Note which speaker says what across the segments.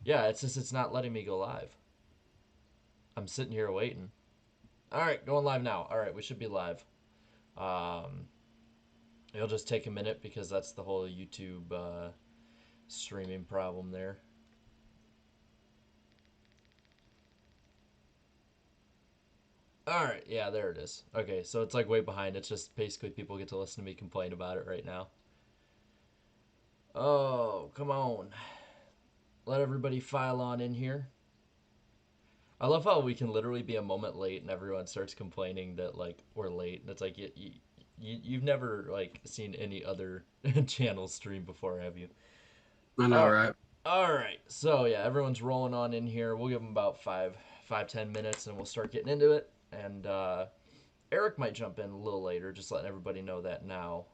Speaker 1: Yeah, it's just it's not letting me go live. I'm sitting here waiting. All right, going live now. All right, we should be live. Um, it'll just take a minute because that's the whole YouTube streaming problem there. All right, yeah, there it is. Okay, so it's like way behind. It's just basically people get to listen to me complain about it right now. Oh, come on. Let everybody file on in here. I love how we can literally be a moment late and everyone starts complaining that like we're late. And it's like you've never like seen any other channel stream before, have you?
Speaker 2: I know,
Speaker 1: Uh,
Speaker 2: right?
Speaker 1: all right. So yeah, everyone's rolling on in here. We'll give them about 10 minutes, and we'll start getting into it. And Eric might jump in a little later, just letting everybody know that now.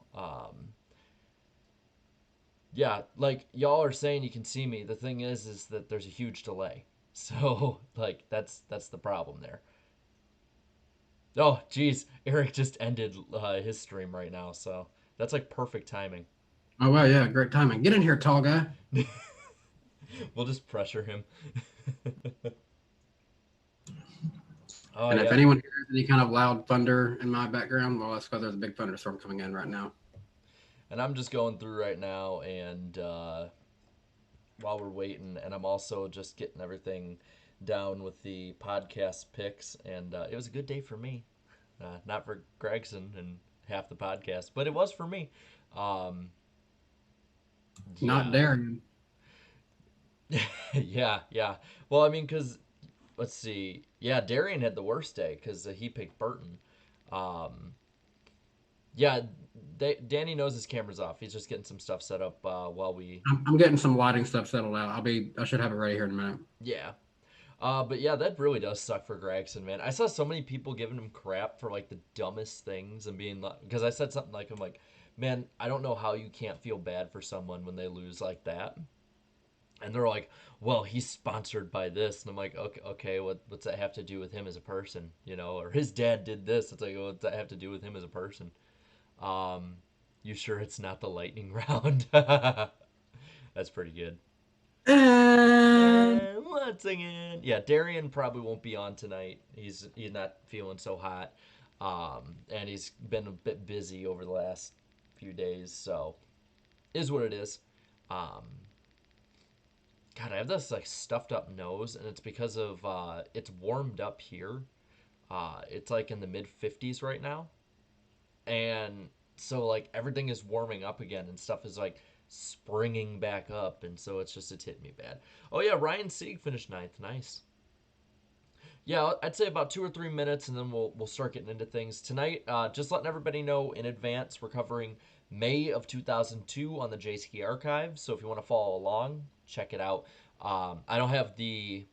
Speaker 1: Yeah, like y'all are saying you can see me. The thing is that there's a huge delay. So like that's the problem there. Oh, geez, Eric just ended his stream right now, so that's like perfect timing.
Speaker 2: Oh well, yeah, great timing. Get in here, tall guy.
Speaker 1: We'll just pressure him. Oh
Speaker 2: And if
Speaker 1: yeah,
Speaker 2: anyone hears any kind of loud thunder in my background, well, that's because there's a big thunderstorm coming in right now.
Speaker 1: and I'm just going through right now, and while we're waiting, and I'm also just getting everything down with the podcast picks, and it was a good day for me. Not for Gregson and half the podcast, but it was for me. Um,
Speaker 2: Not
Speaker 1: yeah,
Speaker 2: daring.
Speaker 1: yeah. Well, I mean, because let's see. Yeah, Darian had the worst day because he picked Burton. Um, yeah, Danny knows his camera's off. He's just getting some stuff set up while we.
Speaker 2: I'm getting some lighting stuff settled out. I should have it ready here in a minute.
Speaker 1: Yeah. But yeah, that really does suck for Gregson, man. I saw so many people giving him crap for like the dumbest things and being like, because I said something like, I'm like, man, I don't know how you can't feel bad for someone when they lose like that. And they're like, well, he's sponsored by this, and I'm like, okay, what's that have to do with him as a person, you know? Or his dad did this. It's like, what's that have to do with him as a person? Um, you sure it's not the lightning round? That's pretty good.
Speaker 2: And
Speaker 1: And let's sing it. Yeah, Darian probably won't be on tonight. He's not feeling so hot, and he's been a bit busy over the last few days. So is what it is. Um, God, I have this like stuffed up nose, and it's because of it's warmed up here. It's like in the mid 50s right now, and so like everything is warming up again, and stuff is like springing back up, and so it's hit me bad. Oh yeah, Ryan Sieg finished ninth. Nice. Yeah, I'd say about 2 or 3 minutes, and then we'll start getting into things tonight. Just letting everybody know in advance, we're covering May of 2002 on the JSKI archive. So if you want to follow along, check it out. I don't have the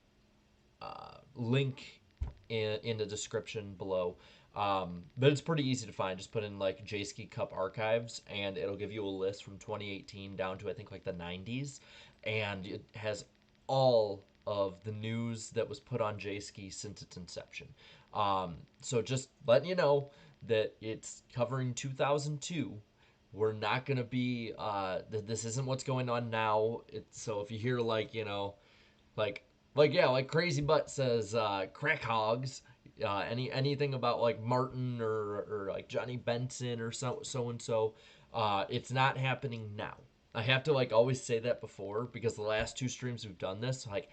Speaker 1: link in the description below, but it's pretty easy to find. Just put in like JSKI Cup archives, and it'll give you a list from 2018 down to I think like the 90s, and it has all of the news that was put on JSKI since its inception. So just letting you know that it's covering 2002. We're not gonna be. This isn't what's going on now. So if you hear like like yeah, like Crazy Butt says crack hogs. Anything about like Martin or like Johnny Benson or so and so. It's not happening now. I have to like always say that before because the last two streams we've done this, like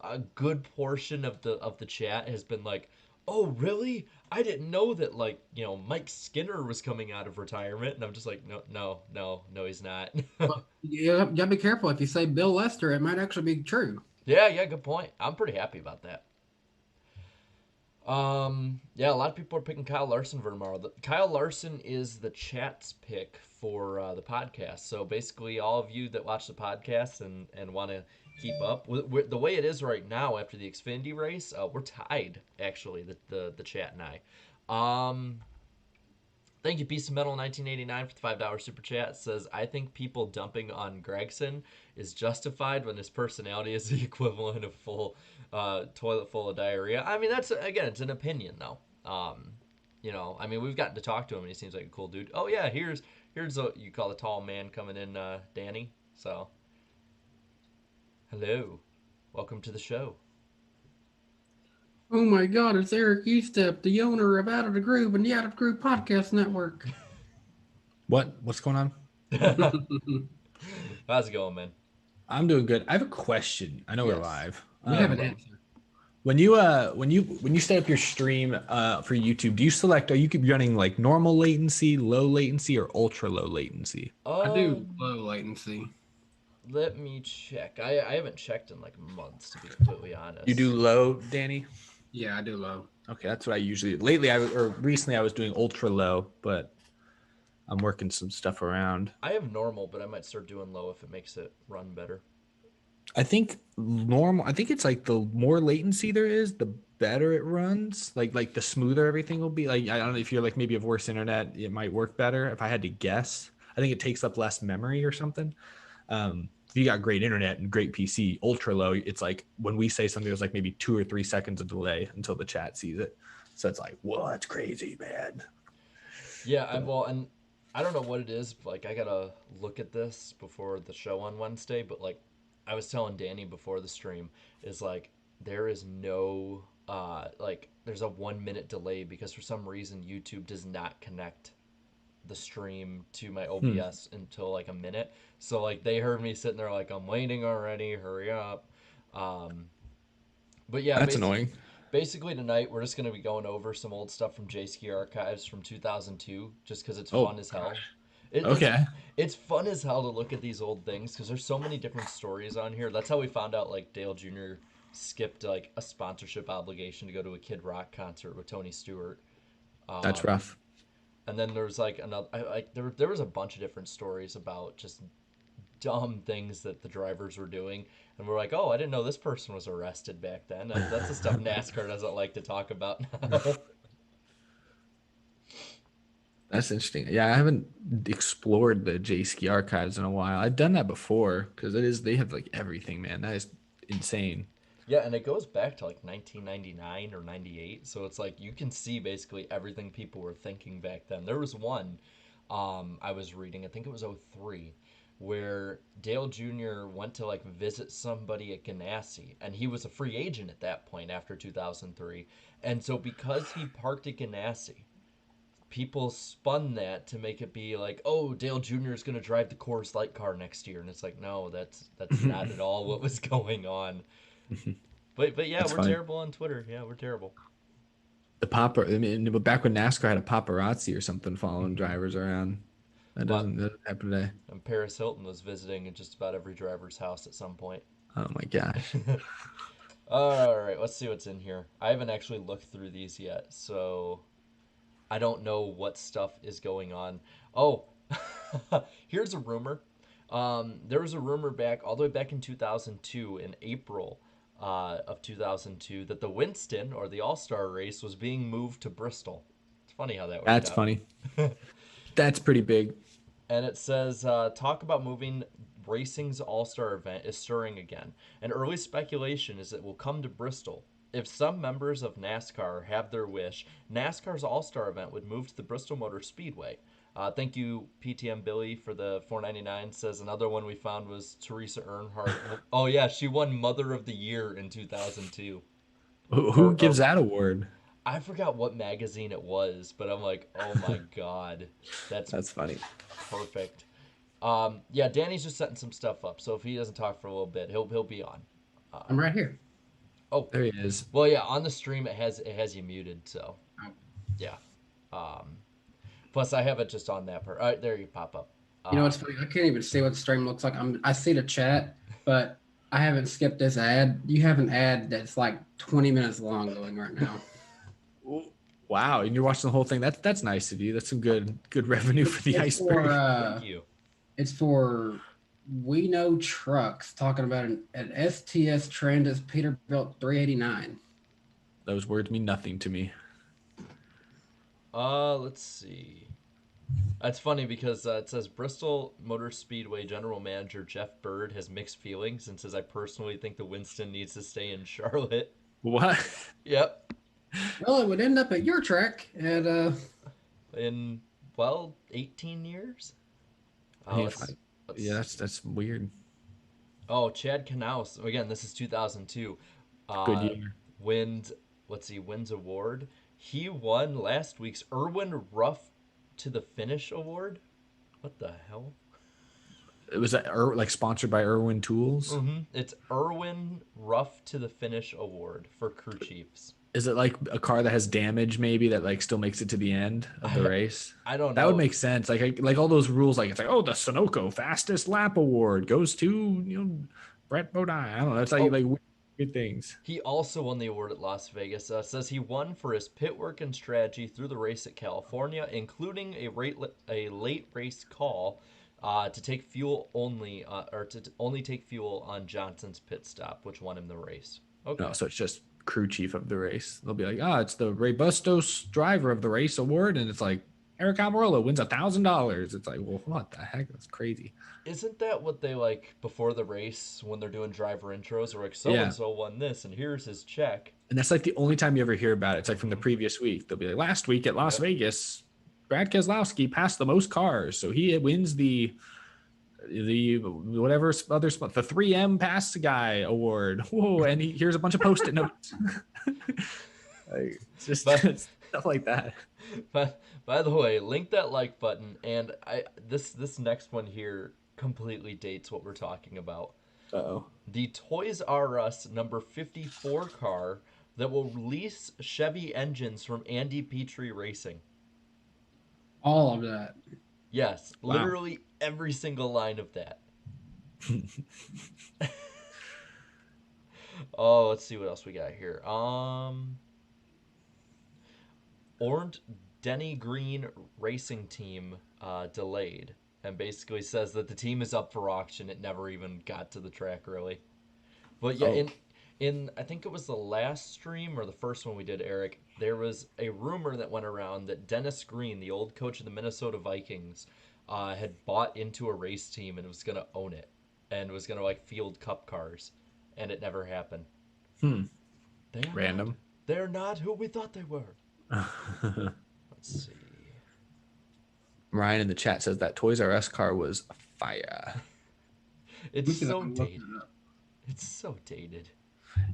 Speaker 1: a good portion of the chat has been like, "Oh, really? I didn't know that like, Mike Skinner was coming out of retirement." And I'm just like, "No, he's not."
Speaker 2: you gotta be careful. If you say Bill Lester, it might actually be true.
Speaker 1: Yeah, good point. I'm pretty happy about that. Yeah, a lot of people are picking Kyle Larson for tomorrow. Kyle Larson is the chat's pick for the podcast. So basically, all of you that watch the podcast and want to keep up with the way it is right now after the Xfinity race, we're tied actually, the chat and I. Um, Thank you, Piece of Metal 1989 for the $5 super chat. It says, I think people dumping on Gregson is justified when his personality is the equivalent of full toilet full of diarrhea. I mean, that's, again, it's an opinion, though. I mean, we've gotten to talk to him, and he seems like a cool dude. Oh, yeah, here's what you call a tall man coming in, Danny. So, hello. Welcome to the show.
Speaker 2: Oh my God, it's Eric Estepp, the owner of Out of the Groove and the Out of the Groove Podcast Network.
Speaker 3: What's going on?
Speaker 1: How's it going, man?
Speaker 3: I'm doing good. I have a question. I know we're
Speaker 1: Yes.
Speaker 3: live.
Speaker 2: We have an answer.
Speaker 3: When you set up your stream for YouTube, do you select, are you keep running like normal latency, low latency, or ultra low latency?
Speaker 2: I do
Speaker 1: Um,
Speaker 2: low latency.
Speaker 1: Let me check. I haven't checked in like months, to be completely honest.
Speaker 3: You do low, Danny?
Speaker 2: Yeah, I do low.
Speaker 3: Okay, that's what I usually recently I was doing ultra low, but I'm working some stuff around.
Speaker 1: I have normal, but I might start doing low if it makes it run better.
Speaker 3: I think it's like the more latency there is, the better it runs. Like the smoother everything will be. Like I don't know if you're like maybe have worse internet, it might work better. If I had to guess, I think it takes up less memory or something. If you got great internet and great PC, ultra low, it's like when we say something, there's like maybe 2 or 3 seconds of delay until the chat sees it. So it's like, whoa, that's crazy, man.
Speaker 1: Yeah, and I don't know what it is. Like, I gotta look at this before the show on Wednesday. But like, I was telling Danny before the stream, is like there is no like there's a 1 minute delay because for some reason YouTube does not connect the stream to my OBS until like a minute. So like they heard me sitting there like I'm waiting already, hurry up. Um, but yeah,
Speaker 3: That's annoying.
Speaker 1: basically tonight we're just gonna be going over some old stuff from JSki archives from 2002, just because it's
Speaker 3: Oh,
Speaker 1: fun as hell.
Speaker 3: gosh.
Speaker 1: It, it's
Speaker 3: Okay.
Speaker 1: it's fun as hell to look at these old things because there's so many different stories on here. That's how we found out like Dale Jr. skipped like a sponsorship obligation to go to a Kid Rock concert with Tony Stewart.
Speaker 3: That's
Speaker 1: Um,
Speaker 3: rough.
Speaker 1: and then there's like another like there was a bunch of different stories about just dumb things that the drivers were doing, and we're like, oh, I didn't know this person was arrested back then. That's the stuff NASCAR doesn't like to talk about now.
Speaker 3: That's interesting. Yeah, I haven't explored the JSki archives in a while. I've done that before because they have like everything, man. That is insane.
Speaker 1: Yeah, and it goes back to like 1999 or 98, so it's like you can see basically everything people were thinking back then. There was one I was reading, I think it was '03, where Dale Jr. went to like visit somebody at Ganassi, and he was a free agent at that point after 2003. And so because he parked at Ganassi, people spun that to make it be like, oh, Dale Jr. is going to drive the Coors Light car next year, and it's like, no, that's not at all what was going on. But yeah,
Speaker 3: That's
Speaker 1: we're
Speaker 3: funny.
Speaker 1: terrible on Twitter. Yeah, we're terrible.
Speaker 3: I mean, but back when NASCAR had a paparazzi or something following drivers around,
Speaker 1: My
Speaker 3: that doesn't happen today.
Speaker 1: and Paris Hilton was visiting at just about every driver's house at some point.
Speaker 3: Oh my gosh.
Speaker 1: All right, let's see what's in here. I haven't actually looked through these yet, so I don't know what stuff is going on. Oh, here's a rumor. There was a rumor back all the way back in 2002, in April of 2002, that the Winston or the All Star race was being moved to Bristol. It's funny how that worked
Speaker 3: That's
Speaker 1: out.
Speaker 3: funny. That's pretty big.
Speaker 1: And it says, talk about moving racing's all-star event is stirring again. And early speculation is it will come to Bristol. If some members of NASCAR have their wish, NASCAR's all-star event would move to the Bristol Motor Speedway. Thank you, PTM Billy, for the 4.99. Says another one we found was Teresa Earnhardt. Oh yeah, she won Mother of the Year in 2002.
Speaker 3: Who
Speaker 1: Or
Speaker 3: gives that award?
Speaker 1: I forgot what magazine it was, but I'm like, oh my god, that's
Speaker 3: That's funny.
Speaker 1: perfect. Yeah, Danny's just setting some stuff up, so if he doesn't talk for a little bit, he'll be on.
Speaker 2: I'm right here.
Speaker 1: Oh,
Speaker 3: There he is.
Speaker 1: well, yeah, on the stream it has you muted, so
Speaker 2: Oh.
Speaker 1: yeah. Plus I have it just on that part. All right, there you pop up.
Speaker 2: You know what's funny? I can't even see what the stream looks like. I see the chat, but I haven't skipped this ad. You have an ad that's like 20 minutes long going right now.
Speaker 3: Wow, and you're watching the whole thing. That's nice of you. That's some good revenue for the
Speaker 2: It's
Speaker 3: Iceberg.
Speaker 1: Thank you.
Speaker 2: It's for We Know Trucks talking about an STS Trendus Peterbilt 389.
Speaker 3: Those words mean nothing to me.
Speaker 1: Let's see. That's funny because it says Bristol Motor Speedway General Manager Jeff Bird has mixed feelings and says, I personally think the Winston needs to stay in Charlotte.
Speaker 3: What?
Speaker 1: Yep.
Speaker 2: Well, it would end up at your track at
Speaker 1: In, well, 18 years?
Speaker 3: I mean,
Speaker 1: Let's
Speaker 3: yeah, that's weird.
Speaker 1: Oh, Chad Knaus. Again, this is 2002.
Speaker 3: Good
Speaker 1: Uh,
Speaker 3: year.
Speaker 1: wins. Let's see, wins award. He won last week's Irwin Ruff to the Finish award. What the hell?
Speaker 3: It was like sponsored by Irwin Tools.
Speaker 1: It's Irwin Ruff to the Finish award for crew chiefs.
Speaker 3: Is it like a car that has damage maybe that like still makes it to the end of the race?
Speaker 1: I don't
Speaker 3: That would
Speaker 1: know.
Speaker 3: make sense. Like all those rules, like it's like, oh, the Sunoco fastest lap award goes to Brett Bodine. I don't know. It's like
Speaker 1: Oh,
Speaker 3: like weird things.
Speaker 1: he also won the award at Las Vegas. Says he won for his pit work and strategy through the race at California, including a late race call to take fuel only, or to only take fuel on Johnson's pit stop, which won him the race. Okay.
Speaker 3: No, so it's just crew chief of the race. They'll be like, it's the Ray Bustos driver of the race award, and it's like Eric Almirola wins $1,000. It's like, well, what the heck? That's crazy.
Speaker 1: Isn't that what they like before the race when they're doing driver intros? They're like, so
Speaker 3: Yeah.
Speaker 1: and so won this, and here's his check.
Speaker 3: And that's like the only time you ever hear about it. It's like from the previous week. They'll be like, last week at Las Vegas, Brad Keselowski passed the most cars, so he wins the whatever other spot, the 3M Pass Guy Award. Whoa! And here's a bunch of Post-it notes. Like, it's just stuff like that.
Speaker 1: But by the way, link that like button, and this next one here completely dates what we're talking about.
Speaker 3: Uh-oh.
Speaker 1: The Toys R Us number 54 car that will release Chevy engines from Andy Petrie Racing.
Speaker 2: All of that.
Speaker 1: Yes,
Speaker 3: Wow.
Speaker 1: literally every single line of that. Oh, let's see what else we got here. Orange Denny Green Racing Team delayed, and basically says that the team is up for auction. It never even got to the track really. But yeah, in I think it was the last stream or the first one we did, Eric, there was a rumor that went around that Dennis Green, the old coach of the Minnesota Vikings, had bought into a race team and was gonna own it and was gonna like field cup cars, and it never happened.
Speaker 3: Random.
Speaker 1: They're not who we thought they were. Let's see.
Speaker 3: Ryan in the chat says that Toys R Us car was fire.
Speaker 1: It's so dated. It's so dated.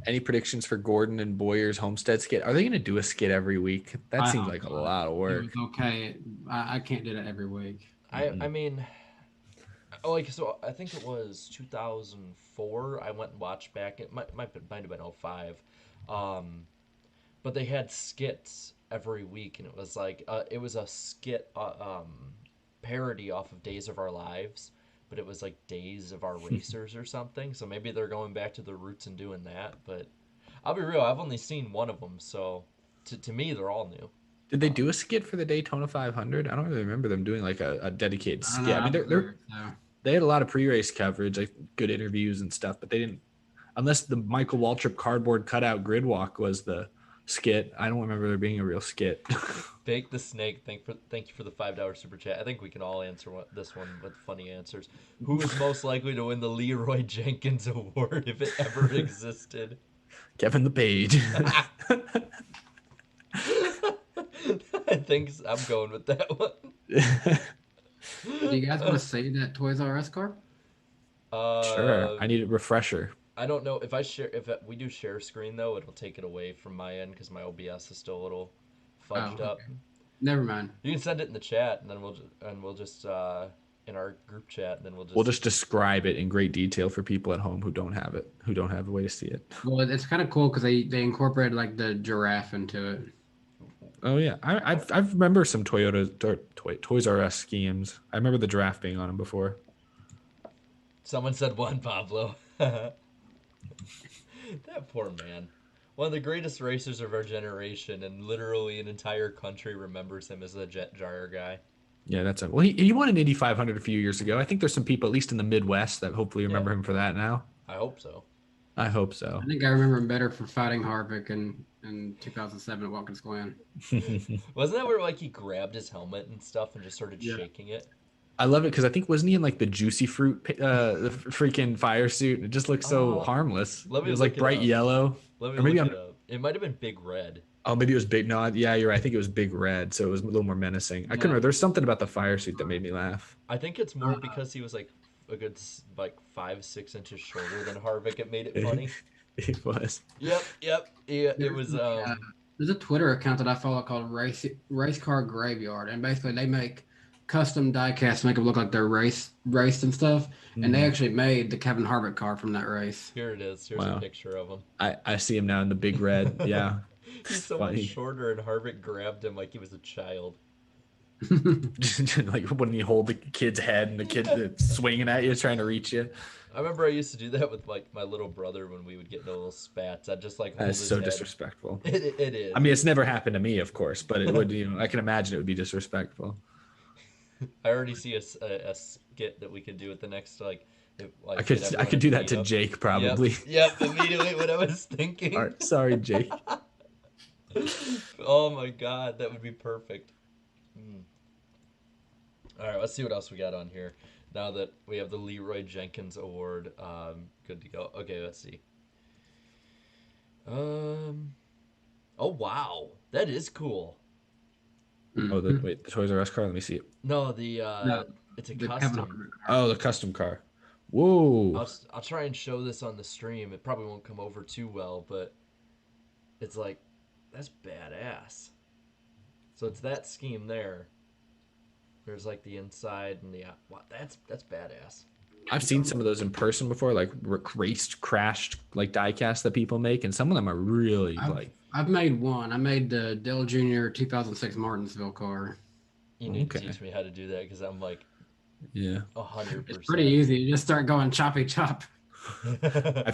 Speaker 3: Any predictions for Gordon and Boyer's Homestead skit? Are they going to do a skit every week? That seems like a lot of work.
Speaker 2: It was okay. I can't do that every week.
Speaker 1: I mean, like, so I think it was 2004. I went and watched back. It might have been 05. But they had skits every week, and it was like it was a skit parody off of Days of Our Lives, but it was like Days of Our Racers or something. So maybe they're going back to the roots and doing that. But I'll be real, I've only seen one of them, so to me they're all new.
Speaker 3: Did they do a skit for the Daytona 500? I don't really remember them doing like a dedicated skit. I mean, they had a lot of pre-race coverage, like good interviews and stuff, but they didn't, unless the Michael Waltrip cardboard cutout grid walk was the skit. I don't remember there being a real skit.
Speaker 1: Bake the Snake, thank you for the $5 super chat. I think we can all answer this one with funny answers. Who is most likely to win the Leroy Jenkins Award if it ever existed?
Speaker 3: Kevin LePage.
Speaker 1: I think I'm going with that one.
Speaker 2: Do you guys want to see that Toys R Us car?
Speaker 3: Sure. I need a refresher.
Speaker 1: I don't know if we do share screen though, it'll take it away from my end because my OBS is still a little fudged up.
Speaker 2: Never mind.
Speaker 1: You can send it in the chat, and then we'll just in our group chat, and then
Speaker 3: we'll just describe it in great detail for people at home who don't have a way to see it.
Speaker 2: Well, it's kind of cool because they incorporated like the giraffe into it.
Speaker 3: Oh yeah, I remember some Toys R Us schemes. I remember the giraffe being on them before.
Speaker 1: Someone said one, Pablo. That poor man. One of the greatest racers of our generation, and literally an entire country remembers him as a jet dryer guy.
Speaker 3: Yeah, that's it. Well, he won an Indy 500 a few years ago. I think there's some people, at least in the Midwest, that hopefully remember him for that now.
Speaker 1: I hope so.
Speaker 3: I hope so.
Speaker 2: I think I remember him better for fighting Harvick in 2007 at Watkins Glen.
Speaker 1: Wasn't that where like he grabbed his helmet and stuff and just started shaking it?
Speaker 3: I love it because I think wasn't he in like the Juicy Fruit the freaking fire suit? It just looks so harmless. It was like bright yellow.
Speaker 1: Let me look it up. It might have been Big Red.
Speaker 3: Oh, maybe it was Big. No, yeah, you're right. I think it was Big Red, so it was a little more menacing. I couldn't remember. There's something about the fire suit that made me laugh.
Speaker 1: I think it's more because he was like a good like 5-6 inches shorter than Harvick. It made it funny.
Speaker 3: It was.
Speaker 1: Yep, yep. Yeah, it
Speaker 2: There's
Speaker 1: was.
Speaker 2: there's a Twitter account that I follow called Race Car Graveyard, and basically they make custom diecast to make them look like they're raced and stuff. And they
Speaker 3: Mhm.
Speaker 2: actually made the Kevin Harvick car from that race.
Speaker 1: Here it is. Here's a
Speaker 3: Wow.
Speaker 1: picture of him.
Speaker 3: I see him now in the big red. Yeah.
Speaker 1: He's
Speaker 3: It's
Speaker 1: so much
Speaker 3: funny.
Speaker 1: shorter, and Harvick grabbed him like he was a child.
Speaker 3: Like when you hold the kid's head and the kid swinging at you, trying to reach you.
Speaker 1: I remember I used to do that with like my little brother when we would get into little spats. I'd just like hold
Speaker 3: That's
Speaker 1: his
Speaker 3: so
Speaker 1: head.
Speaker 3: disrespectful.
Speaker 1: It is.
Speaker 3: I mean, it's never happened to me, of course, but it would. I can imagine it would be disrespectful.
Speaker 1: I already see a skit that we could do at the next like. Like
Speaker 3: I
Speaker 1: get
Speaker 3: could
Speaker 1: everyone
Speaker 3: do
Speaker 1: at the
Speaker 3: that to
Speaker 1: meetup.
Speaker 3: Jake probably.
Speaker 1: Yep, immediately what I was thinking.
Speaker 3: Sorry, Jake.
Speaker 1: Oh my god, that would be perfect. All right, let's see what else we got on here. Now that we have the Leroy Jenkins Award, good to go. Okay, let's see. Oh wow, that is cool.
Speaker 3: Oh, wait, the Toys R Us car. Let me see it.
Speaker 1: No, it's a
Speaker 2: The Kevin
Speaker 1: custom.
Speaker 2: Harvick car.
Speaker 3: Oh, the custom car. Whoa.
Speaker 1: I'll try and show this on the stream. It probably won't come over too well, but it's like that's badass. So it's that scheme there. There's like the inside and the wow, that's badass.
Speaker 3: I've seen some of those in person before, like crashed like diecast that people make, and some of them are really like.
Speaker 2: I've made one. I made the Dale Jr. 2006 Martinsville car.
Speaker 1: You need to
Speaker 3: Okay.
Speaker 1: teach me how to do that because I'm like
Speaker 3: Yeah.
Speaker 1: 100%.
Speaker 2: It's pretty easy. You just start going choppy chop.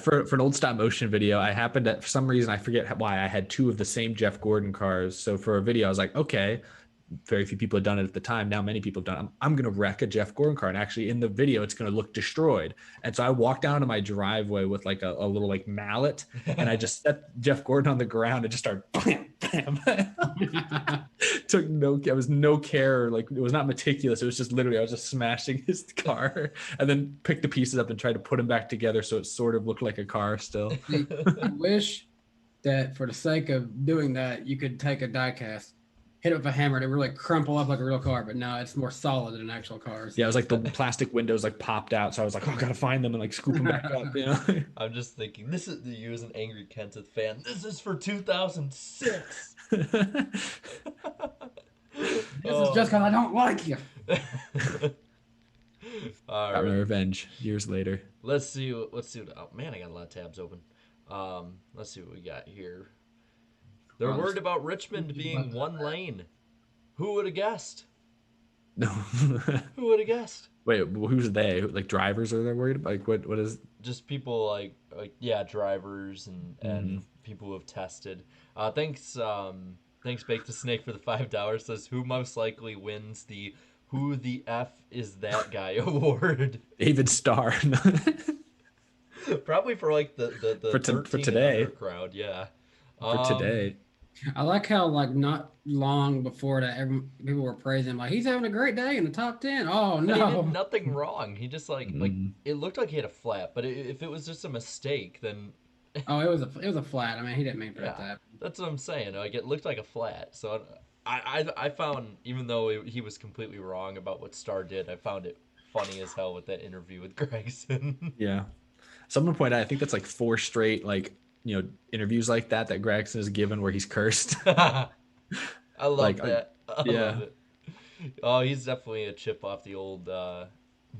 Speaker 3: For an old stop motion video, I happened to, for some reason, I forget why, I had two of the same Jeff Gordon cars. So for a video, I was like, okay, very few people had done it at the time. Now many people have done it. I'm going to wreck a Jeff Gordon car. And actually in the video, it's going to look destroyed. And so I walked down to my driveway with like a little like mallet, and I just set Jeff Gordon on the ground and just started bam, bam. There was no care. Like it was not meticulous. It was just literally, I was just smashing his car and then picked the pieces up and tried to put them back together. So it sort of looked like a car still.
Speaker 2: I wish that for the sake of doing that, you could take a diecast, hit it with a hammer, to really crumple up like a real car. But no, it's more solid than an actual car.
Speaker 3: Yeah, it was like the plastic windows like popped out. So I was like, oh, I gotta find them and like scoop them back up. You know?
Speaker 1: I'm just thinking, this is you as an angry Kenseth fan. This is for 2006.
Speaker 2: This is just because I don't like you.
Speaker 1: All
Speaker 3: Got my
Speaker 1: right,
Speaker 3: revenge years later.
Speaker 1: let's see. Oh man, I got a lot of tabs open. Let's see what we got here. They're worried about Richmond being one lane. Who would have guessed?
Speaker 3: No.
Speaker 1: Who would have guessed?
Speaker 3: Wait, who's they? Like drivers are they worried about? Like what is?
Speaker 1: Just people like yeah, drivers and people who have tested. Thanks Bake the Snake for the $5. Says who most likely wins the Who the F is that guy award?
Speaker 3: David Starr.
Speaker 1: Probably for like the
Speaker 3: For
Speaker 1: 13 and
Speaker 3: today.
Speaker 1: under crowd, yeah.
Speaker 3: For today.
Speaker 2: I like how like not long before that, people were praising him, like he's having a great day in the top 10. Oh
Speaker 1: But he did
Speaker 2: no!
Speaker 1: nothing wrong. He just like it looked like he had a flat, but if it was just a mistake, then
Speaker 2: Oh, it was a flat. I mean, he didn't mean for it to
Speaker 1: yeah,
Speaker 2: happen.
Speaker 1: that's what I'm saying. Like it looked like a flat. So I found, even though he was completely wrong about what Starr did, I found it funny as hell with that interview with Gregson.
Speaker 3: Yeah. Someone pointed out, I think that's like 4 straight interviews like that Gregson has given where he's cursed.
Speaker 1: I love
Speaker 3: Like,
Speaker 1: that. I
Speaker 3: yeah.
Speaker 1: love it. Oh, he's definitely a chip off the old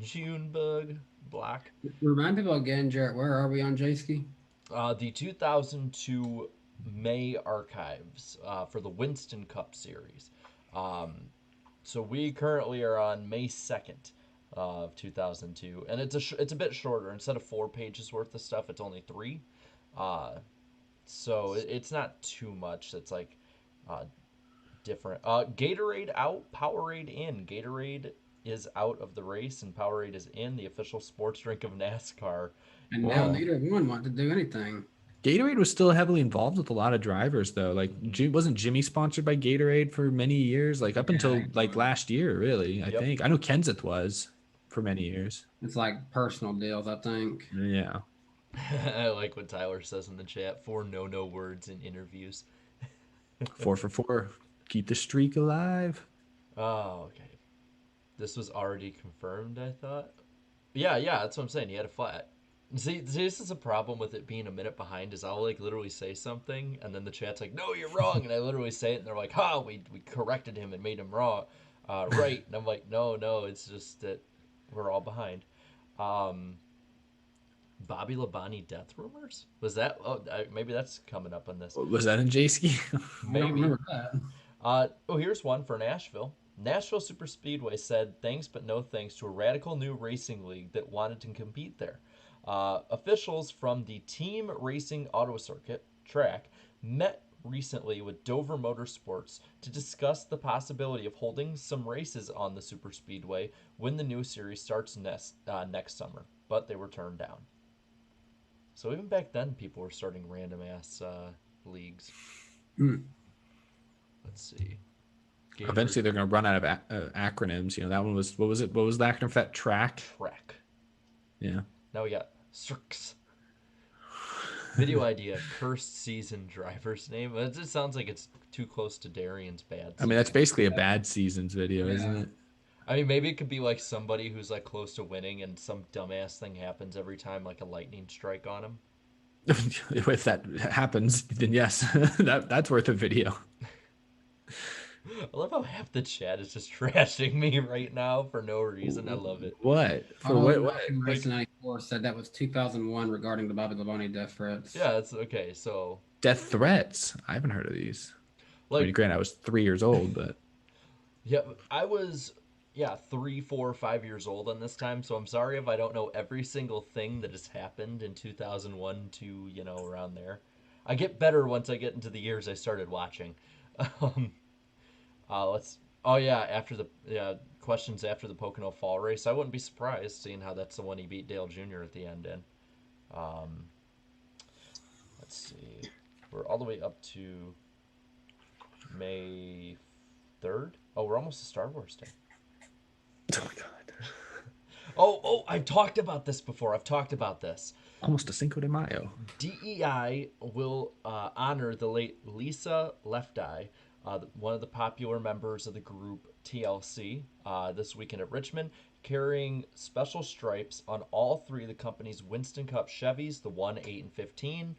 Speaker 1: Junebug block.
Speaker 2: Remind people again, Jarrett, where are we on J-Ski?
Speaker 1: The 2002 May archives for the Winston Cup series. So we currently are on May 2nd of 2002, and it's a bit shorter. Instead of 4 pages worth of stuff, it's only 3. So it's not too much. It's like different. Gatorade out, Powerade in. Gatorade is out of the race, and Powerade is in, the official sports drink of NASCAR.
Speaker 2: And now neither one want to do anything.
Speaker 3: Gatorade was still heavily involved with a lot of drivers, though. Like, wasn't Jimmy sponsored by Gatorade for many years? Like, up until like last year, really. I think. I know Kenseth was for many years.
Speaker 2: It's like personal deals, I think.
Speaker 3: Yeah.
Speaker 1: I like what Tyler says in the chat. 4 no words in interviews.
Speaker 3: 4 for 4. Keep the streak alive.
Speaker 1: Oh, okay. This was already confirmed, I thought. Yeah, that's what I'm saying. He had a flat. See, this is a problem with it being a minute behind. Is I'll like literally say something, and then the chat's like, "No, you're wrong," and I literally say it, and they're like, "Ha, we corrected him and made him wrong, right?" And I'm like, "No, it's just that we're all behind." Um, Bobby Labonte death rumors? Was that? Oh, maybe that's coming up on this.
Speaker 3: Was that in J-Ski?
Speaker 2: I don't
Speaker 1: Maybe.
Speaker 2: remember that.
Speaker 1: Here's one for Nashville. Nashville Superspeedway said thanks but no thanks to a radical new racing league that wanted to compete there. Officials from the Team Racing Auto Circuit track met recently with Dover Motorsports to discuss the possibility of holding some races on the Superspeedway when the new series starts next summer, but they were turned down. So even back then, people were starting random ass leagues.
Speaker 2: Hmm.
Speaker 1: Let's see.
Speaker 3: Eventually, they're going to run out of acronyms. You know, that one was what was it? What was the acronym for that? Track.
Speaker 1: Track.
Speaker 3: Yeah.
Speaker 1: Now we got Cirques. Video idea: cursed season driver's name. It just sounds like it's too close to Darian's bad
Speaker 3: I mean,
Speaker 1: season.
Speaker 3: that's basically a bad seasons video, isn't
Speaker 2: Yeah.
Speaker 3: it?
Speaker 1: I mean, maybe it could be like somebody who's like close to winning, and some dumbass thing happens every time, like a lightning strike on him.
Speaker 3: If that happens, then yes, that's worth a video.
Speaker 1: I love how half the chat is just trashing me right now for no reason. I love it.
Speaker 3: What for?
Speaker 2: Auto
Speaker 3: What?
Speaker 2: American
Speaker 1: Like,
Speaker 2: Racing 94 said that was 2001 regarding the Bobby Labonte death threats.
Speaker 1: yeah, it's okay. So,
Speaker 3: Death threats? I haven't heard of these. I mean,
Speaker 1: like,
Speaker 3: granted, I was 3 years old, but
Speaker 1: yeah, I was, yeah, 3, 4, 5 years old on this time. So I'm sorry if I don't know every single thing that has happened in 2001 to, around there. I get better once I get into the years I started watching. Um, let's. Oh yeah, after the questions after the Pocono Fall race, I wouldn't be surprised seeing how that's the one he beat Dale Jr. at the end in. Um, let's see, we're all the way up to May 3rd. Oh, we're almost to Star Wars Day.
Speaker 3: oh my god,
Speaker 1: I've talked about this before. I've talked about this.
Speaker 3: almost a Cinco de Mayo.
Speaker 1: DEI will honor the late Lisa Left Eye, one of the popular members of the group TLC, this weekend at Richmond, carrying special stripes on all three of the company's Winston Cup Chevys, the 1, 8, and 15.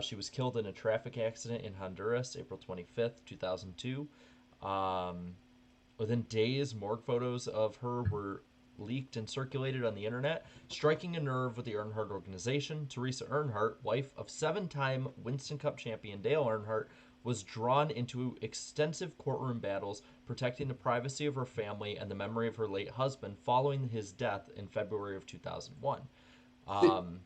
Speaker 1: She was killed in a traffic accident in Honduras, April 25th, 2002. Within days, morgue photos of her were leaked and circulated on the internet, striking a nerve with the Earnhardt organization. Teresa Earnhardt, wife of seven-time Winston Cup champion Dale Earnhardt, was drawn into extensive courtroom battles protecting the privacy of her family and the memory of her late husband following his death in February of 2001.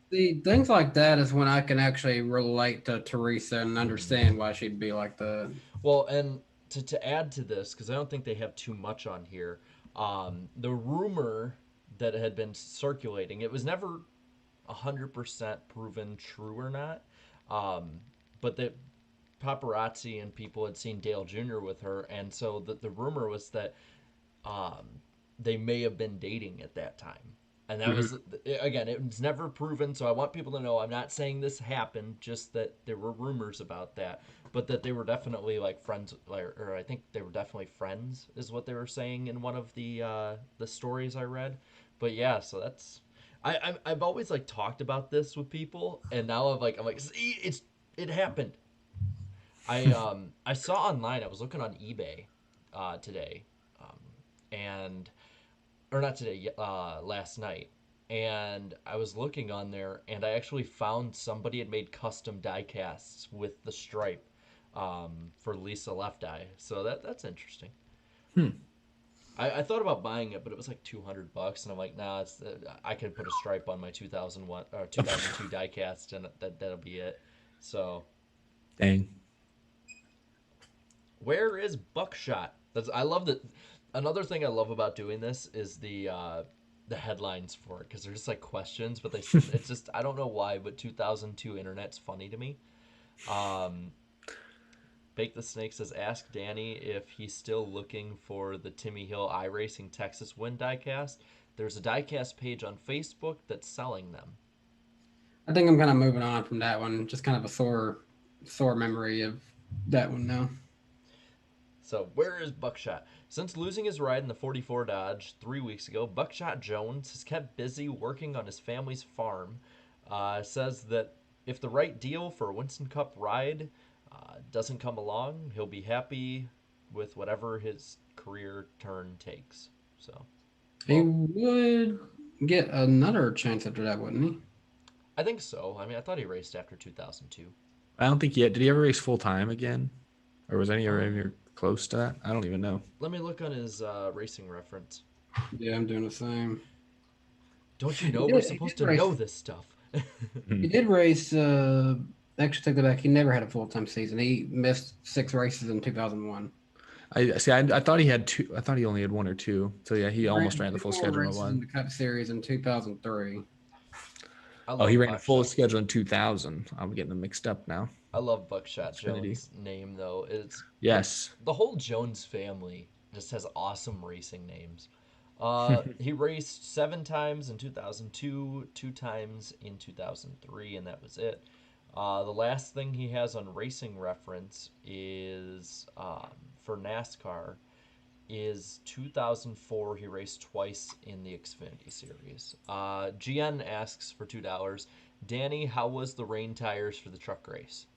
Speaker 2: See, things like that is when I can actually relate to Teresa and understand why she'd be like that.
Speaker 1: Well, and to add to this, because I don't think they have too much on here, the rumor that had been circulating, it was never 100% proven true or not, but that paparazzi and people had seen Dale Jr. with her, and so the rumor was that um, they may have been dating at that time. And that was, again, it was never proven, so I want people to know I'm not saying this happened, just that there were rumors about that, but that they were definitely like friends, or I think they were definitely friends, is what they were saying in one of the stories I read. But yeah, so that's, I've always like talked about this with people, and now I'm like, see, it happened. I saw online. I was looking on eBay today, and or not today, last night, and I was looking on there, and I actually found somebody had made custom die casts with the stripe for Lisa Left Eye. So that's interesting. I thought about buying it, but it was like $200, and I'm like, nah, I could put a stripe on my 2001 or 2002 die cast, and that'll be it. So,
Speaker 3: Dang.
Speaker 1: where is Buckshot? I love that. Another thing I love about doing this is the headlines for it, because they're just like questions, but it's just, I don't know why, but 2002 internet's funny to me. Bake the Snake says, ask Danny if he's still looking for the Timmy Hill iRacing Texas win diecast. There's a diecast page on Facebook that's selling them.
Speaker 2: I think I'm kind of moving on from that one. Just kind of a sore memory of that one now.
Speaker 1: So where is Buckshot? Since losing his ride in the 44 Dodge 3 weeks ago, Buckshot Jones has kept busy working on his family's farm. Says that if the right deal for a Winston Cup ride doesn't come along, he'll be happy with whatever his career turn takes. So,
Speaker 2: He
Speaker 1: well,
Speaker 2: would get another chance after that, wouldn't he?
Speaker 1: I think so. I mean, I thought he raced after 2002.
Speaker 3: I don't think yet. Did he ever race full time again, or was any ever
Speaker 1: Um,
Speaker 3: even close to that? I don't even know.
Speaker 1: Let me look on his racing reference.
Speaker 2: Yeah, I'm doing the same.
Speaker 1: Don't you
Speaker 2: He
Speaker 1: know we're
Speaker 2: did, he
Speaker 1: supposed
Speaker 2: did
Speaker 1: to
Speaker 2: race.
Speaker 1: know this stuff?
Speaker 2: He did race. Actually, take that back. He never had a full time season. He missed 6 races in 2001.
Speaker 3: I see. I thought he had two. I thought he only had one or two. So yeah, he
Speaker 2: He
Speaker 3: almost
Speaker 2: ran
Speaker 3: ran the
Speaker 2: 2
Speaker 3: full
Speaker 2: more
Speaker 3: schedule at
Speaker 2: races in
Speaker 3: one.
Speaker 2: the Cup Series in 2003.
Speaker 1: I
Speaker 3: Oh, he
Speaker 1: love
Speaker 3: ran a full
Speaker 1: Buckshot.
Speaker 3: schedule in 2000. I'm getting them mixed up now.
Speaker 1: I love Buckshot
Speaker 3: Xfinity.
Speaker 1: Jones' name though. It's like
Speaker 3: Yes.
Speaker 1: the whole Jones family just has awesome racing names. He raced 7 times in 2002, 2 times in 2003, and that was it. The last thing he has on Racing Reference is for NASCAR is 2004. He raced twice in the Xfinity Series. GN asks for $2. Danny, how was the rain tires for the truck race?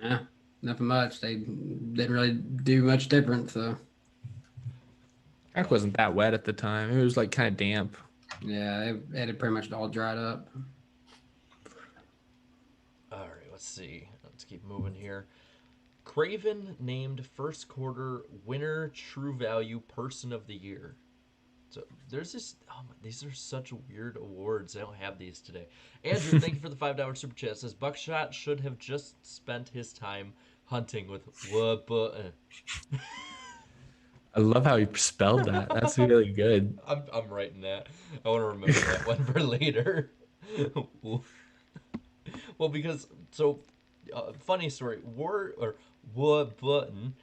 Speaker 2: Yeah, nothing much. They didn't really do much different. So
Speaker 3: Track wasn't that wet at the time. It was like kind of damp.
Speaker 2: yeah, they had it pretty much all dried up.
Speaker 1: All right, let's see. Let's keep moving here. Craven named first quarter winner True Value Person of the Year. So there's this. Oh my, these are such weird awards. I don't have these today. Andrew, thank you for the $5 super chat. It says Buckshot should have just spent his time hunting with what button.
Speaker 3: I love how he spelled that. That's really good.
Speaker 1: I'm writing that. I want to remember that one for later. Well, because so funny story. War or what button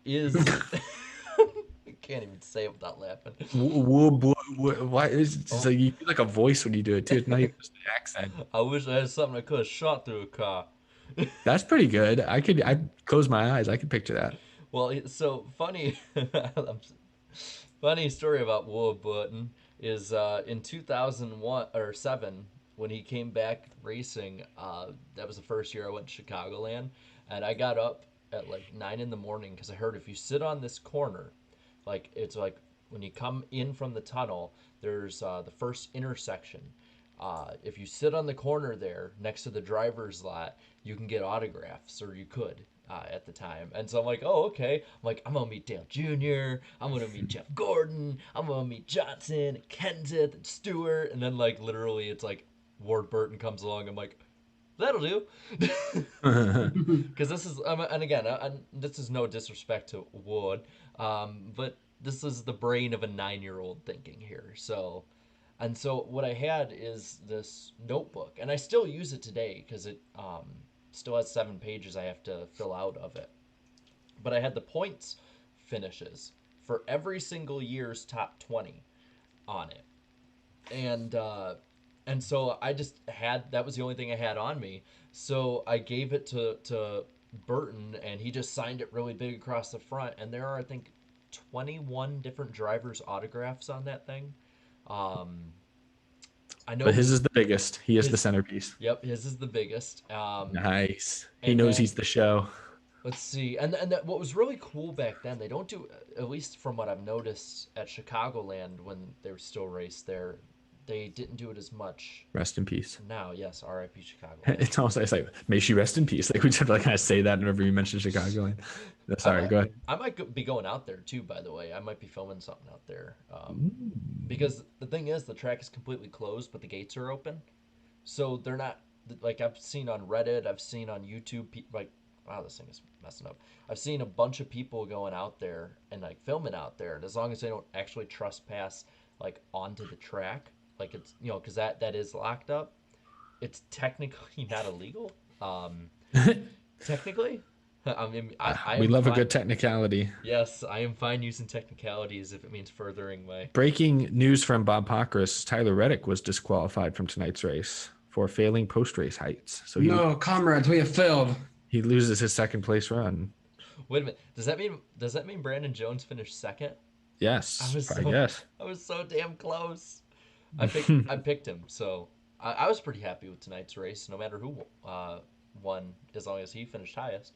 Speaker 1: is I can't even say it without laughing.
Speaker 3: Why is so you do like a voice when you do it too? It's not even just an accent.
Speaker 1: I wish I had something I could have shot through a car.
Speaker 3: That's pretty good. I close my eyes. I could picture that.
Speaker 1: Well, so funny. Funny story about Wood Button is in 2001 or 7 when he came back racing. That was the first year I went to Chicagoland, and I got up at like 9 in the morning because I heard if you sit on this corner, like it's like when you come in from the tunnel, there's the first intersection. If you sit on the corner there next to the driver's lot, you can get autographs, or you could at the time. And so I'm like, oh, okay. I'm like, I'm going to meet Dale Jr., I'm going to meet Jeff Gordon, I'm going to meet Johnson, and Kenseth, and Stewart. And then, like, literally, it's like Ward Burton comes along. I'm like, that'll do. Because this is, and again, this is no disrespect to Wood, but this is the brain of a 9-year-old thinking here. So. And so what I had is this notebook, and I still use it today because it still has 7 pages I have to fill out of it. But I had the points finishes for every single year's top 20 on it, and so I just had that was the only thing I had on me. So I gave it to Burton, and he just signed it really big across the front. And there are, I think, 21 different drivers' autographs on that thing. I know
Speaker 3: But his is the biggest. He is the
Speaker 1: his,
Speaker 3: centerpiece.
Speaker 1: yep, his is the biggest.
Speaker 3: Nice. He
Speaker 1: And
Speaker 3: knows
Speaker 1: then
Speaker 3: he's the show.
Speaker 1: let's see, and that, what was really cool back then, they don't do, at least from what I've noticed at Chicagoland when they were still raced there, they didn't do it as much.
Speaker 3: Rest in peace.
Speaker 1: Now, yes, R.I.P. Chicagoland.
Speaker 3: It's almost it's like may she rest in peace. Like we just have to like kind of say that whenever you mention Chicago. Sorry, go ahead.
Speaker 1: I might be going out there too. By the way, I might be filming something out there.
Speaker 3: Ooh.
Speaker 1: Because the thing is, the track is completely closed, but the gates are open, so they're not like I've seen on Reddit, I've seen on YouTube, like wow, this thing is messing up. I've seen a bunch of people going out there and like filming out there, and as long as they don't actually trespass like onto the track, like it's because that is locked up, it's technically not illegal. Technically, I mean, I
Speaker 3: We
Speaker 1: am
Speaker 3: love a
Speaker 1: fine.
Speaker 3: good technicality.
Speaker 1: Yes, I am fine using technicalities if it means furthering my.
Speaker 3: Breaking news from Bob Pockrass: Tyler Reddick was disqualified from tonight's race for failing post-race heights. So
Speaker 2: No, comrades, we have failed.
Speaker 3: he loses his second place run.
Speaker 1: Wait a minute. Does that mean Brandon Jones finished second? I
Speaker 3: Yes,
Speaker 1: was
Speaker 3: I
Speaker 1: so
Speaker 3: guess.
Speaker 1: I was so damn close. I picked him, so I was pretty happy with tonight's race, no matter who won, as long as he finished highest.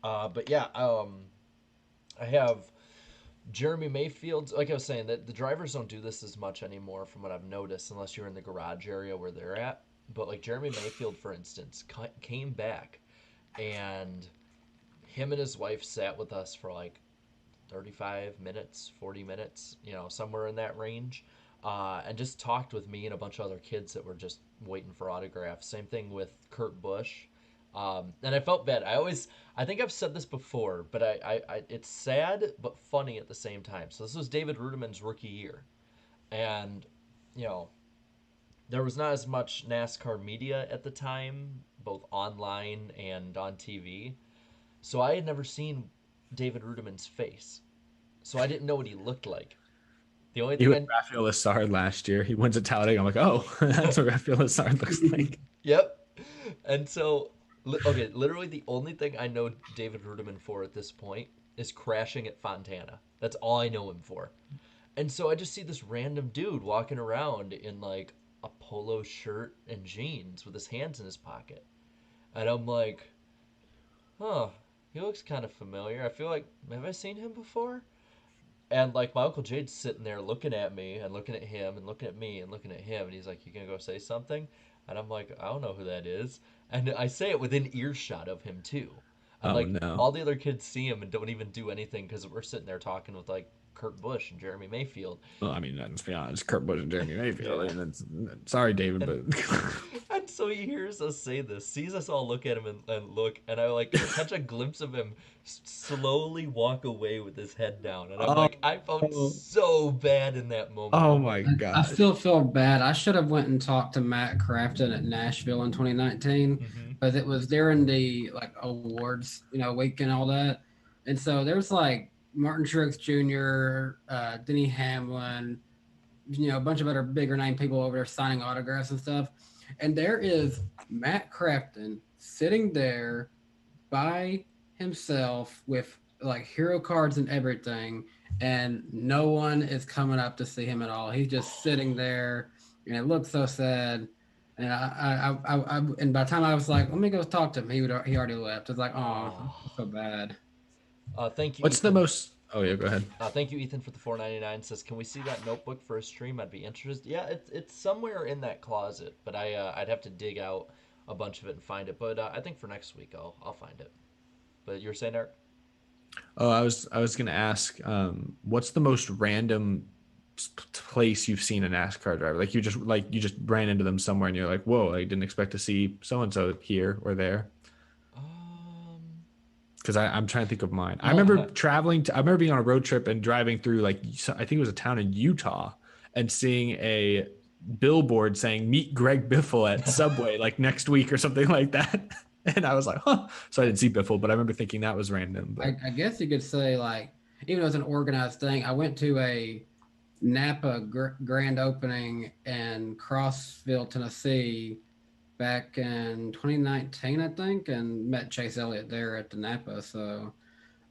Speaker 1: But yeah, I have Jeremy Mayfield. Like I was saying, that the drivers don't do this as much anymore, from what I've noticed, unless you're in the garage area where they're at. But like Jeremy Mayfield, for instance, came back, and him and his wife sat with us for like 35 minutes, 40 minutes, somewhere in that range. And just talked with me and a bunch of other kids that were just waiting for autographs. Same thing with Kurt Busch. And I felt bad. I think I've said this before, but it's sad but funny at the same time. So this was David Rudimann's rookie year, and you know there was not as much NASCAR media at the time, both online and on TV. So I had never seen David Rudimann's face, so I didn't know what he looked like. The only
Speaker 3: He
Speaker 1: thing
Speaker 3: was
Speaker 1: I
Speaker 3: Rafael Lessard last year. He wins a touting. I'm like, oh, that's what Rafael Lessard looks like.
Speaker 1: Yep. And so, okay, literally the only thing I know David Rudiman for at this point is crashing at Fontana. That's all I know him for. And so I just see this random dude walking around in like a polo shirt and jeans with his hands in his pocket. And I'm like, huh, he looks kind of familiar. I feel like, have I seen him before? And like my Uncle Jade's sitting there looking at me and looking at him and looking at me and looking at him, and he's like, "You gonna go say something?" And I'm like, "I don't know who that is." And I say it within earshot of him too. And
Speaker 3: Oh
Speaker 1: like
Speaker 3: no.
Speaker 1: all the other kids see him and don't even do anything because we're sitting there talking with like Kurt Busch and Jeremy Mayfield.
Speaker 3: Well, I mean, let's be honest. Kurt Busch and Jeremy Mayfield.
Speaker 1: Yeah.
Speaker 3: I mean, sorry, David,
Speaker 1: And
Speaker 3: but
Speaker 1: and so he hears us say this, sees us all look at him and look, and I like catch a glimpse of him slowly walk away with his head down, and I'm like, I felt
Speaker 3: oh,
Speaker 1: so bad in that moment.
Speaker 3: oh
Speaker 1: I'm
Speaker 3: my
Speaker 1: like,
Speaker 2: I
Speaker 3: gosh.
Speaker 2: still feel bad. I should have went and talked to Matt Crafton at Nashville in 2019,
Speaker 1: hmm
Speaker 2: because it was during the like awards, week and all that. And so there's like Martin Truex Jr., Denny Hamlin, a bunch of other bigger name people over there signing autographs and stuff. And there is Matt Crafton sitting there by himself with like hero cards and everything, and no one is coming up to see him at all. He's just sitting there, and it looks so sad. And and by the time I was like, let me go talk to him, he already left. It's like, oh,
Speaker 1: oh,
Speaker 2: so bad.
Speaker 1: thank you,
Speaker 3: What's the
Speaker 1: Ethan.
Speaker 3: most? Oh yeah, go ahead.
Speaker 1: Thank you, Ethan, for the 4.99. Says, can we see that notebook for a stream? I'd be interested. Yeah, it's somewhere in that closet, but I'd have to dig out a bunch of it and find it. But I think for next week I'll find it. But you were saying, Eric?
Speaker 3: Oh, I was gonna ask, what's the most random place you've seen a NASCAR driver? Like you just ran into them somewhere and you're like, whoa, I didn't expect to see so and so here or there.
Speaker 1: Um,
Speaker 3: Because I'm trying to think of mine. I remember
Speaker 1: uh,
Speaker 3: I remember being on a road trip and driving through like I think it was a town in Utah and seeing a billboard saying "Meet Greg Biffle at Subway" like next week or something like that. And I was like, huh. So I didn't see Biffle, but I remember thinking that was random. But
Speaker 2: I guess you could say, like, even though it's an organized thing, I went to a Napa grand opening in Crossville, Tennessee back in 2019, I think, and met Chase Elliott there at the Napa. So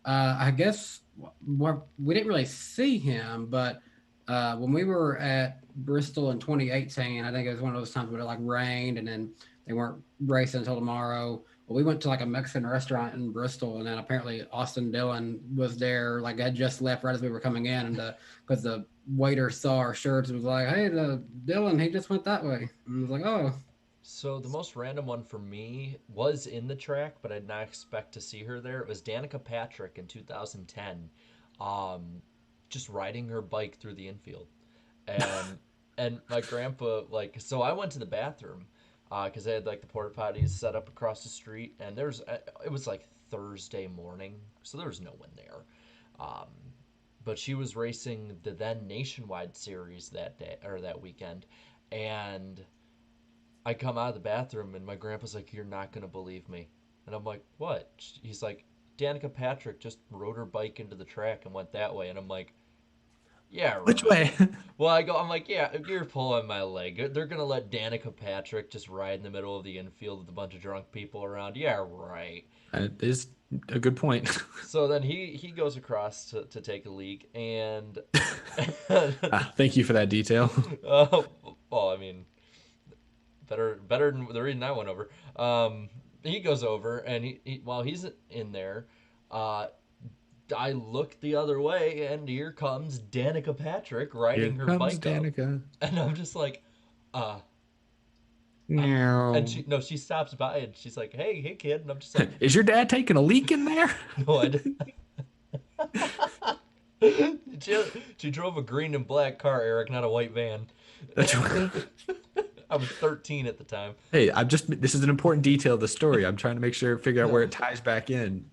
Speaker 2: I guess we didn't really see him, but when we were at Bristol in 2018, I think it was one of those times where it like rained and then they weren't racing until tomorrow. Well, we went to like a Mexican restaurant in Bristol, and then apparently Austin Dillon was there, like had just left right as we were coming in, and because the waiter saw our shirts and was like, "Hey, the Dillon, he just went that way." And I was like, "Oh,
Speaker 1: so the most random one for me was in the track, but I did not expect to see her there. It was Danica Patrick in 2010, um, just riding her bike through the infield, and my grandpa like. So I went to the bathroom because they had like the porta potties set up across the street, and it was like Thursday morning, so there was no one there. Um, but she was racing the then Nationwide Series that day or that weekend, and I come out of the bathroom and my grandpa's like, "You're not gonna believe me," and I'm like, "What?" He's like, "Danica Patrick just rode her bike into the track and went that way," and I'm like, Yeah,
Speaker 3: Which
Speaker 1: right.
Speaker 3: way?
Speaker 1: Well, I'm like, yeah, you're pulling my leg. They're gonna let Danica Patrick just ride in the middle of the infield with a bunch of drunk people around. Yeah, right.
Speaker 3: That is a good point.
Speaker 1: So then he goes across to take a leak, and
Speaker 3: Thank you for that detail.
Speaker 1: uh, well, I mean, better than the reason I went over. He goes over, and while he's in there, uh, I look the other way, and here comes Danica Patrick
Speaker 3: Here
Speaker 1: riding her
Speaker 3: comes
Speaker 1: bike up,
Speaker 3: Danica.
Speaker 1: and I'm just like, uh, and
Speaker 3: Meow.
Speaker 1: she stops by and she's like, hey kid, and I'm just like,
Speaker 3: Is your dad taking a leak in there?
Speaker 1: no, I didn't. she, she drove a green and black car, Eric, not a white van.
Speaker 3: That's
Speaker 1: I was 13 at the time.
Speaker 3: Hey, this is an important detail of the story. I'm trying to make sure, figure out where it ties back in.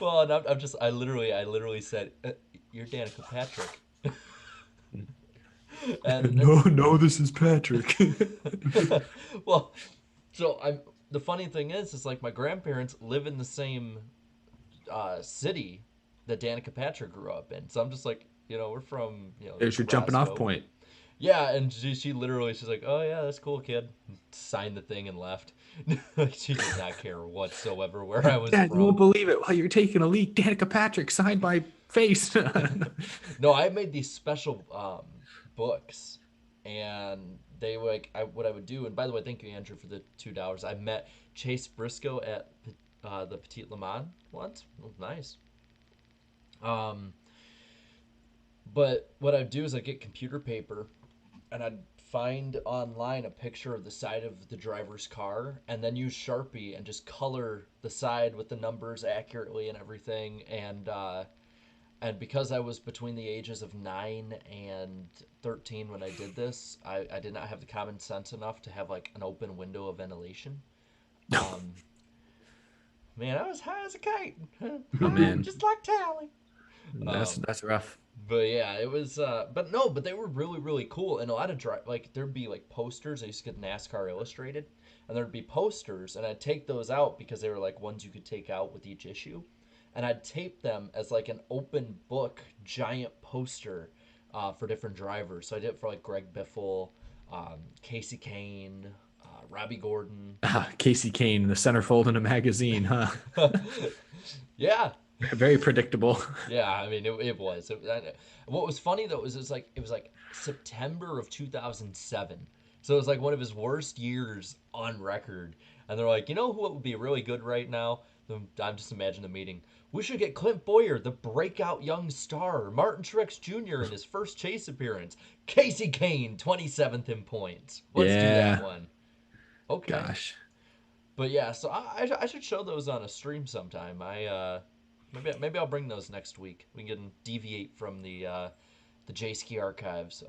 Speaker 1: Well, and I literally said, "You're Danica Patrick," and
Speaker 3: No, this is Patrick.
Speaker 1: well, so I'm. The funny thing is like my grandparents live in the same city that Danica Patrick grew up in. So I'm just like, we're from,
Speaker 3: There's your jumping off
Speaker 1: Roscoe.
Speaker 3: point.
Speaker 1: Yeah, and she literally, she's like, oh yeah, that's cool, kid. Signed the thing and left. She did not care whatsoever where I was
Speaker 3: Dad,
Speaker 1: from.
Speaker 3: you won't believe it. While you're taking a leak, Danica Patrick signed my face.
Speaker 1: No, I made these special books, and they were like, what I would do. And by the way, thank you, Andrew, for the $2. I met Chase Briscoe at the Petit Le Mans once. It was nice. But what I'd do is I'd get computer paper, and I'd find online a picture of the side of the driver's car, and then use Sharpie and just color the side with the numbers accurately and everything. And because I was between the ages of 9 and 13 when I did this, I did not have the common sense enough to have like an open window of ventilation. Um, man, I was high as a kite.
Speaker 3: Oh man,
Speaker 1: Just like Tally.
Speaker 3: that's rough.
Speaker 1: But yeah, it was. But they were really really cool, and a lot of there'd be like posters. I used to get NASCAR Illustrated, and there'd be posters, and I'd take those out because they were like ones you could take out with each issue, and I'd tape them as like an open book giant poster for different drivers. So I did it for like Greg Biffle, Casey Kane, Robbie Gordon.
Speaker 3: Casey Kane, the centerfold in a magazine, huh?
Speaker 1: Yeah.
Speaker 3: Very predictable.
Speaker 1: Yeah, I mean it was. What was funny though is it was like September of 2007, so it was like one of his worst years on record. And they're like, who would be really good right now? I'm just imagining the meeting. We should get Clint Boyer, the breakout young star, Martin Truex Jr. in his first chase appearance, Casey Kane, 27th in points. Let's do that one. Okay.
Speaker 3: Gosh.
Speaker 1: But yeah, so I should show those on a stream sometime. Maybe I'll bring those next week. We can deviate from the J-Ski archives.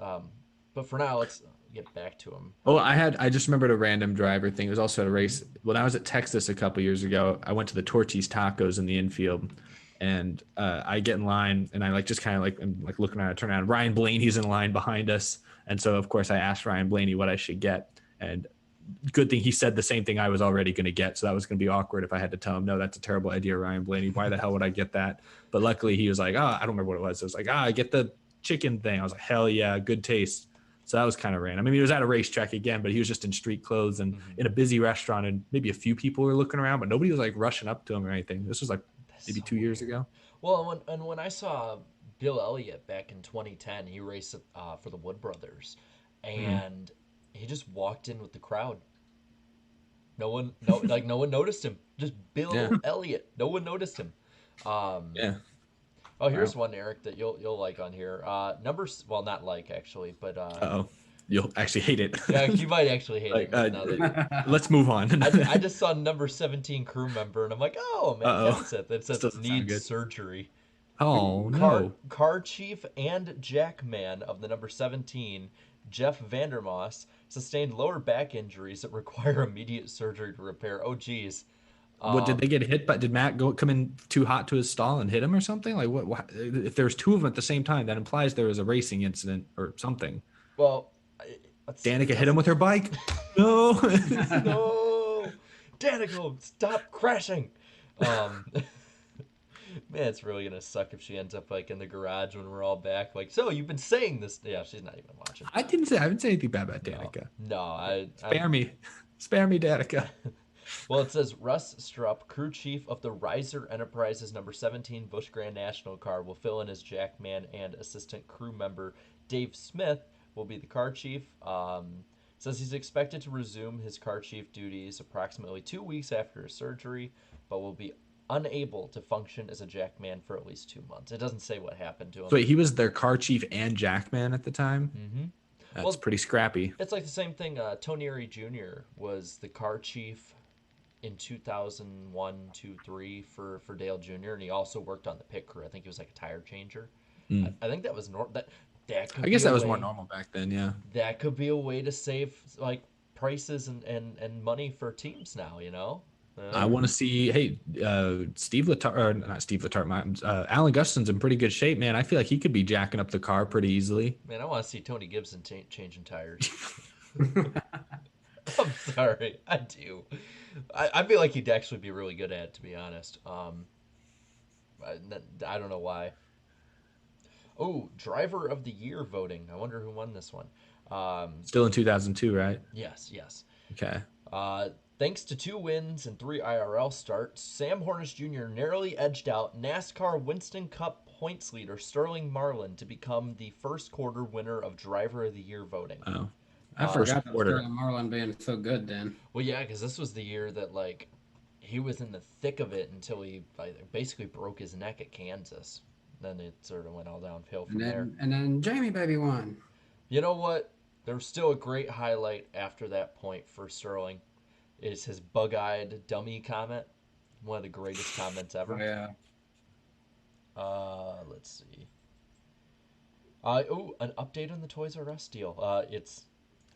Speaker 1: But for now, let's get back to them.
Speaker 3: Oh, I just remembered a random driver thing. It was also at a race. When I was at Texas a couple years ago, I went to the Torchy's Tacos in the infield, and I get in line, and I just kind of I'm looking around, I turn around. Ryan Blaney's in line behind us, and so of course I asked Ryan Blaney what I should get, and good thing he said the same thing I was already going to get. So that was going to be awkward if I had to tell him, no, that's a terrible idea, Ryan Blaney. Why the hell would I get that? But luckily he was like, I don't remember what it was. It was like, I get the chicken thing. I was like, hell yeah, good taste. So that was kind of random. I mean, he was at a racetrack again, but he was just in street clothes and in a busy restaurant, and maybe a few people were looking around, but nobody was like rushing up to him or anything. This was like maybe 2 years ago.
Speaker 1: Well, when I saw Bill Elliott back in 2010, he raced for the Wood Brothers, and he just walked in with the crowd. No one noticed him. Just Bill Elliott. No one noticed him.
Speaker 3: Yeah.
Speaker 1: Oh, here's one, Eric, that you'll like on here. Numbers, well, not like actually, but
Speaker 3: You'll actually hate it.
Speaker 1: yeah, you might actually hate it.
Speaker 3: Let's move on.
Speaker 1: I just saw number 17 crew member, and I'm like, oh man, that says needs surgery.
Speaker 3: Oh no.
Speaker 1: Car chief and jackman of the number 17, Jeff Vandermoss, sustained lower back injuries that require immediate surgery to repair. Oh geez.
Speaker 3: What did they get hit by? Did Matt come in too hot to his stall and hit him or something? Like what if there's two of them at the same time, that implies there was a racing incident or something.
Speaker 1: Well,
Speaker 3: Danica hit him with her bike. No.
Speaker 1: No. Danica, stop crashing. Man, it's really gonna suck if she ends up like in the garage when we're all back. Like, so you've been saying this? Yeah, she's not even watching.
Speaker 3: I haven't said anything bad about
Speaker 1: No,
Speaker 3: Danica.
Speaker 1: no,
Speaker 3: Spare me. Spare me, Danica.
Speaker 1: Well, it says Russ Strupp, crew chief of the Riser Enterprises number 17 Busch Grand National car, will fill in as Jackman, and assistant crew member Dave Smith will be the car chief. Says he's expected to resume his car chief duties approximately 2 weeks after his surgery, but will be unable to function as a Jackman for at least 2 months. It doesn't say what happened to him.
Speaker 3: So wait, he was their car chief and Jackman at the time.
Speaker 1: Mm-hmm.
Speaker 3: That's
Speaker 1: Well,
Speaker 3: pretty scrappy.
Speaker 1: it's like the same thing. Tony Jr. was the car chief in 2001, 2, 3 for Dale Jr. and he also worked on the pit crew. I think he was like a tire changer. I think that was that could
Speaker 3: I guess
Speaker 1: be a
Speaker 3: that was
Speaker 1: way,
Speaker 3: more normal back then. Yeah.
Speaker 1: that could be a way to save like prices and money for teams now.
Speaker 3: I want to see. Hey, Steve Letarte, or not Steve Letarte, Alan Gustafson's in pretty good shape, man. I feel like he could be jacking up the car pretty easily.
Speaker 1: Man, I want to see Tony Gibson changing tires. I'm sorry, I do. I feel like he'd actually be really good at it, to be honest. I don't know why. Oh, driver of the year voting. I wonder who won this one.
Speaker 3: Still in 2002, right?
Speaker 1: Yes, yes.
Speaker 3: Okay.
Speaker 1: Thanks to 2 wins and 3 IRL starts, Sam Hornish Jr. narrowly edged out NASCAR Winston Cup points leader Sterling Marlin to become the first quarter winner of driver of the year voting.
Speaker 3: Oh,
Speaker 2: I forgot that
Speaker 3: quarter.
Speaker 2: Sterling Marlin being so good then.
Speaker 1: Well, yeah, because this was the year that like he was in the thick of it until he basically broke his neck at Kansas. Then it sort of went all downhill from there.
Speaker 2: And then Jamie Baby won.
Speaker 1: You know what? There was still a great highlight after that point for Sterling. Is his bug-eyed dummy comment. One of the greatest comments ever.
Speaker 2: Oh, yeah.
Speaker 1: Let's see. An update on the Toys R Us deal. It's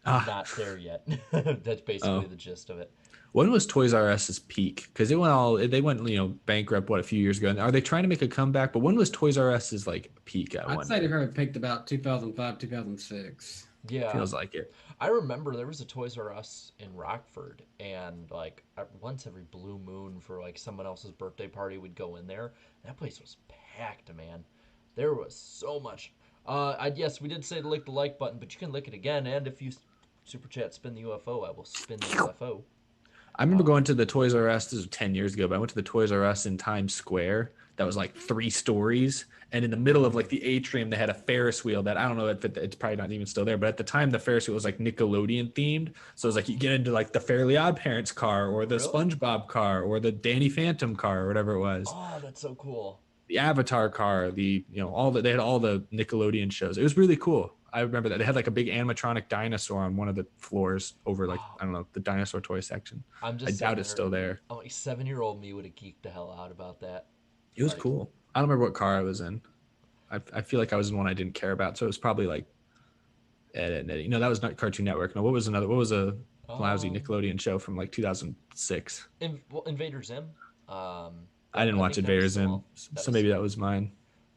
Speaker 1: not there yet. That's basically the gist of it.
Speaker 3: When was Toys R Us's peak? Because they went bankrupt a few years ago. And are they trying to make a comeback? But when was Toys R Us's peak?
Speaker 2: I'd say they probably picked about 2005, 2006.
Speaker 1: Yeah,
Speaker 3: Feels like it.
Speaker 1: I remember there was a Toys R Us in Rockford, and once every blue moon for someone else's birthday party, we'd go in there. That place was packed, man. There was so much. Yes, we did say to lick the like button, but you can lick it again, and if you super chat spin the UFO, I will spin the UFO.
Speaker 3: I remember going to the Toys R Us, this was 10 years ago, but I went to the Toys R Us in Times Square. That was 3 stories. And in the middle of the atrium, they had a Ferris wheel that I don't know if it's probably not even still there. But at the time, the Ferris wheel was Nickelodeon themed. So it was you get into the Fairly Odd Parents car or the
Speaker 1: Really?
Speaker 3: SpongeBob car or the Danny Phantom car or whatever it was.
Speaker 1: Oh, that's so cool.
Speaker 3: The Avatar car, they had all the Nickelodeon shows. It was really cool. I remember that they had a big animatronic dinosaur on one of the floors over I don't know, the dinosaur toy section. I doubt it's still there.
Speaker 1: Oh, 7-year-old me would have geeked the hell out about that.
Speaker 3: It was cool. I don't remember what car I was in. I feel like I was in one I didn't care about, so it was probably Ed, Edd n Eddy. No, that was not Cartoon Network. No, what was a lousy Nickelodeon show from 2006?
Speaker 1: Invader Zim.
Speaker 3: I didn't watch Invader Zim, so maybe that was mine.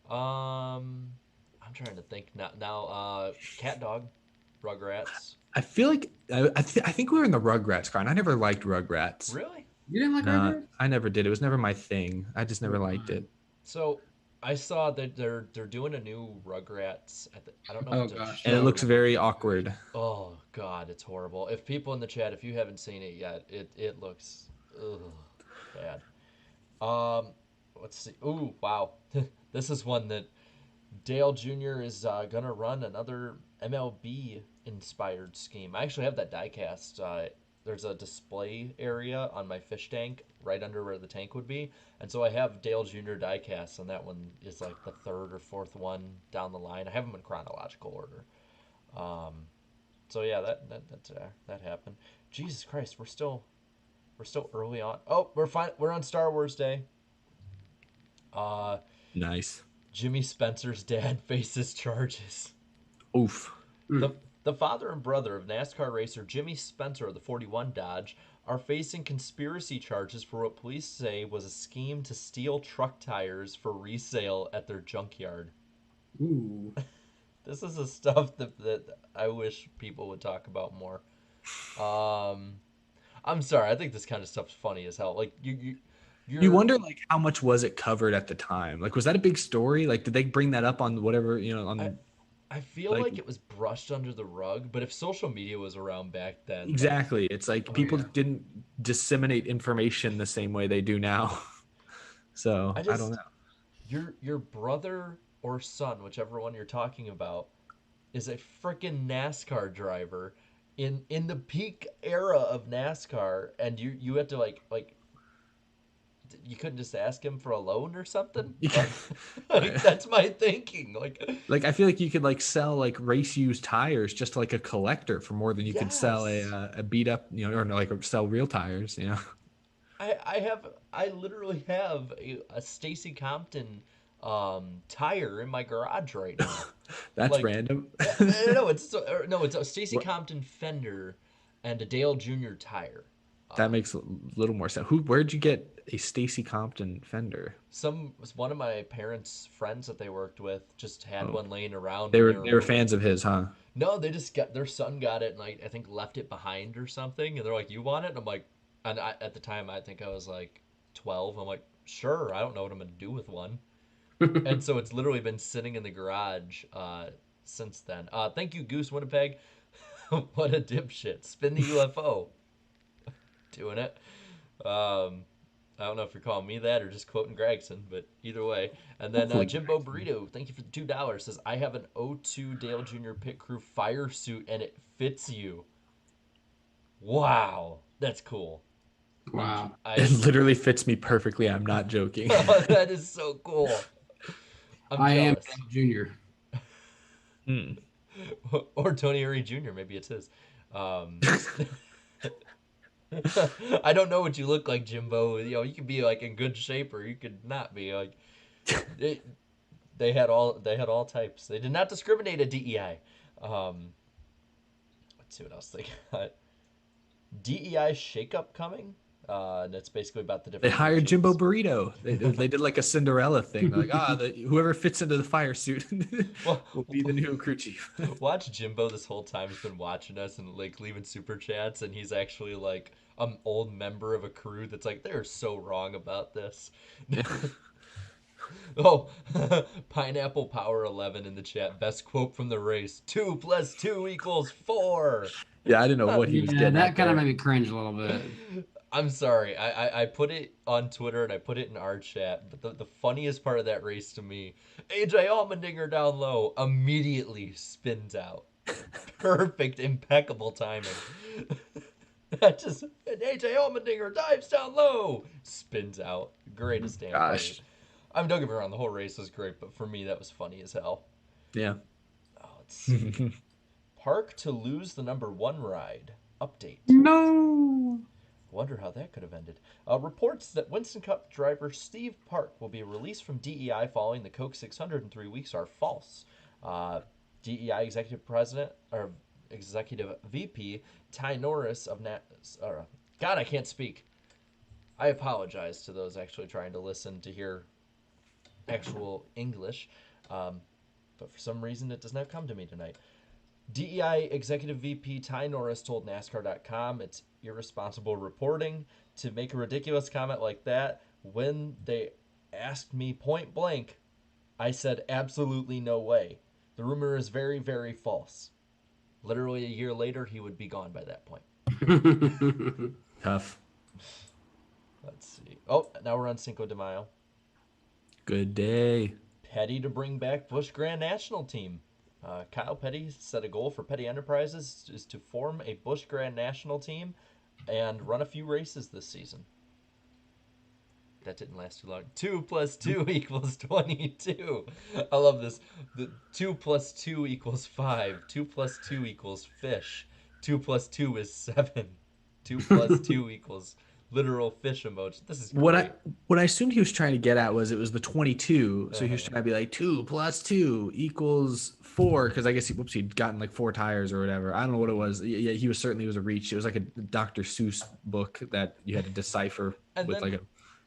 Speaker 1: I'm trying to think now. Cat Dog, Rugrats.
Speaker 3: I feel like I think we were in the Rugrats car, and I never liked Rugrats.
Speaker 1: Really?
Speaker 2: You didn't like Rugrats?
Speaker 3: I never did. It was never my thing. I just never liked it.
Speaker 1: So I saw that they're doing a new Rugrats. I don't know.
Speaker 2: Oh, gosh.
Speaker 3: And it looks very awkward.
Speaker 1: Oh God, it's horrible. If people in the chat, if you haven't seen it yet, it looks bad. Let's see. Ooh, wow. This is one that Dale Jr. is gonna run another MLB inspired scheme. I actually have that diecast. There's a display area on my fish tank right under where the tank would be, and so I have Dale Jr. diecast, and that one is the 3rd or 4th one down the line. I have them in chronological order. So yeah, that happened. Jesus Christ, we're still early on. Oh, we're fine. We're on Star Wars Day.
Speaker 3: Nice.
Speaker 1: Jimmy Spencer's dad faces charges.
Speaker 3: Oof.
Speaker 1: The father and brother of NASCAR racer Jimmy Spencer of the 41 Dodge are facing conspiracy charges for what police say was a scheme to steal truck tires for resale at their junkyard.
Speaker 2: Ooh.
Speaker 1: This is the stuff that I wish people would talk about more. I'm sorry. I think this kind of stuff's funny as hell.
Speaker 3: You
Speaker 1: You're
Speaker 3: wonder like how much was it covered at the time? Like was that a big story? Like did they bring that up on whatever,
Speaker 1: I
Speaker 3: on
Speaker 1: I feel
Speaker 3: like
Speaker 1: like it was brushed under the rug, but if social media was around back then, like
Speaker 3: exactly. It's like
Speaker 2: Oh
Speaker 3: people
Speaker 2: yeah.
Speaker 3: didn't disseminate information the same way they do now. So,
Speaker 1: I
Speaker 3: I don't
Speaker 1: just your brother or son, whichever one you're talking about, is a freaking NASCAR driver in the peak era of NASCAR, and you had to like you couldn't just ask him for a loan or something?
Speaker 3: know.
Speaker 1: Like that's my thinking. Like
Speaker 3: Like I feel like you could like sell like race used tires just to like a collector for more than you could sell
Speaker 1: yes.
Speaker 3: a beat up, or no, like sell real tires.
Speaker 1: I literally have a Stacy Compton tire in my garage right now.
Speaker 3: That's
Speaker 1: Like
Speaker 3: random.
Speaker 1: no, it's a Stacy
Speaker 3: What
Speaker 1: Compton fender and a Dale Jr. tire.
Speaker 3: that
Speaker 1: Um,
Speaker 3: makes a little more sense. Where'd you get a Stacy Compton fender?
Speaker 1: one of my parents' friends that they worked with just had
Speaker 3: Oh,
Speaker 1: one laying around
Speaker 3: they
Speaker 1: when
Speaker 3: were
Speaker 1: they were
Speaker 3: they were
Speaker 1: moving.
Speaker 3: fans of his, huh?
Speaker 1: No, they just got their son got it and like I think left it behind or something, and they're like, "You want it?" And I'm like, at the time I think I was like 12. I'm like, "Sure, I don't know what I'm gonna do with one." And so it's literally been sitting in the garage since then. Thank you, Goose Winnipeg. What a dipshit! Spin the UFO, doing it. Um, I don't know if you're calling me that or just quoting Gregson, but either way. And then
Speaker 3: Hopefully,
Speaker 1: Jimbo Burrito, thank you for the $2. Says I have an O2 Dale Jr. Pit Crew fire suit and it fits you. Wow, that's cool. I'm
Speaker 2: Wow.
Speaker 3: it
Speaker 1: I
Speaker 3: literally fits me perfectly. I'm not joking.
Speaker 1: that is so cool. I'm
Speaker 2: I am
Speaker 1: jealous.
Speaker 2: Dale Junior.
Speaker 3: Hmm.
Speaker 1: Or Tony Ari Jr. Maybe it's his. Um, I don't know what you look like, Jimbo. You could be like in good shape or you could not be. Like it, they had all types. They did not discriminate at DEI. Let's see what else they got. DEI shakeup coming. And it's basically about the
Speaker 3: They
Speaker 1: different crew
Speaker 3: hired Jimbo
Speaker 1: chiefs.
Speaker 3: Burrito. They did like a Cinderella thing. Like, whoever fits into the fire suit
Speaker 1: Well,
Speaker 3: will be the new crew chief.
Speaker 1: watch Jimbo this whole time. He's been watching us and like leaving super chats, and he's actually like an old member of a crew that's like they're so wrong about this. Oh, Pineapple Power 11 in the chat. Best quote from the race: "2 plus 2 equals 4."
Speaker 3: Yeah, I didn't know what he was
Speaker 2: Yeah,
Speaker 3: getting
Speaker 2: that
Speaker 3: at
Speaker 2: kind of made
Speaker 3: there.
Speaker 2: me cringe a little bit.
Speaker 1: I'm sorry. I put it on Twitter and I put it in our chat. But the funniest part of that race to me, AJ Allmendinger down low immediately spins out. Perfect, impeccable timing. That just and AJ Allmendinger dives down low, spins out. Greatest damn thing.
Speaker 3: Gosh,
Speaker 1: Don't get me wrong, the whole race was great, but for me that was funny as hell.
Speaker 3: yeah.
Speaker 1: Oh, let's see. Park to lose the number one ride. Update.
Speaker 2: No.
Speaker 1: Wonder how that could have ended. Reports that Winston Cup driver Steve Park will be released from DEI following the Coke 600 in 3 weeks are false. DEI executive president or executive VP Ty Norris of God, I can't speak. I apologize to those actually trying to listen to hear actual English, but for some reason it does not come to me tonight. DEI Executive VP Ty Norris told NASCAR.com it's irresponsible reporting to make a ridiculous comment like that. When they asked me point blank, I said absolutely no way. The rumor is very, very false. Literally a year later, he would be gone by that point.
Speaker 3: Tough.
Speaker 1: Let's see. Oh, now we're on Cinco de Mayo.
Speaker 3: Good day.
Speaker 1: Petty to bring back Busch Grand National Team. Kyle Petty set a goal for Petty Enterprises is to form a Busch Grand National Team and run a few races this season. That didn't last too long. 2 plus 2 equals 22. I love this. The 2 plus 2 equals 5. 2 plus 2 equals fish. 2 plus 2 is 7. 2 plus 2 equals literal fish emoji. This is
Speaker 3: What I
Speaker 1: great.
Speaker 3: what I assumed he was trying to get at was it was the 22. So he was
Speaker 1: Uh-huh.
Speaker 3: trying to be like 2 plus 2 equals 4 because I guess he'd gotten like 4 tires or whatever. I don't know what it was. Yeah, he was certainly was a reach. It was like a Dr. Seuss book that you had to decipher
Speaker 1: And
Speaker 3: with
Speaker 1: then
Speaker 3: like a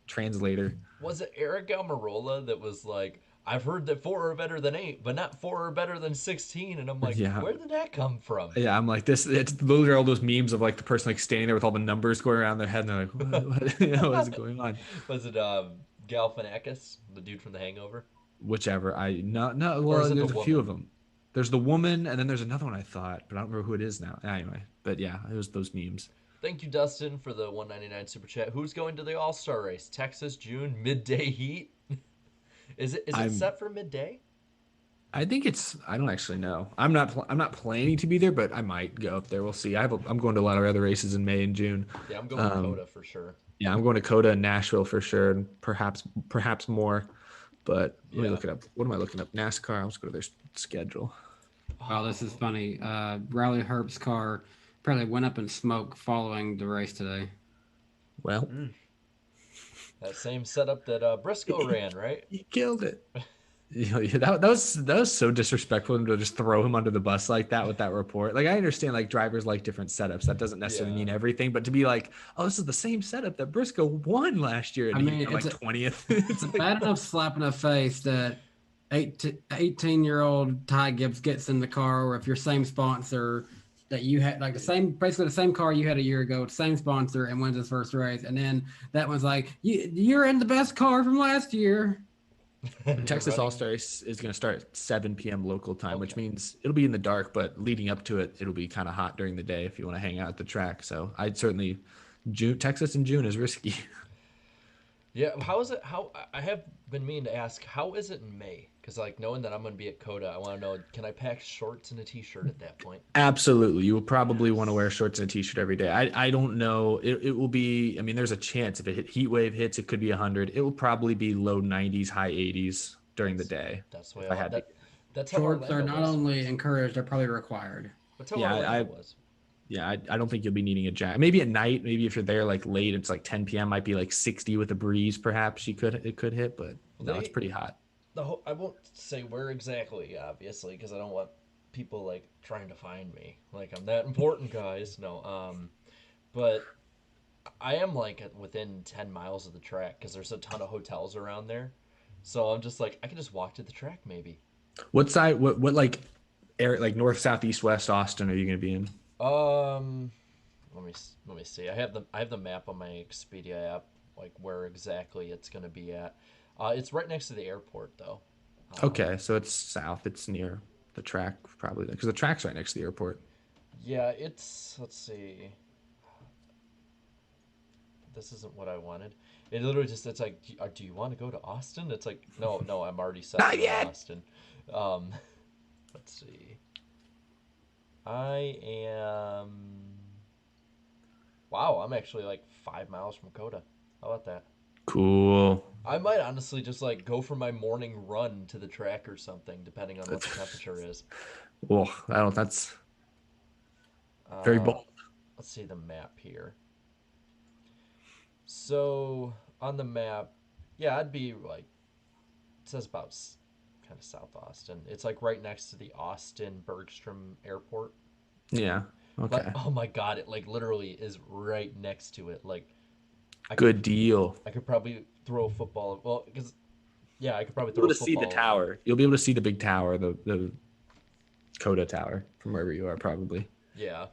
Speaker 3: translator.
Speaker 1: was it Eric Almirola that was like, I've heard that 4 are better than 8, but not 4 are better than 16. And I'm like,
Speaker 3: Yeah.
Speaker 1: where did that come from?
Speaker 3: Yeah, I'm like this. Those are all those memes of like the person like standing there with all the numbers going around their head, and they're like, what what is going on?
Speaker 1: Was it Galifianakis, the dude from The Hangover?
Speaker 3: Whichever. No.
Speaker 1: Or is
Speaker 3: Well,
Speaker 1: it the
Speaker 3: there's a few of
Speaker 1: woman?
Speaker 3: them. There's the woman, and then there's another one I thought, but I don't remember who it is now. Anyway, but yeah, it was those memes.
Speaker 1: Thank you, Dustin, for the 199 super chat. Who's going to the All Star race? Texas, June, midday heat. Is it
Speaker 3: I'm.
Speaker 1: set for midday?
Speaker 3: I think it's. I don't actually know. I'm not planning to be there, but I might go up there. We'll see. I'm going to a lot of other races in May and June.
Speaker 1: Yeah, I'm going to Coda for sure.
Speaker 3: Yeah, I'm going to Coda and Nashville for sure, and perhaps more. But let me
Speaker 1: Yeah.
Speaker 3: look it up. What am I looking up? NASCAR. I'll just go to their schedule.
Speaker 2: Oh, this is funny. Riley Herb's car apparently went up in smoke following the race today.
Speaker 3: Well,
Speaker 1: That same setup that Briscoe ran, right?
Speaker 3: you killed it. That was so disrespectful to just throw him under the bus like that with that report. Like I understand like drivers like different setups. That doesn't necessarily mean everything, but to be like, oh, this is the same setup that Briscoe won last year, and
Speaker 2: I mean,
Speaker 3: he got
Speaker 2: it's
Speaker 3: like 20th.
Speaker 2: It's a bad enough slap in the face that 18-year-old Ty Gibbs gets in the car, or if your same sponsor that you had, like basically the same car you had a year ago, same sponsor, and wins his first race, and then that one's like, you're in the best car from last year.
Speaker 3: Texas
Speaker 1: Running-
Speaker 3: All-Star is going to start at 7 p.m. local time, which
Speaker 1: Okay.
Speaker 3: means it'll be in the dark, but leading up to it, it'll be kind of hot during the day if you want to hang out at the track. So I'd certainly Texas in June is risky.
Speaker 1: Yeah, how is it? How I have been meaning to ask, how is it in May? Because like knowing that I'm going to be at Coda, I want to know, can I pack shorts and a t-shirt at that point?
Speaker 3: Absolutely. You will probably want to wear shorts and a t-shirt every day. I don't know. It will be, I mean, there's a chance if heat wave hits, it could be 100. It will probably be low 90s, high 80s during the day.
Speaker 1: That's the way
Speaker 3: if I
Speaker 1: I
Speaker 3: had
Speaker 1: want
Speaker 3: to.
Speaker 1: that. That's how
Speaker 2: Shorts are
Speaker 1: Orlando
Speaker 2: not
Speaker 1: was.
Speaker 2: only encouraged, they're probably required.
Speaker 1: That's how
Speaker 3: Yeah,
Speaker 1: Orlando was.
Speaker 3: Yeah, I don't think you'll be needing a jacket. Maybe at night, maybe if you're there like late, it's like 10 p.m. might be like 60 with a breeze. Perhaps it could hit, but no, it's pretty hot.
Speaker 1: I won't say where exactly, obviously, because I don't want people like trying to find me. Like I'm that important, guys. No, but I am like within 10 miles of the track because there's a ton of hotels around there. So I'm just like I can just walk to the track maybe.
Speaker 3: What side? What like area? Like north, south, east, west, Austin? Are you going to be in?
Speaker 1: Let me see. I have the map on my Expedia app, like where exactly it's gonna be at. It's right next to the airport though.
Speaker 3: Okay, so it's south. It's near the track, probably because the track's right next to the airport.
Speaker 1: Yeah, let's see. This isn't what I wanted. It literally just it's like, do you want to go to Austin? It's like, no, I'm already set
Speaker 3: Not
Speaker 1: to go
Speaker 3: yet.
Speaker 1: to Austin. Let's see. I am. Wow, I'm actually like 5 miles from Coda. How about that?
Speaker 3: Cool.
Speaker 1: I might honestly just like go for my morning run to the track or something, depending on what the temperature is.
Speaker 3: Well, I don't. That's very bold.
Speaker 1: Let's see the map here. So on the map, yeah, I'd be like, it says about kind of South Austin. It's like right next to the Austin Bergstrom Airport.
Speaker 3: Yeah. Okay.
Speaker 1: Like, oh my God, it like literally is right next to it. Like,
Speaker 3: Good deal.
Speaker 1: I could probably throw a football. Well, because yeah, I could probably
Speaker 3: You'll
Speaker 1: throw
Speaker 3: be
Speaker 1: a
Speaker 3: able to see
Speaker 1: football.
Speaker 3: the tower. You'll be able to see the big tower, the Coda Tower from wherever you are, probably.
Speaker 1: Yeah.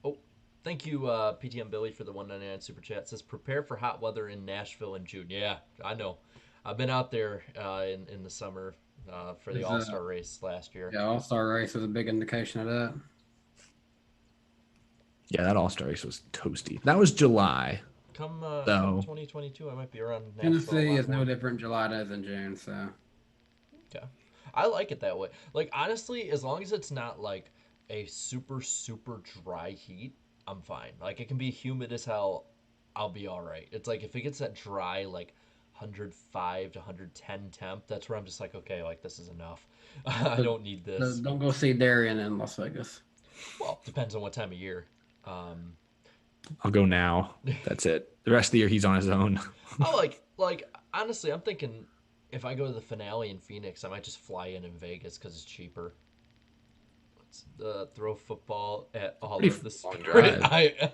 Speaker 1: Oh, thank you, PTM Billy, for the 199 super chat. It says prepare for hot weather in Nashville in June. Yeah, I know. I've been out there in the summer for the All-Star race last year.
Speaker 2: Yeah, All-Star race is a big indication of that.
Speaker 3: Yeah, that All-Star race was toasty. That was July.
Speaker 1: Come
Speaker 3: So-
Speaker 1: 2022, I might be around Nashville. a
Speaker 2: Tennessee
Speaker 1: lot
Speaker 2: is no
Speaker 1: more.
Speaker 2: different July does in June, so
Speaker 1: Yeah. I like it that way. Like, honestly, as long as it's not like a super, super dry heat, I'm fine. Like, it can be humid as hell. I'll be all right. It's like if it gets that dry, like 105 to 110 temp, that's where I'm just like, okay, like this is enough. I don't need this.
Speaker 2: don't go see Darian in Las Vegas.
Speaker 1: Well, depends on what time of year.
Speaker 3: I'll go now. That's it. The rest of the year, he's on his own.
Speaker 1: I like honestly, I'm thinking if I go to the finale in Phoenix, I might just fly in Vegas because it's cheaper. Let's throw football at all
Speaker 3: Pretty
Speaker 1: of the
Speaker 3: fun
Speaker 1: spirit.
Speaker 3: drive.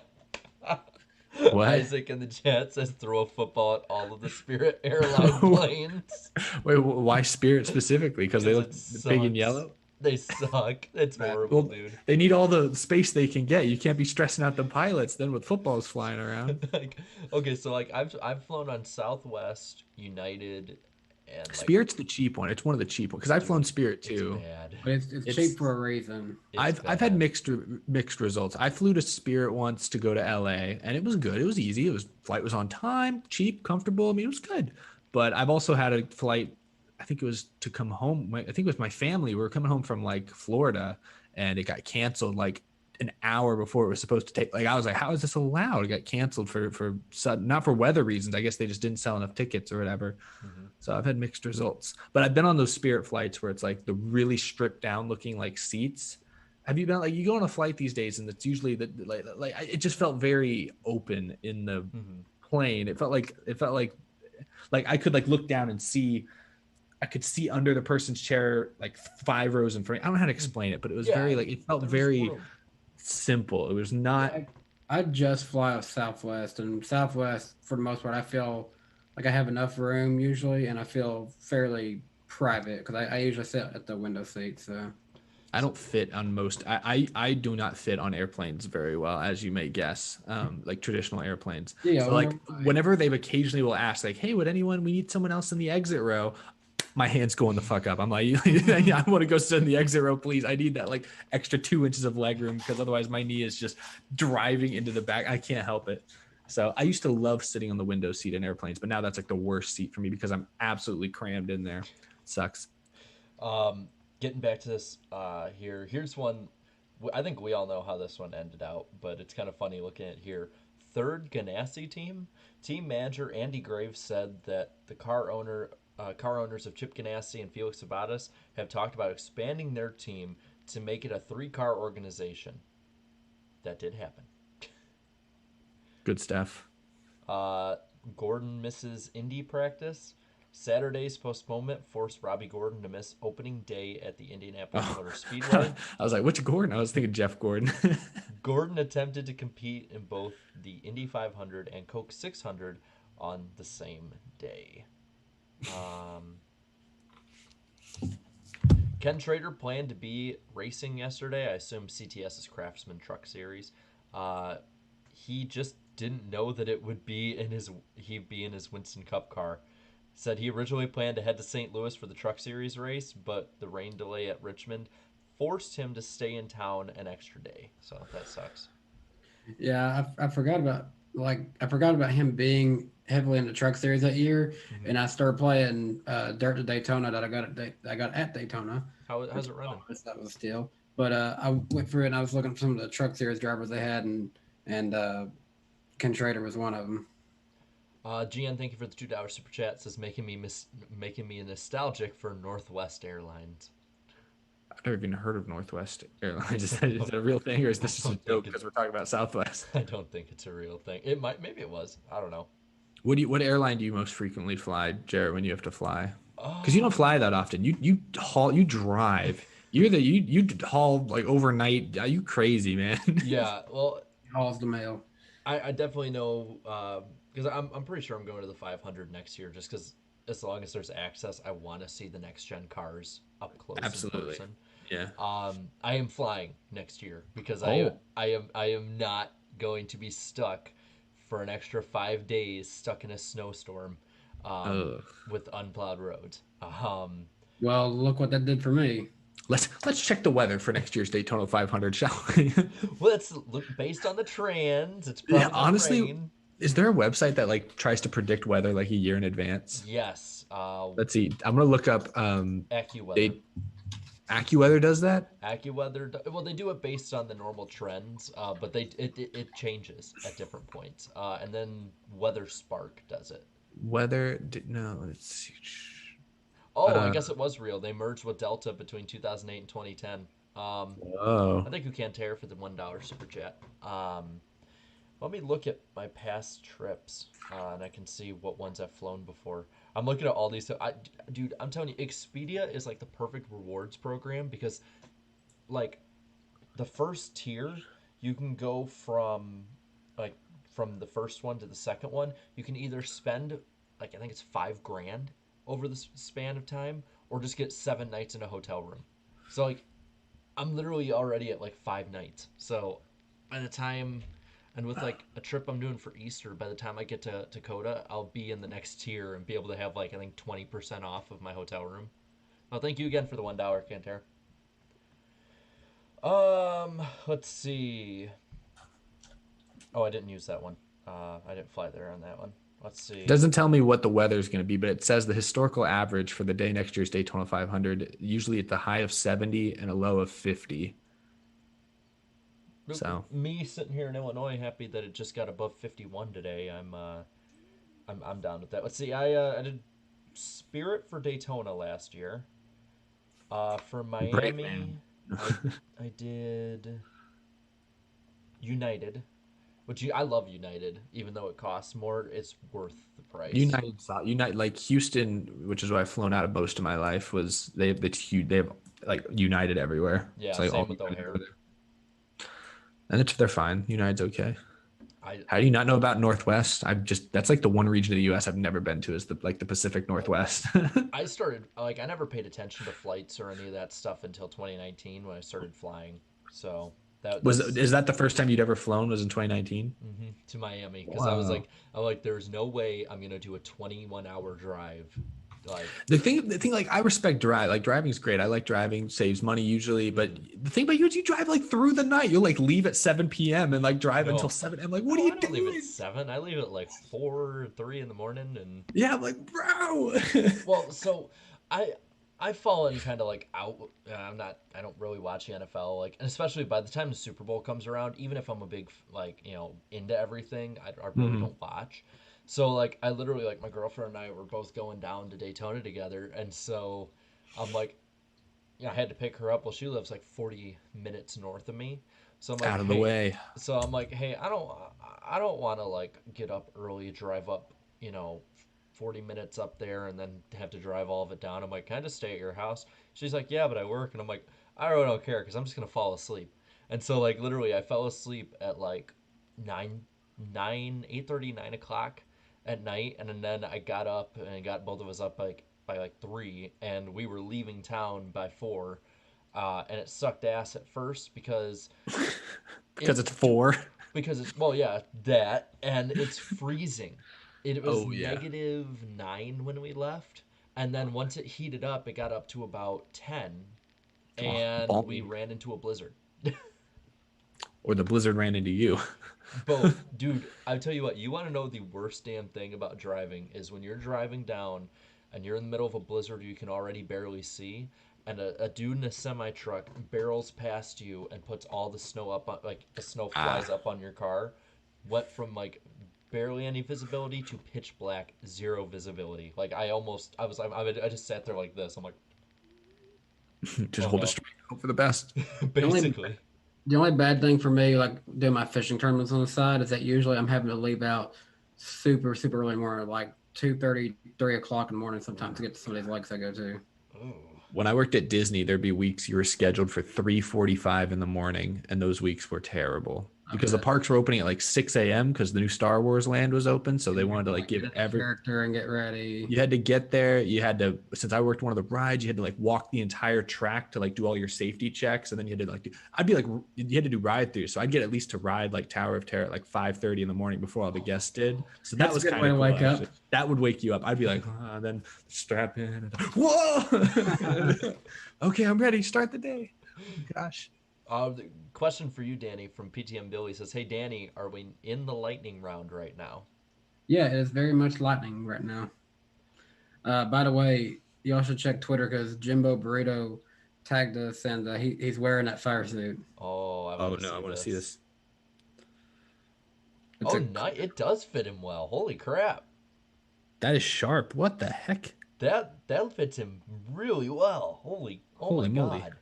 Speaker 3: What?
Speaker 1: Isaac in the chat says throw a football at all of the Spirit airline planes
Speaker 3: Wait, why Spirit specifically? Because they
Speaker 1: because
Speaker 3: look
Speaker 1: it
Speaker 3: big and
Speaker 1: sucks.
Speaker 3: yellow?
Speaker 1: They suck. It's horrible,
Speaker 3: Well,
Speaker 1: dude.
Speaker 3: they need all the space they can get. You can't be stressing out the pilots then with footballs flying around.
Speaker 1: Like, okay, so like I've flown on Southwest, United, and like,
Speaker 3: Spirit's the cheap one. It's one of the cheap ones because I've flown
Speaker 1: dude,
Speaker 3: Spirit
Speaker 1: it's
Speaker 3: too.
Speaker 1: bad.
Speaker 2: But it's
Speaker 3: It's
Speaker 2: cheap for a reason.
Speaker 1: It's
Speaker 3: I've had
Speaker 1: bad.
Speaker 3: mixed results. I flew to Spirit once to go to LA and it was good. It was easy. Flight was on time, cheap, comfortable. I mean, it was good. But I've also had a flight, I think it was to come home. I think it was my family. We were coming home from like Florida and it got canceled like an hour before it was supposed to take. Like I was like, how is this allowed? It got canceled for sudden, not for weather reasons. I guess they just didn't sell enough tickets or whatever.
Speaker 1: Hmm.
Speaker 3: So I've had mixed results, but I've been on those Spirit flights where it's like the really stripped down looking like seats. Have you been like you go on a flight these days and it's usually like it just felt very open in the
Speaker 1: Hmm.
Speaker 3: plane. It felt like I could like look down and see I could see under the person's chair like 5 rows in front. I don't know how to explain it, but it was
Speaker 1: Yeah,
Speaker 3: very like it felt
Speaker 1: there was
Speaker 3: very
Speaker 1: room.
Speaker 3: simple. It was not
Speaker 2: Yeah, I just fly with Southwest, and Southwest, for the most part, I feel like I have enough room usually, and I feel fairly private because I usually sit at the window seat. So
Speaker 3: I
Speaker 1: So,
Speaker 3: don't fit on most. I do not fit on airplanes very well, as you may guess, like traditional airplanes.
Speaker 2: yeah,
Speaker 3: So like
Speaker 2: like,
Speaker 3: whenever they've occasionally will ask like, "Hey, would anyone? We need someone else in the exit row." My hands going the fuck up. I'm like, yeah, I want to go sit in the exit row, please. I need that like extra 2 inches of leg room because otherwise my knee is just driving into the back. I can't help it. So I used to love sitting on the window seat in airplanes, but now that's like the worst seat for me because I'm absolutely crammed in there. Sucks.
Speaker 1: um, getting back to this here. Here's one. I think we all know how this one ended out, but it's kind of funny looking at here. Third Ganassi team manager Andy Graves said that the car owners of Chip Ganassi and Felix Sabates have talked about expanding their team to make it a three-car organization. That did happen.
Speaker 3: Good stuff.
Speaker 1: Uh, Gordon misses Indy practice. Saturday's postponement forced Robbie Gordon to miss opening day at the Indianapolis
Speaker 3: Oh,
Speaker 1: Motor
Speaker 3: I
Speaker 1: Speedway.
Speaker 3: was like, which Gordon? I was thinking Jeff Gordon.
Speaker 1: Gordon attempted to compete in both the Indy 500 and Coke 600 on the same day. Um, Ken Schrader planned to be racing yesterday. I assume CTS's Craftsman Truck Series. Uh, he just didn't know that it would be in his he'd be in his Winston Cup car. Said he originally planned to head to St. Louis for the Truck Series race, but the rain delay at Richmond forced him to stay in town an extra day. So that sucks.
Speaker 2: yeah, I forgot about I forgot about him being heavily in the truck series that year,
Speaker 1: Mm-hmm.
Speaker 2: and I started playing Dirt to Daytona that I got at Daytona,
Speaker 1: How's
Speaker 2: which
Speaker 1: it running?
Speaker 2: that was still. But I went through it and I was looking for some of the truck series drivers they had, and Ken Schrader was one of them.
Speaker 1: GN, thank you for the $2 super chat. Says making me nostalgic for Northwest Airlines.
Speaker 3: I've never even heard of Northwest Airlines. Is it a real thing or is this just a joke because we're talking about Southwest?
Speaker 1: I don't think it's a real thing. It might, maybe it was. I don't know.
Speaker 3: What airline do you most frequently fly, Jared, when you have to fly? Because you don't
Speaker 1: Oh,
Speaker 3: fly that often. You drive. You haul like overnight. Are you crazy, man?
Speaker 1: yeah. Well,
Speaker 2: Hauls the mail.
Speaker 1: I definitely know because I'm pretty sure I'm going to the 500 next year just because as long as there's access, I want to see the next gen cars up close in
Speaker 3: Absolutely.
Speaker 1: person.
Speaker 3: Yeah.
Speaker 1: I am flying next year because
Speaker 3: Oh,
Speaker 1: I am not going to be stuck for an extra 5 days stuck in a snowstorm um,
Speaker 3: ugh.
Speaker 1: with unplowed roads.
Speaker 2: Well, look what that did for me.
Speaker 3: Let's check the weather for next year's Daytona 500, shall we?
Speaker 1: Well, let's look based on the trends. It's
Speaker 3: Yeah,
Speaker 1: probably going to
Speaker 3: honestly,
Speaker 1: rain.
Speaker 3: is there a website that like tries to predict weather like a year in advance?
Speaker 1: Yes,
Speaker 3: Let's see. I'm gonna look up
Speaker 1: AccuWeather.
Speaker 3: they AccuWeather does that?
Speaker 1: AccuWeather. Well, they do it based on the normal trends, but it changes at different points. And then Weather Spark does it.
Speaker 3: No, let's see.
Speaker 1: Oh, I
Speaker 3: Uh
Speaker 1: guess it was real. They merged with Delta between 2008 and 2010.
Speaker 3: oh.
Speaker 1: I think you can tear for the $1 super chat. Let me look at my past trips, and I can see what ones I've flown before. I'm looking at all these. Dude, I'm telling you, Expedia is like the perfect rewards program because, like, the first tier, you can go from like from the first one to the second one, you can either spend like I think it's 5 grand over the span of time, or just get 7 nights in a hotel room. So like I'm literally already at like 5 nights. So by the time, and with like a trip I'm doing for Easter, by the time I get to Dakota, I'll be in the next tier and be able to have like I think 20% off of my hotel room. Well, thank you again for the $1, Canter. Let's see. Oh, I didn't use that one. I didn't fly there on that one. Let's
Speaker 3: It
Speaker 1: see.
Speaker 3: doesn't tell me what the weather is going to be, but it says the historical average for the day next year's Daytona 500, usually at the high of 70 and a low of 50. So
Speaker 1: Me sitting here in Illinois, happy that it just got above 51 today. I'm down with that. Let's see. I did Spirit for Daytona last year. For
Speaker 3: great,
Speaker 1: Miami,
Speaker 3: man.
Speaker 1: I did United, which I love United, even though it costs more. It's worth the price.
Speaker 3: United, like Houston, which is where I've flown out of most of my life, was they have huge. They have like United everywhere. It's
Speaker 1: Yeah,
Speaker 3: like
Speaker 1: same
Speaker 3: all
Speaker 1: with
Speaker 3: United over
Speaker 1: O'Hare.
Speaker 3: there, and they're fine. United's okay.
Speaker 1: I
Speaker 3: How do you not know about Northwest? I've just that's like the one region of the U.S. I've never been to is the Pacific Northwest.
Speaker 1: I started like I never paid attention to flights or any of that stuff until 2019 when I started flying. So that's
Speaker 3: Is that the first time you'd ever flown? Was in 2019?
Speaker 1: to Miami because
Speaker 3: Wow.
Speaker 1: I'm like there's no way I'm gonna do a 21-hour drive. Like
Speaker 3: The thing, like I respect drive. Like driving is great. I like driving, saves money usually. But the thing about you is you drive like through the night. You'll like leave at 7 p.m. and like drive until
Speaker 1: no,
Speaker 3: 7. I'm like, what are
Speaker 1: no, I
Speaker 3: you
Speaker 1: don't leave at
Speaker 3: doing?
Speaker 1: 7. I leave at like 4, 3 in the morning and
Speaker 3: Yeah, I'm like, bro.
Speaker 1: well, so I I've fallen kind of like out. I don't really watch the NFL like, and especially by the time the Super Bowl comes around. Even if I'm a big like into everything, I really
Speaker 3: hmm
Speaker 1: don't watch. So like I literally like my girlfriend and I were both going down to Daytona together, and so I'm like, I had to pick her up. Well, she lives like 40 minutes north of me, so I'm like,
Speaker 3: Out of the
Speaker 1: hey,
Speaker 3: way.
Speaker 1: I don't want to like get up early, drive up, you know, 40 minutes up there and then have to drive all of it down. I'm like, can I just stay at your house? She's like, yeah, but I work. And I'm like, I really don't care because I'm just going to fall asleep. And so, like, literally, I fell asleep at like 9, 9, 8:30, 9 o'clock at night. And then I got up and got both of us up like by like 3. And we were leaving town by 4. And it sucked ass at first because
Speaker 3: Because
Speaker 1: it
Speaker 3: it's 4.
Speaker 1: because it's well yeah that and it's freezing. It was
Speaker 3: Oh yeah.
Speaker 1: -9 when we left, and then once it heated up it got up to about 10,
Speaker 3: Oh,
Speaker 1: and we
Speaker 3: balmy.
Speaker 1: ran into a blizzard.
Speaker 3: Or the blizzard ran into you.
Speaker 1: Both, dude. I tell you what, you want to know the worst damn thing about driving is when you're driving down and you're in the middle of a blizzard you can already barely see, and a dude in a semi truck barrels past you and puts all the snow up on, like the snow flies
Speaker 3: Ah.
Speaker 1: up on your car. Went from like barely any visibility to pitch black, zero visibility. Like I just sat there like this. I'm like,
Speaker 3: Just
Speaker 1: oh
Speaker 3: hold it
Speaker 1: no,
Speaker 3: straight. Hope for the best.
Speaker 2: The only
Speaker 1: basically.
Speaker 2: the only bad thing for me, like doing my fishing tournaments on the side, is that usually I'm having to leave out super early in the morning, like 2:30, 3 o'clock in the morning sometimes to get to some of these lakes I go to.
Speaker 1: Oh,
Speaker 3: When I worked at Disney, there'd be weeks you were scheduled for 3:45 in the morning, and those weeks were terrible
Speaker 2: I
Speaker 3: because the
Speaker 2: bet.
Speaker 3: parks were opening at like 6 a.m. because the new Star Wars land was open. So they
Speaker 2: And you have
Speaker 3: wanted to
Speaker 2: to
Speaker 3: like
Speaker 2: like get
Speaker 3: give
Speaker 2: in the
Speaker 3: every
Speaker 2: character and get ready.
Speaker 3: you had to get there. You had to, since I worked one of the rides, you had to like walk the entire track to like do all your safety checks. And then you had to like I'd be like, you had to do ride through. So I'd get at least to ride like Tower of Terror at like 5:30 in the morning before all the guests did. So that
Speaker 2: That's a
Speaker 3: was
Speaker 2: good
Speaker 3: kind
Speaker 2: way
Speaker 3: of
Speaker 2: to
Speaker 3: cool,
Speaker 2: wake up.
Speaker 3: actually. That would wake you up. I'd be like, then strap in. And, whoa. Okay, I'm ready. Start the day. Oh, gosh.
Speaker 1: the question for you, Danny, from PTM Billy says, "Hey, Danny, are we in the lightning round right now?"
Speaker 2: Yeah, it is very much lightning right now. By the way, y'all should check Twitter because Jimbo Burrito tagged us and he's wearing that fire suit.
Speaker 1: Oh, I want
Speaker 3: Oh
Speaker 1: to
Speaker 3: no, I
Speaker 1: see
Speaker 3: want to see
Speaker 1: this.
Speaker 3: this.
Speaker 2: It's
Speaker 1: Oh,
Speaker 2: a
Speaker 1: nice! It does fit him well. Holy crap!
Speaker 3: That is sharp. What the heck?
Speaker 1: That fits him really well. Oh my
Speaker 3: Holy moly.
Speaker 1: god.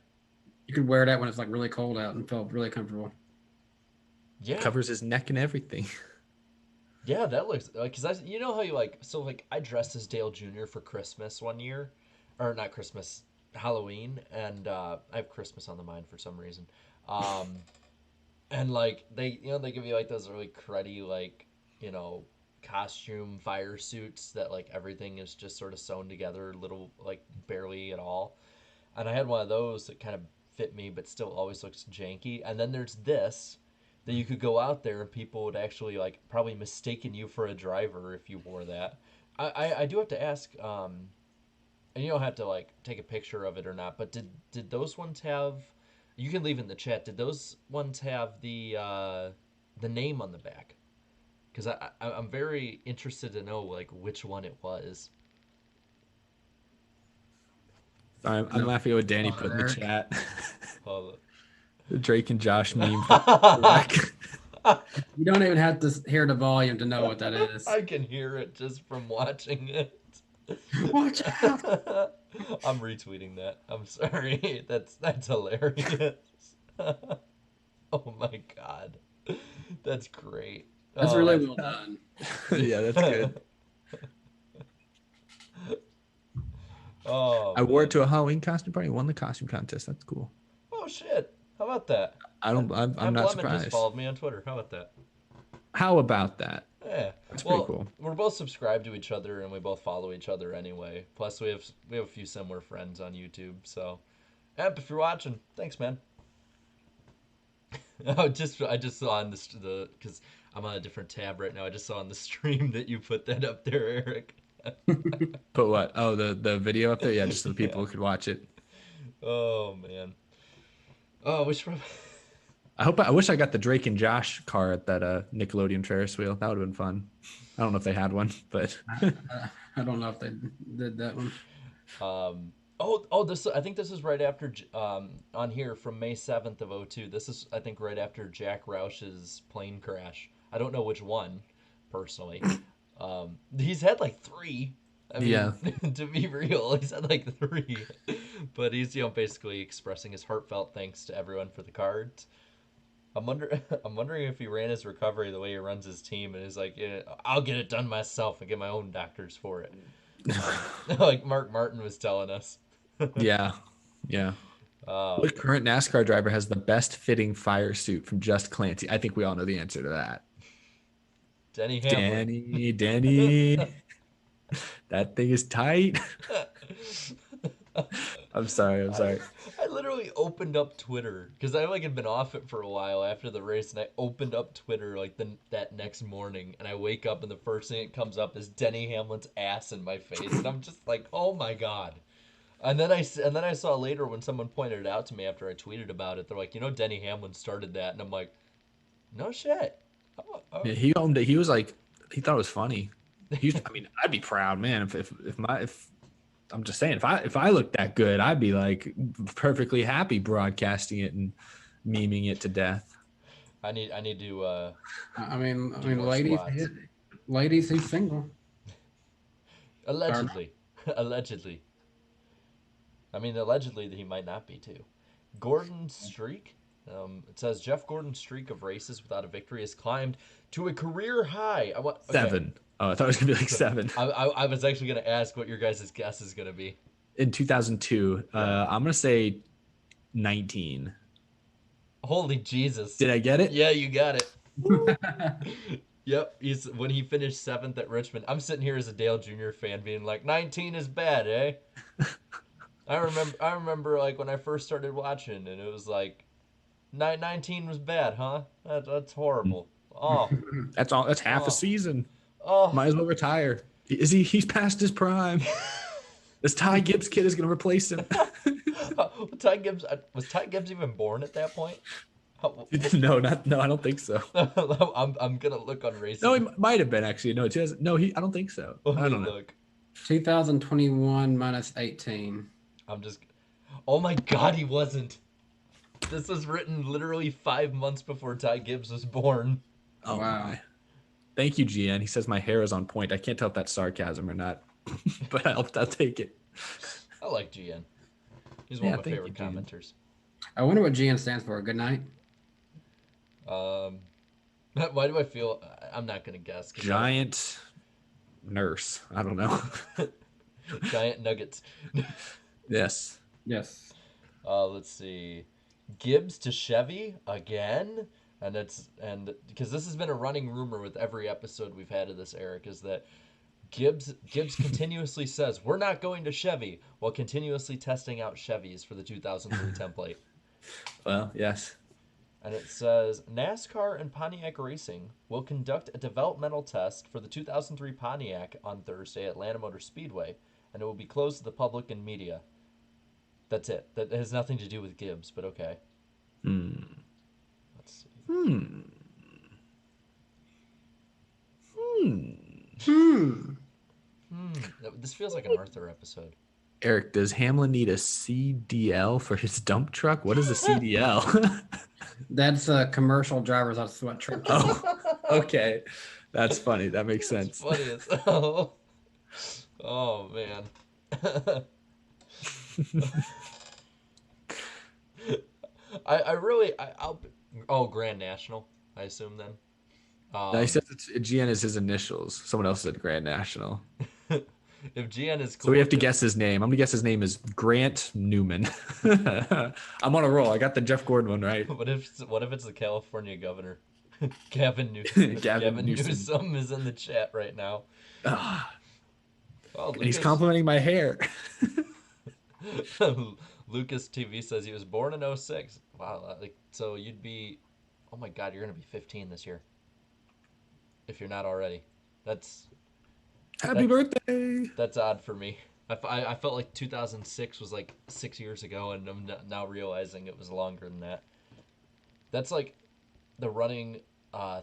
Speaker 2: You could wear that when it's like really cold out and feel really comfortable.
Speaker 1: Yeah,
Speaker 3: Covers his neck and everything.
Speaker 1: yeah, that looks like because you know how you like so like I dressed as Dale Jr. for Christmas one year, or not Christmas, Halloween, and I have Christmas on the mind for some reason. Um, And like they give you like those really cruddy like you know costume fire suits that like everything is just sort of sewn together, little like barely at all. And I had one of those that kind of fit me, but still always looks janky. And then there's this that you could go out there and people would actually like probably mistaken you for a driver if you wore that. I do have to ask, and you don't have to like take a picture of it or not, but did those ones have? You can leave in the chat. Did those ones have the name on the back? Because I'm very interested to know like which one it was.
Speaker 3: I'm laughing at what Danny
Speaker 2: Oh,
Speaker 3: put in the
Speaker 2: Eric.
Speaker 3: chat.
Speaker 1: Hold
Speaker 3: The Drake and Josh meme from
Speaker 1: on.
Speaker 3: Shrek.
Speaker 2: You don't even have to hear the volume to know what that is.
Speaker 1: I can hear it just from watching it.
Speaker 2: Watch out!
Speaker 1: I'm retweeting that. I'm sorry. That's hilarious. Oh my god. That's great.
Speaker 2: That's
Speaker 1: Oh,
Speaker 2: really well done.
Speaker 3: Yeah, that's good.
Speaker 1: Oh,
Speaker 3: I wore
Speaker 1: man.
Speaker 3: it to a Halloween costume party. Won the costume contest. That's cool.
Speaker 1: Oh shit. How about that?
Speaker 3: I'm
Speaker 1: That
Speaker 3: not
Speaker 1: Lemon just
Speaker 3: surprised.
Speaker 1: followed me on Twitter. How about that?
Speaker 3: How about that?
Speaker 1: Yeah.
Speaker 3: That's
Speaker 1: Well,
Speaker 3: pretty cool.
Speaker 1: we're both subscribed to each other and we both follow each other anyway. Plus we have a few similar friends on YouTube, so App, if you're watching, thanks, man. I just saw on the because I'm on a different tab right now. I just saw on the stream that you put that up there, Eric.
Speaker 3: Put what? Oh, the video up there. Yeah, just so the people
Speaker 1: Yeah.
Speaker 3: could watch it.
Speaker 1: Oh man. Oh, which
Speaker 3: I wish I got the Drake and Josh car at that Nickelodeon Ferris wheel. That would have been fun. I don't know if they had one, but
Speaker 2: I don't know if they did that one.
Speaker 1: this I think this is right after on here from May 7th of '02. This is I think right after Jack Roush's plane crash. I don't know which one personally. He's had like three. I mean,
Speaker 3: Yeah.
Speaker 1: to be real, he's had like three. But he's basically expressing his heartfelt thanks to everyone for the cards. I'm wondering if he ran his recovery the way he runs his team and is like, yeah, I'll get it done myself and get my own doctors for it. Like Mark Martin was telling us.
Speaker 3: yeah, yeah. What current NASCAR driver has the best fitting fire suit from Just Clancy? I think we all know the answer to that.
Speaker 1: Denny Hamlin.
Speaker 3: Danny. That thing is tight. I'm sorry.
Speaker 1: I literally opened up Twitter because I like had been off it for a while after the race, and I opened up Twitter like that next morning, and I wake up and the first thing that comes up is Denny Hamlin's ass in my face, and I'm just like, oh my god. And then I saw later when someone pointed it out to me after I tweeted about it, they're like, you know, Denny Hamlin started that, and I'm like, no shit.
Speaker 3: Yeah, he owned it. He was like, he thought it was funny. I mean, I'd be proud, man. If I'm just saying, if I looked that good, I'd be like perfectly happy broadcasting it and memeing it to death.
Speaker 1: I need to.
Speaker 2: I mean,
Speaker 1: more
Speaker 2: ladies, he's single.
Speaker 1: Allegedly, allegedly. I mean, allegedly that he might not be too. Gordon's streak. It says Jeff Gordon's streak of races without a victory has climbed to a career high. Okay.
Speaker 3: 7. Oh, I thought it was gonna be like 7.
Speaker 1: I was actually gonna ask what your guys' guess is gonna be.
Speaker 3: In 2002, I'm gonna say 19.
Speaker 1: Holy Jesus!
Speaker 3: Did I get it?
Speaker 1: Yeah, you got it. Yep, when he finished 7th at Richmond. I'm sitting here as a Dale Jr. fan, being like, 19 is bad, eh? I remember like when I first started watching, and it was like, 19 was bad, huh? That's horrible. Oh,
Speaker 3: That's all. That's half a season.
Speaker 1: oh.
Speaker 3: Might as well retire. He's past his prime. This Ty Gibbs kid is gonna replace him.
Speaker 1: Ty Gibbs was Ty Gibbs even born at that point?
Speaker 3: No, I don't think so.
Speaker 1: I'm gonna look on racing.
Speaker 3: No, he might have been actually. No, I don't think so. I don't know.
Speaker 1: Look.
Speaker 2: 2021 minus 18.
Speaker 1: Oh my god, he wasn't. This was written literally 5 months before Ty Gibbs was born.
Speaker 3: Oh
Speaker 2: Wow.
Speaker 3: my. Thank you, GN. He says my hair is on point. I can't tell if that's sarcasm or not, but I'll take it.
Speaker 1: I like GN. He's one of my
Speaker 3: thank
Speaker 1: favorite
Speaker 3: you, GN.
Speaker 1: commenters.
Speaker 2: I wonder what GN stands for. Good night.
Speaker 1: Why do I feel I'm not gonna guess?
Speaker 3: Giant nurse. I don't know.
Speaker 1: Giant nuggets.
Speaker 2: Yes.
Speaker 1: Let's see. Gibbs to Chevy again. And because this has been a running rumor with every episode we've had of this, Eric, is that Gibbs continuously says we're not going to Chevy while continuously testing out Chevys for the 2003 template.
Speaker 3: Well, yes.
Speaker 1: And it says NASCAR and Pontiac Racing will conduct a developmental test for the 2003 Pontiac on Thursday at Atlanta Motor Speedway, and it will be closed to the public and media. That's it. That has nothing to do with Gibbs, but okay.
Speaker 3: Hmm.
Speaker 1: Let's see.
Speaker 3: Hmm. Hmm.
Speaker 2: Hmm.
Speaker 1: This feels like an Arthur episode.
Speaker 3: Eric, does Hamlin need a CDL for his dump truck? What is a CDL?
Speaker 2: That's a commercial driver's on sweat truck.
Speaker 3: Oh, okay. That's funny. That makes
Speaker 1: That's
Speaker 3: sense.
Speaker 1: funny as hell. Oh man. I'll Grand National, I assume then.
Speaker 3: No, he says GN is his initials. Someone else said Grand National.
Speaker 1: If GN is cool,
Speaker 3: So we have to guess his name. I'm gonna guess his name is Grant Newman. I'm on a roll. I got the Jeff Gordon one right.
Speaker 1: What if it's the California governor? Gavin Newsom.
Speaker 3: Gavin Newsom.
Speaker 1: Newsom is in the chat right now.
Speaker 3: Ah,
Speaker 1: Oh,
Speaker 3: he's complimenting my hair.
Speaker 1: Lucas TV says he was born in 06. Wow, so you'd be, oh my God, you're gonna be 15 this year. If you're not already,
Speaker 3: Happy birthday.
Speaker 1: that's odd for me. I felt like 2006 was like 6 years ago, and I'm now realizing it was longer than that. That's like the running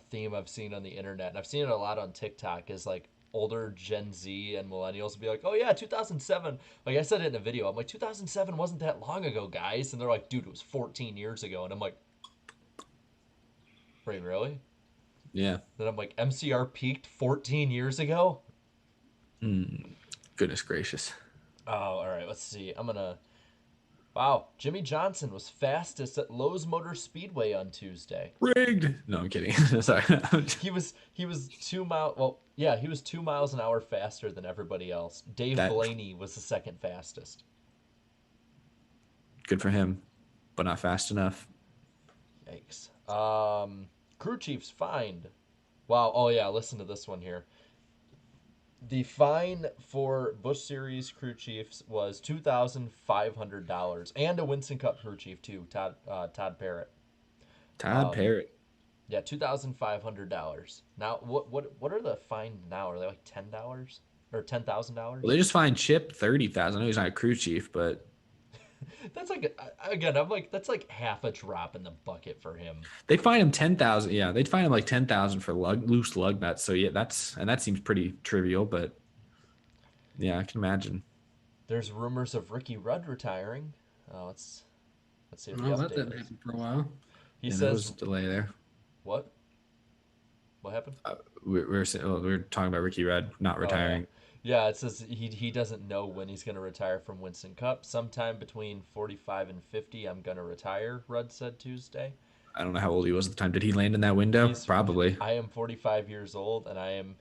Speaker 1: theme I've seen on the internet, and I've seen it a lot on TikTok, is like older Gen Z and millennials will be like, oh yeah, 2007. Like I said it in a video, I'm like, 2007 wasn't that long ago, guys. And they're like, dude, it was 14 years ago. And I'm like, wait, really?
Speaker 3: Yeah.
Speaker 1: Then I'm like, MCR peaked 14 years ago?
Speaker 3: Goodness gracious.
Speaker 1: Oh, all right, let's see. Wow, Jimmy Johnson was fastest at Lowe's Motor Speedway on Tuesday.
Speaker 3: Rigged. No, I'm kidding. Sorry.
Speaker 1: He was 2 miles. Well, yeah, he was 2 miles an hour faster than everybody else. Dave Blaney was the second fastest.
Speaker 3: Good for him, but not fast enough.
Speaker 1: Yikes. Crew chiefs fined. Wow. Oh yeah, listen to this one here. The fine for Busch Series crew chiefs was $2,500, and a Winston Cup crew chief too, Todd Parrott.
Speaker 3: Todd Parrott.
Speaker 1: Yeah, $2,500. Now, what are the fines now? Are they like $10 or $10,000?
Speaker 3: Well, they just fined Chip 30,000. I know he's not a crew chief, but
Speaker 1: That's like, again, I'm like, that's like half a drop in the bucket for him.
Speaker 3: they fine him 10,000. Yeah, they'd fine him like 10,000 for loose lug nuts. So yeah, that seems pretty trivial, but yeah, I can imagine.
Speaker 1: There's rumors of Ricky Rudd retaring. Let's see if the
Speaker 2: That
Speaker 1: update
Speaker 2: didn't
Speaker 1: is.
Speaker 2: happen for a while.
Speaker 1: He
Speaker 3: There was
Speaker 1: says,
Speaker 3: a delay there.
Speaker 1: what? What happened?
Speaker 3: We were talking about Ricky Rudd not retiring.
Speaker 1: Yeah, it says he doesn't know when he's going to retire from Winston Cup. Sometime between 45 and 50, I'm going to retire, Rudd said Tuesday.
Speaker 3: I don't know how old he was at the time. Did he land in that window? Probably.
Speaker 1: I am 45 years old, and I am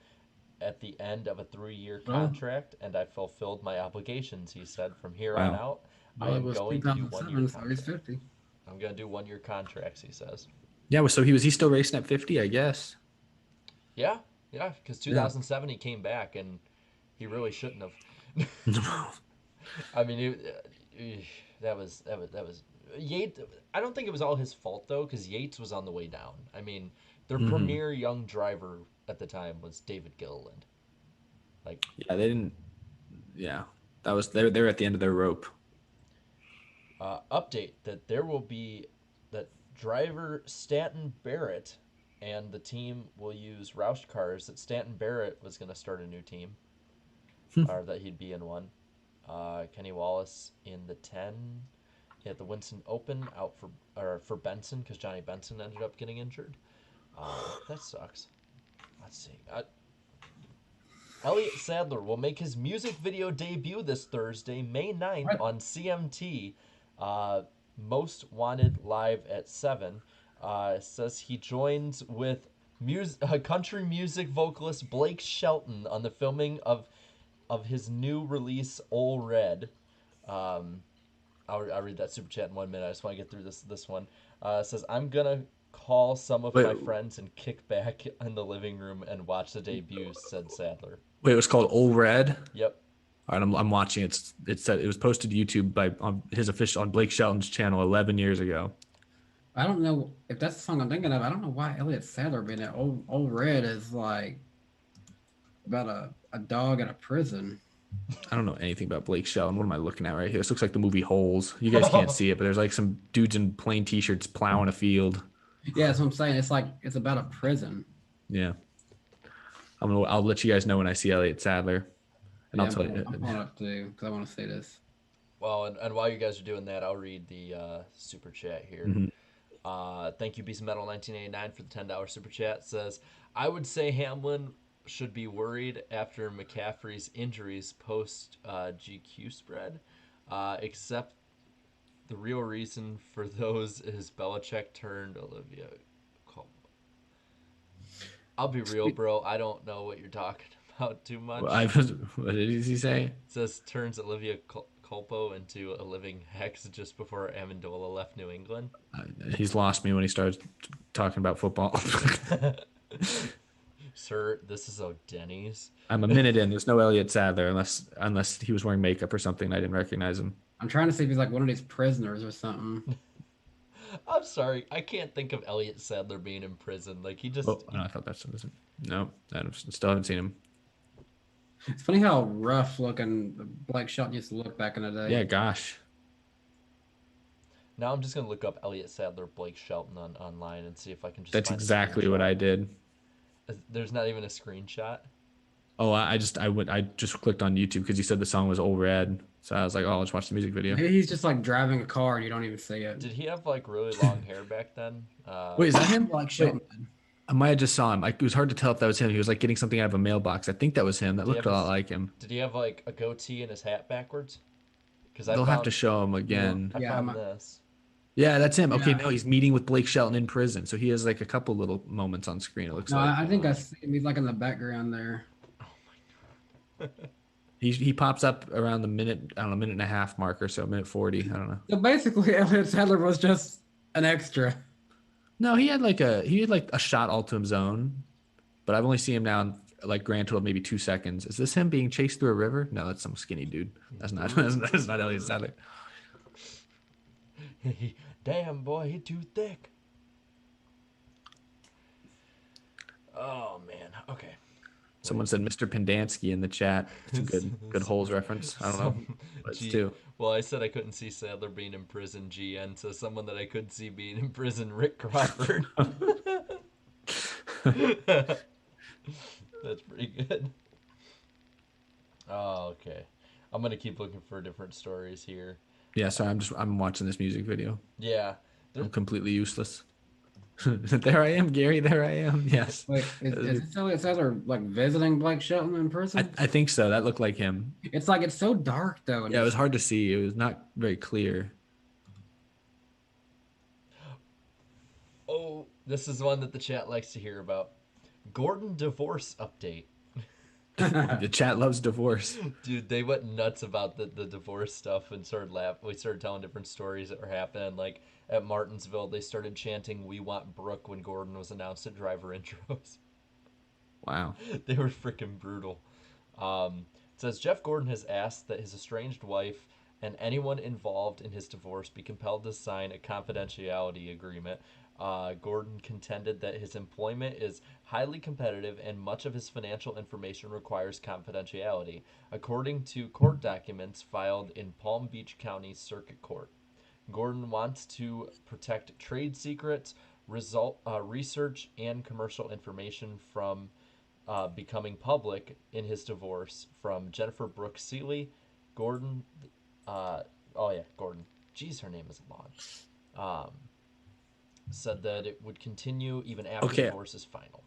Speaker 1: at the end of a 3-year contract, and I fulfilled my obligations, he said. From here on out, I am going to do 1 year
Speaker 2: so he's
Speaker 1: contracts.
Speaker 2: 50.
Speaker 1: I'm going to do 1 year contracts, he says.
Speaker 3: Yeah, well, so he still racing at 50, I guess.
Speaker 1: Yeah, because 2007 he came back, and he really shouldn't have. I mean, that was Yates. I don't think it was all his fault though, because Yates was on the way down. I mean, their premier young driver at the time was David Gilliland. Like,
Speaker 3: yeah, they didn't. Yeah, that was they're at the end of their rope.
Speaker 1: update that that driver Stanton Barrett and the team will use Roush cars. That Stanton Barrett was going to start a new team. Or that he'd be in one. Kenny Wallace in the 10. He had the Winston Open out for Benson, because Johnny Benson ended up getting injured. That sucks. Let's see. Elliott Sadler will make his music video debut this Thursday, May 9th on CMT. Most Wanted live at 7. Says he joins with country music vocalist Blake Shelton on the filming of his new release, Ol' Red. I'll read that super chat in 1 minute. I just want to get through this one. It says, I'm gonna call some of
Speaker 3: Wait,
Speaker 1: my friends and kick back in the living room and watch the debut, said Sadler.
Speaker 3: wait, it was called Old Red.
Speaker 1: Yep.
Speaker 3: All right, I'm watching it. It said it was posted to YouTube by on his official on Blake Shelton's channel 11 years ago.
Speaker 2: I don't know if that's the song I'm thinking of. I don't know why Elliot Sadler being it. Old Red is like about a dog in a prison.
Speaker 3: I don't know anything about Blake Shelton. What am I looking at right here? This looks like the movie Holes. You guys can't see it, but there's like some dudes in plain t-shirts plowing a field.
Speaker 2: Yeah, that's what I'm saying. It's like it's about a prison.
Speaker 3: Yeah. I'll let you guys know when I see Elliot Sadler. And I'll tell you.
Speaker 2: I'm pulling up too because I want to see this.
Speaker 1: Well, and while you guys are doing that, I'll read the super chat here. Thank you, Beast Metal 1989 for the $10 super chat. It says, I would say Hamlin should be worried after McCaffrey's injuries post GQ spread, except the real reason for those is Belichick turned Olivia. I'll be real, bro. I don't know what you're talking about too much.
Speaker 3: What did he say?
Speaker 1: It says turns Olivia Culpo into a living hex just before Amendola left New England.
Speaker 3: He's lost me when he started talking about football.
Speaker 1: Sir, this is Denny's.
Speaker 3: I'm a minute in. There's no Elliot Sadler unless he was wearing makeup or something and I didn't recognize him.
Speaker 2: I'm trying to see if he's like one of these prisoners or something.
Speaker 1: I'm sorry, I can't think of Elliot Sadler being in prison. Like he just.
Speaker 3: Oh, no, I thought that's no. I still haven't seen him.
Speaker 2: It's funny how rough looking Blake Shelton used to look back in the day.
Speaker 3: Yeah, gosh.
Speaker 1: Now I'm just gonna look up Elliot Sadler, Blake Shelton online and see if I can just.
Speaker 3: That's exactly what I did.
Speaker 1: There's not even a screenshot.
Speaker 3: Oh, I just clicked on YouTube because you said the song was Old Red, so I was like, oh, let's watch the music video.
Speaker 2: Maybe he's just like driving a car and you don't even see it.
Speaker 1: Did he have like really long hair back then?
Speaker 3: Wait, is that him?
Speaker 2: Blake Shelton.
Speaker 3: I might have just saw him. It was hard to tell if that was him. He was like getting something out of a mailbox. I think that was him. That looked a lot like him.
Speaker 1: Did he have like a goatee and his hat backwards? Because
Speaker 3: they'll have to show him again.
Speaker 1: I found this.
Speaker 3: Yeah, that's him. Okay,
Speaker 2: Yeah.
Speaker 3: no, he's meeting with Blake Shelton in prison, so he has like a couple little moments on screen. It looks
Speaker 2: No,
Speaker 3: like.
Speaker 2: I think I see him. He's like in the background there.
Speaker 3: He pops up around the minute and a half mark or so, minute 40. I don't know.
Speaker 2: So basically, Elliot Sadler was just an extra.
Speaker 3: No, he had like a shot all to his own, but I've only seen him now in like grand total maybe 2 seconds. Is this him being chased through a river? No, that's some skinny dude. That's not Elliot Sadler.
Speaker 1: Damn boy, he too thick. Oh man. Okay.
Speaker 3: Someone said Mr. Pendansky in the chat. It's a good Holes reference. I don't know. But it's two.
Speaker 1: Well, I said I couldn't see Sadler being in prison, GN, so someone that I could see being in prison, Rick Crawford. That's pretty good. Oh, okay. I'm going to keep looking for different stories here.
Speaker 3: Yeah, sorry, I'm watching this music video.
Speaker 1: Yeah.
Speaker 3: I'm completely useless. There I am, Gary. There I am. Yes.
Speaker 2: Wait, is this Elliot Sadler like visiting Blake Shelton in prison?
Speaker 3: I think so. That looked like him.
Speaker 2: It's like it's so dark though.
Speaker 3: Yeah, it was hard to see. It was not very clear.
Speaker 1: Oh, this is one that the chat likes to hear about. Gordon divorce update.
Speaker 3: The chat loves divorce.
Speaker 1: Dude, they went nuts about the divorce stuff and started laughing. We started telling different stories that were happening. Like at Martinsville, they started chanting "We want Brooke" when Gordon was announced at driver intros.
Speaker 3: Wow.
Speaker 1: They were freaking brutal. It says Jeff Gordon has asked that his estranged wife and anyone involved in his divorce be compelled to sign a confidentiality agreement. Gordon contended that his employment is highly competitive and much of his financial information requires confidentiality, according to court documents filed in Palm Beach County Circuit Court. Gordon wants to protect trade secrets, research, and commercial information from becoming public in his divorce from Jennifer Brooks Seeley. Gordon, Gordon. Jeez, her name is long. Said that it would continue even after the divorce is final.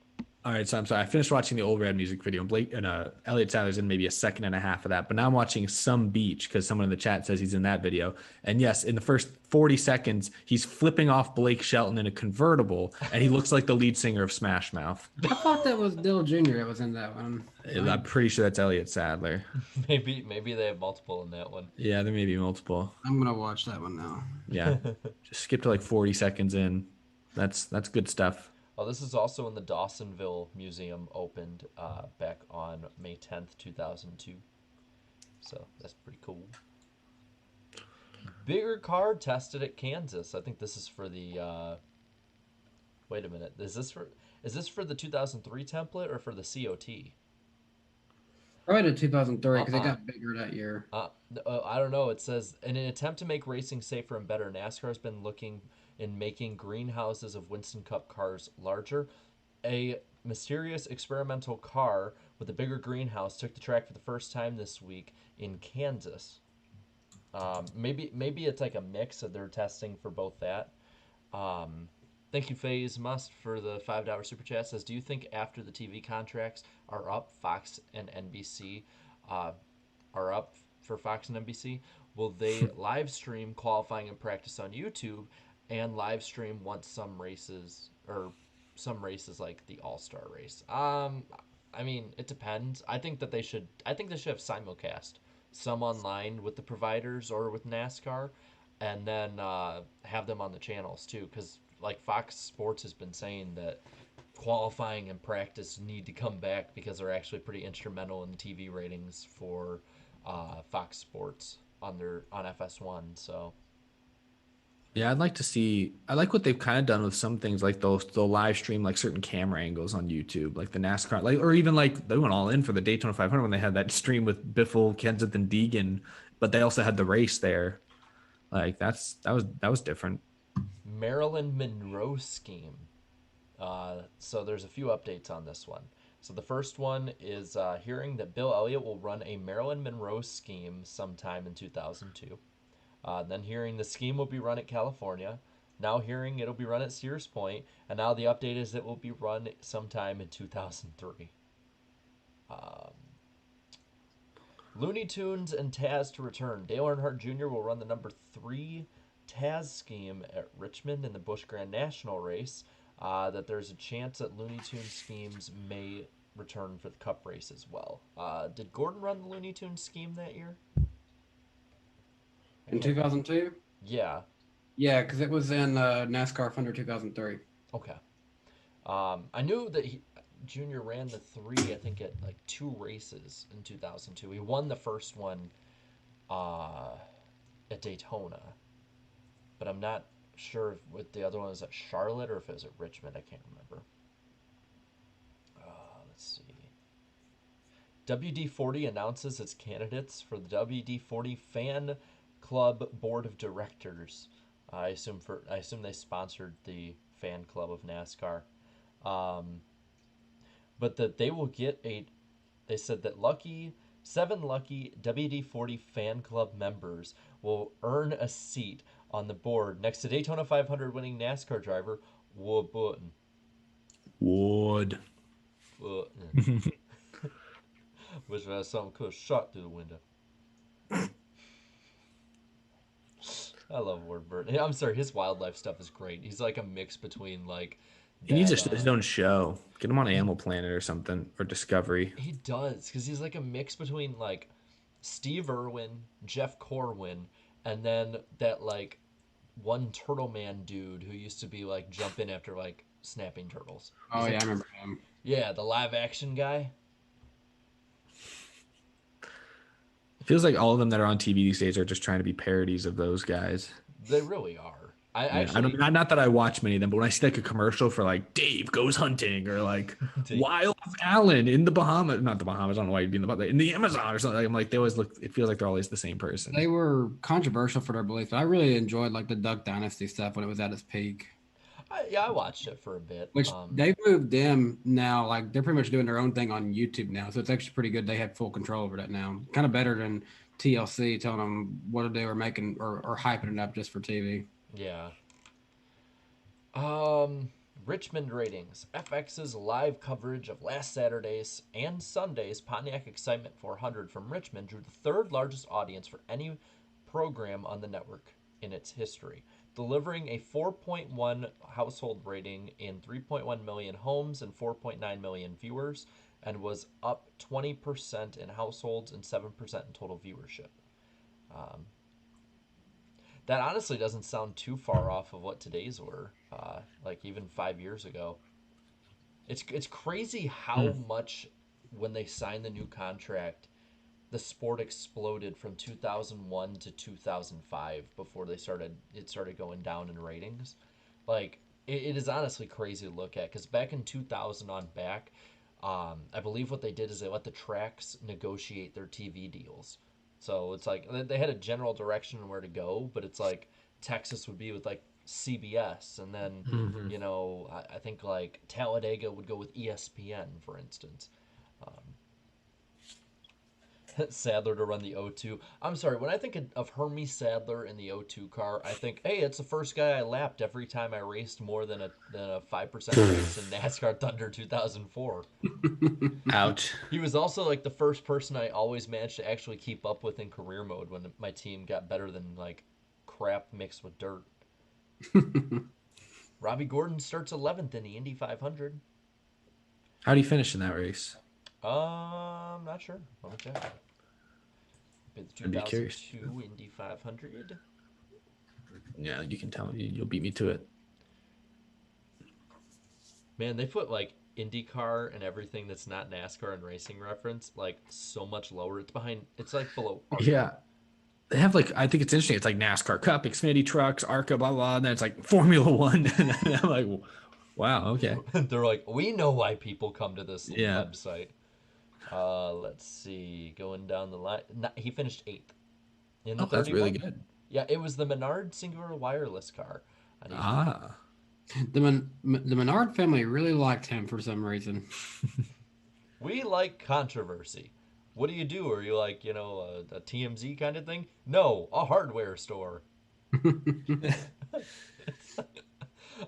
Speaker 3: All right, so I'm sorry. I finished watching the Old Red music video, and Blake and Elliot Sadler's in maybe a second and a half of that. But now I'm watching Some Beach because someone in the chat says he's in that video. And yes, in the first 40 seconds, he's flipping off Blake Shelton in a convertible, and he looks like the lead singer of Smash Mouth.
Speaker 2: I thought that was Dill Jr. that was in that one.
Speaker 3: I'm pretty sure that's Elliot Sadler.
Speaker 1: Maybe they have multiple in that one.
Speaker 3: Yeah, there may be multiple.
Speaker 2: I'm gonna watch that one now.
Speaker 3: Yeah, just skip to like 40 seconds in. That's good stuff.
Speaker 1: Oh, this is also in the Dawsonville Museum, opened back on May 10th, 2002. So that's pretty cool. Bigger car tested at Kansas. I think this is for the. Wait a minute. Is this for the 2003 template or for the COT?
Speaker 2: Probably to 2003 because it
Speaker 1: Uh-uh.
Speaker 2: got bigger that year.
Speaker 1: Uh, I don't know. It says, in an attempt to make racing safer and better, NASCAR has been looking in making greenhouses of Winston Cup cars larger. A mysterious experimental car with a bigger greenhouse took the track for the first time this week in Kansas. Maybe it's like a mix of their testing for both that. Um, Thank you, FaZe Must, for the $5 super chat. Says, do you think after the TV contracts are up, Fox and NBC uh, are up for Fox and NBC, will they live stream qualifying and practice on YouTube and live stream once some races like the All Star race? I mean, it depends. I think that they should. I think they should have simulcast, some online with the providers or with NASCAR, and then have them on the channels too. Because like Fox Sports has been saying that qualifying and practice need to come back because they're actually pretty instrumental in the TV ratings for Fox Sports on FS1. So
Speaker 3: Yeah, I'd like to see. I like what they've kind of done with some things, like they'll live stream like certain camera angles on YouTube, like the NASCAR, like or even like they went all in for the Daytona 500 when they had that stream with Biffle, Kenseth, and Deegan, but they also had the race there. Like that was different.
Speaker 1: Marilyn Monroe scheme. So there's a few updates on this one. So the first one is hearing that Bill Elliott will run a Marilyn Monroe scheme sometime in 2002. Then hearing the scheme will be run at California. Now hearing it'll be run at Sears Point, and now the update is it will be run sometime in 2003. Um, Looney Tunes and Taz to return. Dale Earnhardt Jr. will run the number 3 Taz scheme at Richmond in the Busch Grand National race. That there's a chance that Looney Tunes schemes may return for the Cup race as well. Did Gordon run the Looney Tunes scheme that year? I
Speaker 2: In
Speaker 1: can't remember.
Speaker 2: 2002?
Speaker 1: Yeah.
Speaker 2: Yeah, because it was in NASCAR Thunder 2003.
Speaker 1: Okay. I knew that Junior ran the 3. I think at like 2 races in 2002. He won the first one uh, at Daytona, but I'm not sure if with the other one was at Charlotte or if it was at Richmond. I can't remember. Let's see. WD-40 announces its candidates for the WD-40 Fan Club Board of Directors. I assume they sponsored the fan club of NASCAR. Um, but that they will get a. They said that 7 lucky WD-40 fan club members will earn a seat on the board next to Daytona 500 winning NASCAR driver Wood Button.
Speaker 3: Wood.
Speaker 1: Wish I had something could have shot through the window. I love Warbird. I'm sorry, his wildlife stuff is great. He's like a mix between like
Speaker 3: He needs
Speaker 1: that.
Speaker 3: his own show. Get him on Animal Planet or something or Discovery.
Speaker 1: He does because he's like a mix between like Steve Irwin, Jeff Corwin, and then that like one Turtle Man dude who used to be like jumping after like snapping turtles.
Speaker 2: Oh,
Speaker 1: He's
Speaker 2: yeah,
Speaker 1: like,
Speaker 2: I remember him.
Speaker 1: yeah, the live action guy.
Speaker 3: It feels like all of them that are on TV these days are just trying to be parodies of those guys.
Speaker 1: They really are. I
Speaker 3: Yeah, I don't.
Speaker 1: actually
Speaker 3: Not that I watch many of them, but when I see like a commercial for like Dave goes hunting or like Wild Allen in the Bahamas, not the Bahamas, I don't know why you'd be in in the Amazon or something. I'm like they always look. It feels like they're always the same person.
Speaker 2: They were controversial for their beliefs, but I really enjoyed like the Duck Dynasty stuff when it was at its peak.
Speaker 1: yeah, I watched it for a bit.
Speaker 2: Which they've moved them now, like they're pretty much doing their own thing on YouTube now. So it's actually pretty good. They have full control over that now. Kind of better than TLC telling them what to do or making or hyping it up just for TV.
Speaker 1: Yeah. Richmond ratings. FX's live coverage of last Saturday's and Sunday's Pontiac Excitement 400 from Richmond drew the third largest audience for any program on the network in its history, delivering a 4.1 household rating in 3.1 million homes and 4.9 million viewers, and was up 20% in households and 7% in total viewership. Um, that honestly doesn't sound too far off of what today's were, like even 5 years ago. It's crazy how
Speaker 3: Hmm.
Speaker 1: much when they signed the new contract, the sport exploded from 2001 to 2005 before it started going down in ratings. Like it is honestly crazy to look at because back in 2000 on back, I believe what they did is they let the tracks negotiate their TV deals. So it's like they had a general direction on where to go, but it's like Texas would be with like CBS, and then
Speaker 3: Hmm.
Speaker 1: I think like Talladega would go with ESPN, for instance. Sadler to run the O2. I'm sorry, when I think of Hermie Sadler in the O2 car, I think, hey, it's the first guy I lapped every time I raced more than a 5% race in NASCAR Thunder 2004.
Speaker 3: Ouch.
Speaker 1: He was also like the first person I always managed to actually keep up with in career mode when my team got better than like crap mixed with dirt. Robbie Gordon starts 11th in the Indy 500.
Speaker 3: How do you finish in that race?
Speaker 1: Not sure. Let me check. The
Speaker 3: I'd be curious.
Speaker 1: 2002 Indy 500.
Speaker 3: Yeah, you can tell. You'll beat me to it.
Speaker 1: Man, they put like IndyCar and everything that's not NASCAR and racing reference like so much lower. It's behind. It's like below ARCA.
Speaker 3: Yeah. They have like, I think it's interesting. It's like NASCAR Cup, Xfinity trucks, ARCA, blah blah. And then it's like Formula One, and I'm like, wow, okay,
Speaker 1: They're like, we know why people come to this
Speaker 3: yeah.
Speaker 1: website. Let's see. Going down the line, he finished eighth in the
Speaker 3: Oh, that's really
Speaker 1: 31.
Speaker 3: good.
Speaker 1: Yeah, it was the Menard singular wireless car. And he's
Speaker 3: Ah,
Speaker 2: The Menard family really liked him for some reason.
Speaker 1: We like controversy. What do you do? Are you like, a TMZ kind of thing? No, a hardware store.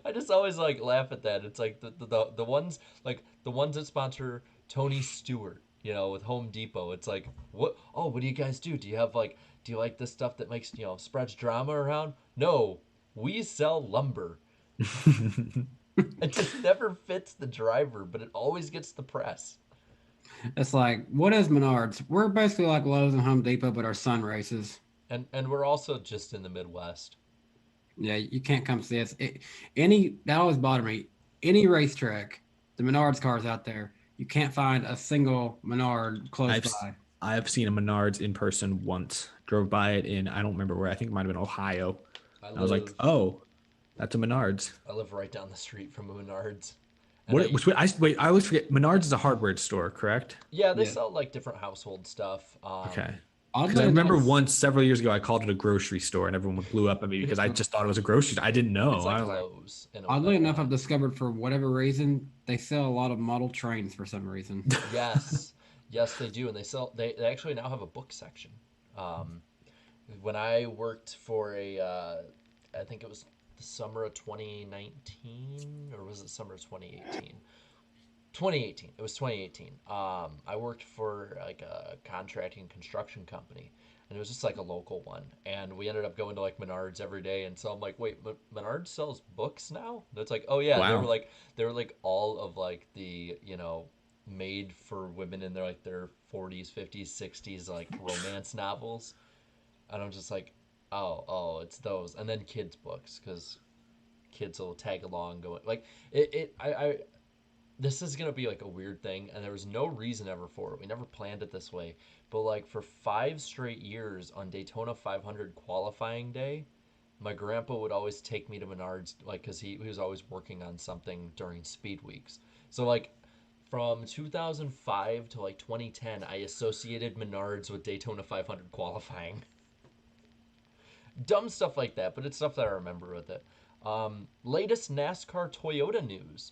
Speaker 1: I just always like laugh at that. It's like the ones like the ones that sponsor Tony Stewart, with Home Depot. It's like, what? Oh, what do you guys do? Do you like this stuff that makes spreads drama around? No, we sell lumber. It just never fits the driver, but it always gets the press.
Speaker 2: It's like, what is Menards? We're basically like Lowe's and Home Depot, but our son races.
Speaker 1: And we're also just in the Midwest.
Speaker 2: Yeah, you can't come see us. That always bothered me. Any racetrack, the Menards cars out there, you can't find a single Menard close
Speaker 3: I've
Speaker 2: by.
Speaker 3: I've seen a Menards in person once. Drove by it in, I don't remember where. I think it might have been Ohio.
Speaker 1: I
Speaker 3: I was like,
Speaker 1: live
Speaker 3: oh, that's a Menards.
Speaker 1: I live right down the street from Menards, and
Speaker 3: What was wait? I always forget. Menards is a hardware store, correct?
Speaker 1: yeah, they
Speaker 2: Yeah.
Speaker 1: sell like different household stuff.
Speaker 3: Okay. Because I
Speaker 2: Oddly
Speaker 3: remember
Speaker 2: enough,
Speaker 3: once several years ago, I called it a grocery store, and everyone blew up at me because I just thought it was a grocery store. I didn't know.
Speaker 1: It's
Speaker 3: I
Speaker 1: like
Speaker 3: was like,
Speaker 1: Lowe's in
Speaker 2: oddly
Speaker 1: a
Speaker 2: enough, I've
Speaker 1: way.
Speaker 2: discovered for whatever reason they sell a lot of model trains for some reason.
Speaker 1: Yes, yes, they do, and they actually now have a book section. Um, when I worked for I think it was the summer of 2019, or was it summer of 2018? 2018. It was 2018. I worked for like a contracting construction company, and it was just like a local one. And we ended up going to like Menards every day. And so I'm like, wait, Menards sells books now? And it's like, oh yeah,
Speaker 3: wow.
Speaker 1: they were like all of like the made for women in their 40s, 50s, 60s like romance novels. And I'm just like, oh, it's those. And then kids books because kids will tag along going like I this is gonna be like a weird thing, and there was no reason ever for it. We never planned it this way, but like for 5 straight years on Daytona 500 qualifying day, my grandpa would always take me to Menards, like because he was always working on something during speed weeks. So like from 2005 to like 2010, I associated Menards with Daytona 500 qualifying. Dumb stuff like that, but it's stuff that I remember with it. Latest NASCAR Toyota news.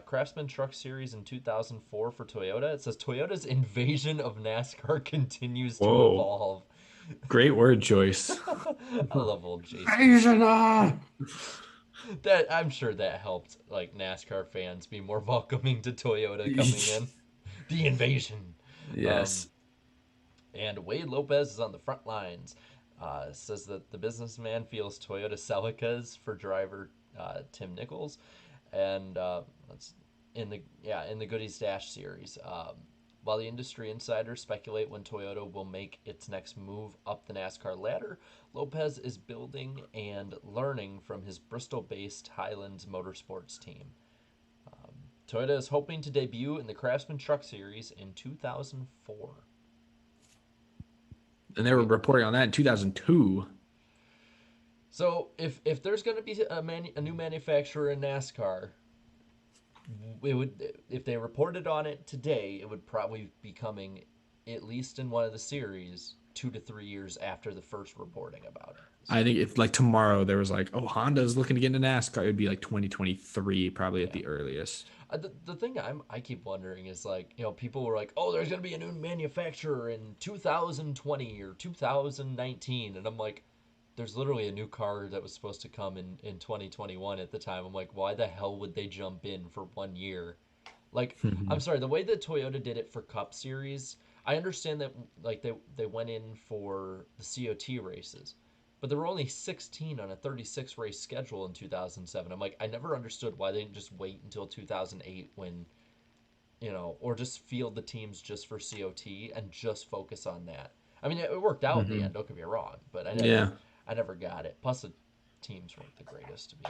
Speaker 1: Craftsman Truck Series in 2004 for Toyota. It says Toyota's invasion of NASCAR continues to
Speaker 3: Whoa.
Speaker 1: evolve.
Speaker 3: Great word choice.
Speaker 1: I love old Jason.
Speaker 2: Asian, ah!
Speaker 1: That I'm sure that helped like NASCAR fans be more welcoming to Toyota coming in. The invasion. Um,
Speaker 3: Yes.
Speaker 1: and Wade Lopez is on the front lines. Says that the businessman feels Toyota Celicas for driver Tim Nichols, and that's in the Goodies Dash series. While the industry insiders speculate when Toyota will make its next move up the NASCAR ladder, Lopez is building and learning from his Bristol-based Highlands Motorsports team. Toyota is hoping to debut in the Craftsman Truck Series in 2004.
Speaker 3: And they were reporting on that in 2002.
Speaker 1: So if there's going to be a new manufacturer in NASCAR, it would, if they reported on it today, it would probably be coming at least in one of the series 2 to 3 years after the first reporting about it. So,
Speaker 3: I think if like tomorrow there was like, oh, Honda's looking to get into NASCAR, it'd be like 2023 probably at
Speaker 1: yeah.
Speaker 3: the earliest.
Speaker 1: The thing I keep wondering is like, people were like, oh, there's going to be a new manufacturer in 2020 or 2019. And I'm like, there's literally a new car that was supposed to come in 2021 at the time. I'm like, why the hell would they jump in for 1 year? Like, I'm sorry, the way that Toyota did it for Cup Series, I understand that like they went in for the COT races, but there were only 16 on a 36 race schedule in 2007. I'm like, I never understood why they didn't just wait until 2008 when, or just field the teams just for COT and just focus on that. I mean, it worked out in the end. Don't get me wrong, but
Speaker 3: Yeah.
Speaker 1: I never got it. Plus, the teams weren't the greatest, to be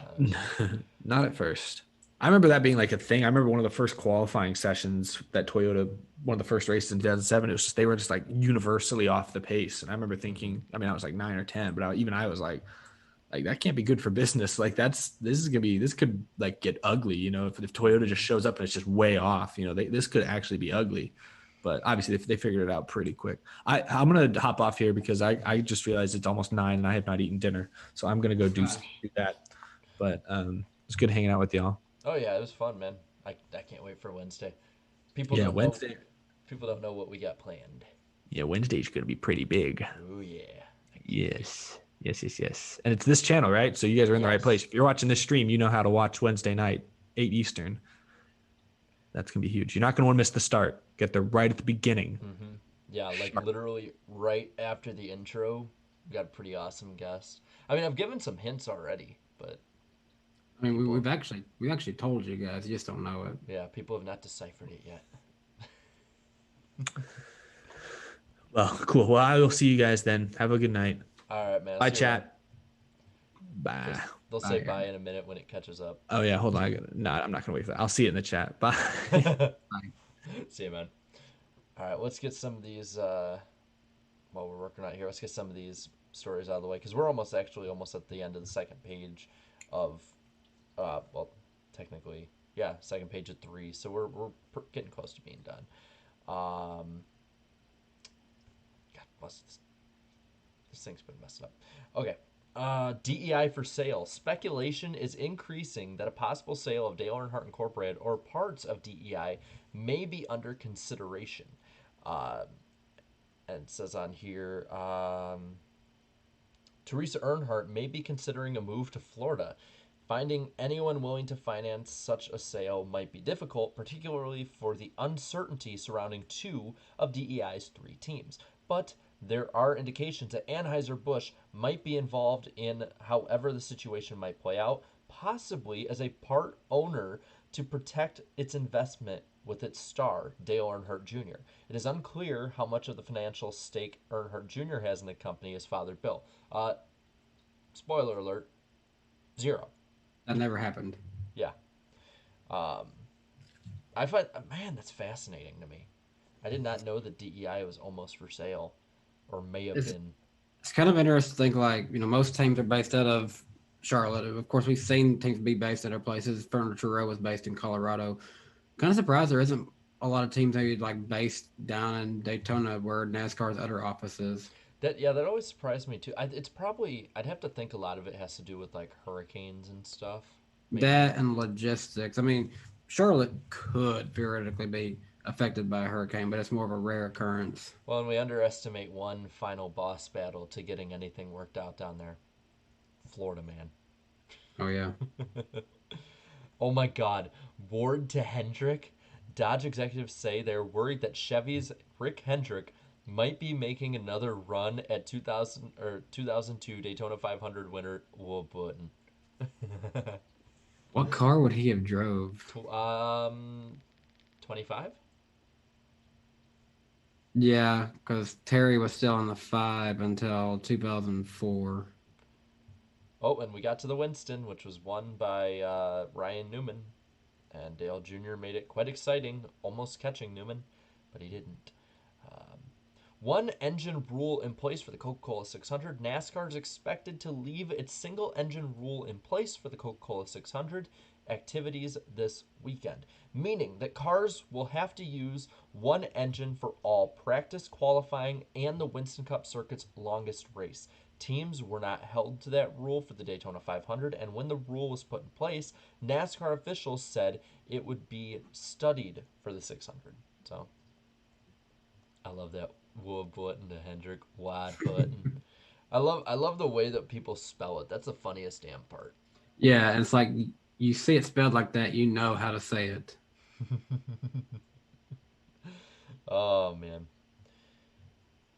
Speaker 1: honest.
Speaker 3: Not at first. I remember that being like a thing. I remember one of the first qualifying sessions that Toyota, one of the first races in 2007, it was just, they were just like universally off the pace. And I remember thinking, I mean, I was like 9 or 10, but I was like that can't be good for business. Like this could like get ugly, if Toyota just shows up and it's just way off, this could actually be ugly. But obviously they figured it out pretty quick. I'm going to hop off here because I just realized it's almost 9 and I have not eaten dinner. So I'm going to go do that. But it's good hanging out with y'all.
Speaker 1: Oh yeah, it was fun, man. I can't wait for Wednesday. People
Speaker 3: Yeah,
Speaker 1: don't know.
Speaker 3: Wednesday.
Speaker 1: People don't know what we got planned.
Speaker 3: Yeah, Wednesday's going to be pretty big.
Speaker 1: Oh yeah.
Speaker 3: Yes. Yes. And it's this channel, right? So you guys are in the right place. If you're watching this stream, you know how to watch Wednesday night, 8 Eastern. That's going to be huge. You're not going to want to miss the start. Get there right at the beginning.
Speaker 1: Mm-hmm. Yeah, like literally right after the intro, we got a pretty awesome guest. I mean, I've given some hints already, but
Speaker 2: I mean, we've actually told you guys. You just don't know it.
Speaker 1: yeah, people have not deciphered it yet.
Speaker 3: Well, cool. Well, I will see you guys then. Have a good night.
Speaker 1: All right, man.
Speaker 3: Bye, chat. Bye.
Speaker 1: They'll say bye in a minute when it catches up.
Speaker 3: Oh yeah, hold on. No, I'm not gonna wait for that. I'll see it in the chat. Bye.
Speaker 1: See you, man. All right, let's get some of these. While we're working out here, let's get some of these stories out of the way because we're almost at the end of the second page of, well, technically, yeah, second page of 3. So we're getting close to being done. God bless this thing's been messed up. Okay. DEI for sale. Speculation is increasing that a possible sale of Dale Earnhardt Incorporated or parts of DEI may be under consideration. And it says on here, Teresa Earnhardt may be considering a move to Florida. Finding anyone willing to finance such a sale might be difficult, particularly for the uncertainty surrounding 2 of DEI's 3 teams. But there are indications that Anheuser-Busch might be involved in however the situation might play out, possibly as a part owner to protect its investment with its star, Dale Earnhardt Jr. It is unclear how much of the financial stake Earnhardt Jr. has in the company as father Bill. Spoiler alert, 0.
Speaker 2: That never happened.
Speaker 1: Yeah. I find, man, that's fascinating to me. I did not know that DEI was almost for sale. Or may have been.
Speaker 2: It's kind of interesting to think like, most teams are based out of Charlotte. Of course, we've seen teams be based at other places. Furniture Row was based in Colorado. Kind of surprised there isn't a lot of teams maybe like based down in Daytona where NASCAR's other offices.
Speaker 1: That always surprised me too. It's probably, I'd have to think a lot of it has to do with like hurricanes and stuff.
Speaker 2: Maybe. That and logistics. I mean, Charlotte could theoretically be affected by a hurricane, but it's more of a rare occurrence.
Speaker 1: Well, and we underestimate one final boss battle to getting anything worked out down there. Florida man.
Speaker 2: Oh yeah.
Speaker 1: Oh my God. Ward to Hendrick. Dodge executives say they're worried that Chevy's Rick Hendrick might be making another run at 2002 Daytona 500 winner Will Button.
Speaker 2: What car would he have drove?
Speaker 1: 25?
Speaker 2: Yeah, because Terry was still on the 5 until 2004.
Speaker 1: Oh, and we got to the Winston, which was won by Ryan Newman. And Dale Jr. made it quite exciting, almost catching Newman, but he didn't. Um, One engine rule in place for the Coca-Cola 600. NASCAR is expected to leave its single engine rule in place for the Coca-Cola 600 activities this weekend, meaning that cars will have to use one engine for all practice, qualifying, and the Winston Cup circuit's longest race. Teams were not held to that rule for the Daytona 500, and when the rule was put in place, NASCAR officials said it would be studied for the 600. So I love that Wood button to Hendrick Wad button. I love the way that people spell it. That's the funniest damn part.
Speaker 2: Yeah, and it's like you see it spelled like that, you know how to say it.
Speaker 1: Oh man.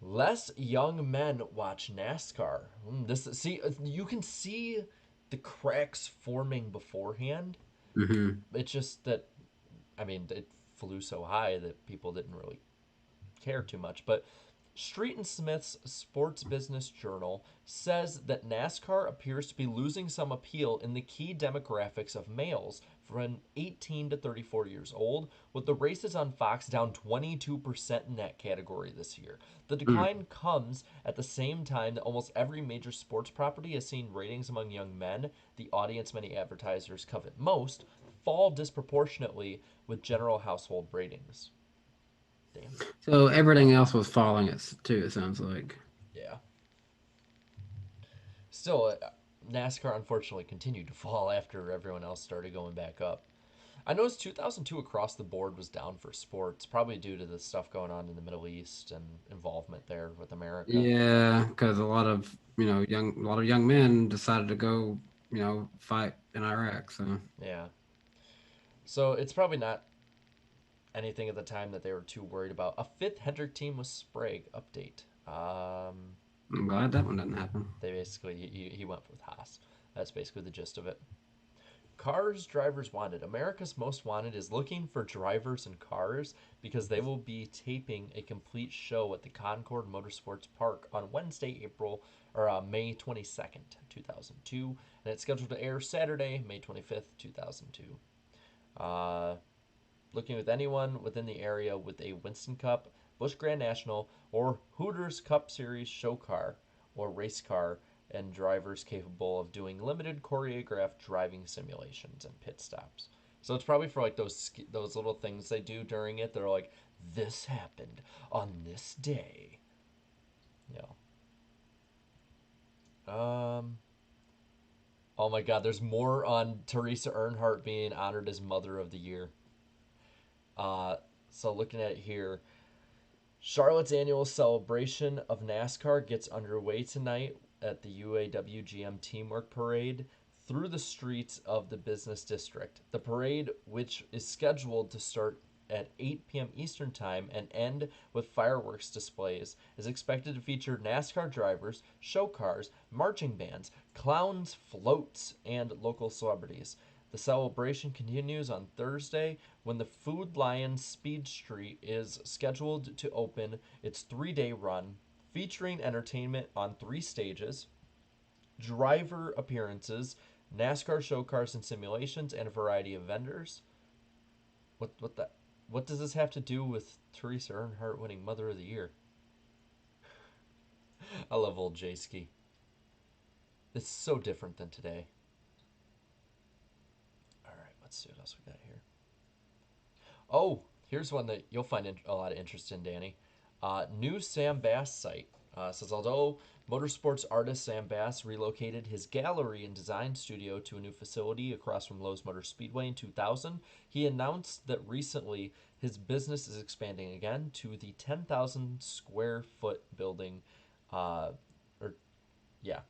Speaker 1: Less young men watch NASCAR. This see you can see the cracks forming beforehand.
Speaker 2: Hmm.
Speaker 1: It's just that I mean it flew so high that people didn't really care too much. But Street and Smith's Sports Business Journal says that NASCAR appears to be losing some appeal in the key demographics of males from 18 to 34 years old, with the races on Fox down 22% in that category this year. The decline comes at the same time that almost every major sports property has seen ratings among young men, the audience many advertisers covet most, fall disproportionately with general household ratings. Damn.
Speaker 2: So everything else was falling too, it sounds like.
Speaker 1: Yeah. Still, NASCAR unfortunately continued to fall after everyone else started going back up. I noticed 2002 across the board was down for sports, probably due to the stuff going on in the Middle East and involvement there with America.
Speaker 2: Yeah, because a lot of young men decided to go, fight in Iraq. So
Speaker 1: Yeah. So it's probably not anything at the time that they were too worried about. A fifth Hendrick team was Sprague. Update.
Speaker 2: I'm glad that one didn't happen.
Speaker 1: They basically, he went with Haas. That's basically the gist of it. Cars Drivers Wanted. America's Most Wanted is looking for drivers and cars because they will be taping a complete show at the Concord Motorsports Park on Wednesday, May 22nd, 2002, and it's scheduled to air Saturday, May 25th, 2002. Uh, Looking with anyone within the area with a Winston Cup, Busch Grand National, or Hooters Cup Series show car or race car, and drivers capable of doing limited choreographed driving simulations and pit stops. So it's probably for like those little things they do during it. They're like, this happened on this day. You know. Oh my God, there's more on Teresa Earnhardt being honored as Mother of the Year. Uh, so looking at it here, Charlotte's annual celebration of NASCAR gets underway tonight at the UAW GM Teamwork Parade through the streets of the business district. The parade, which is scheduled to start at 8 p.m. Eastern Time and end with fireworks displays, is expected to feature NASCAR drivers, show cars, marching bands, clowns, floats, and local celebrities. The celebration continues on Thursday when the Food Lion Speed Street is scheduled to open its 3-day run, featuring entertainment on 3 stages, driver appearances, NASCAR show cars and simulations, and a variety of vendors. What does this have to do with Teresa Earnhardt winning Mother of the Year? I love old J Ski. It's so different than today. All right, let's see what else we got here. Oh, here's one that you'll find a lot of interest in, Danny. New Sam Bass site says although motorsports artist Sam Bass relocated his gallery and design studio to a new facility across from Lowe's Motor Speedway in 2000, he announced that recently his business is expanding again to the 10,000 square foot building, or yeah,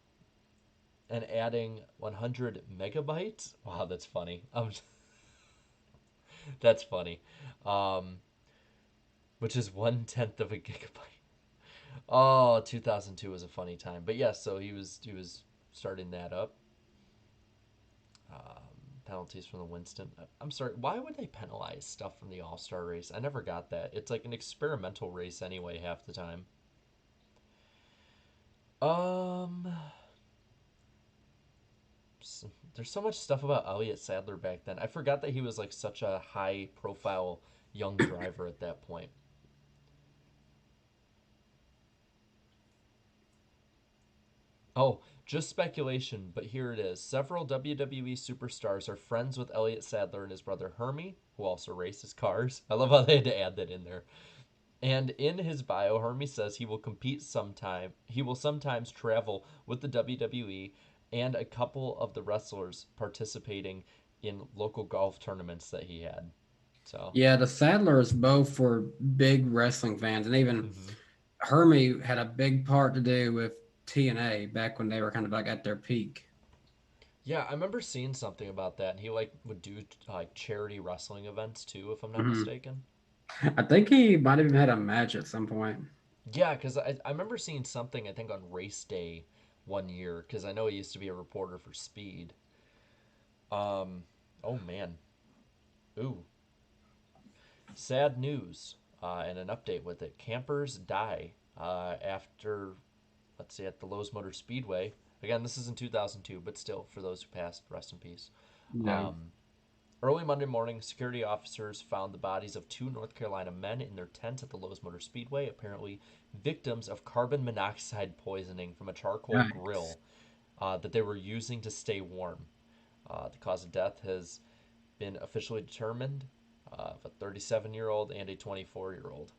Speaker 1: and adding 100 megabytes. Wow, that's funny. That's funny. Um, which is 1/10 of a gigabyte. Oh, 2002 was a funny time. But yes, so he was starting that up. penalties from the Winston. I'm sorry. Why would they penalize stuff from the All Star race? I never got that. It's like an experimental race anyway, half the time. Um, there's so much stuff about Elliott Sadler back then. I forgot that he was like such a high profile young driver at that point. Oh, just speculation, but here it is. Several WWE superstars are friends with Elliott Sadler and his brother Hermie, who also races cars. I love how they had to add that in there. And in his bio, Hermie says he will compete sometime. He will sometimes travel with the WWE and a couple of the wrestlers participating in local golf tournaments that he had. So,
Speaker 2: Yeah, the Sadlers both were big wrestling fans, and even
Speaker 1: mhm.
Speaker 2: Hermie had a big part to do with TNA back when they were kind of like at their peak.
Speaker 1: Yeah, I remember seeing something about that. And he like would do like charity wrestling events too, if I'm not
Speaker 2: Hmm.
Speaker 1: mistaken.
Speaker 2: I think he might have even had a match at some point.
Speaker 1: Yeah, because I remember seeing something, I think, on race day one year, because I know he used to be a reporter for Speed. Um, oh man. Ooh, sad news and an update with it. Campers die after, let's see, at the Lowe's Motor Speedway. Again, this is in 2002, but still, for those who passed, rest in peace.
Speaker 2: No.
Speaker 1: Um, Early Monday morning, security officers found the bodies of two North Carolina men in their tent at the Lowe's Motor Speedway, apparently victims of carbon monoxide poisoning from a charcoal
Speaker 2: Yikes.
Speaker 1: grill that they were using to stay warm. The cause of death has been officially determined of a 37-year-old and a 24-year-old.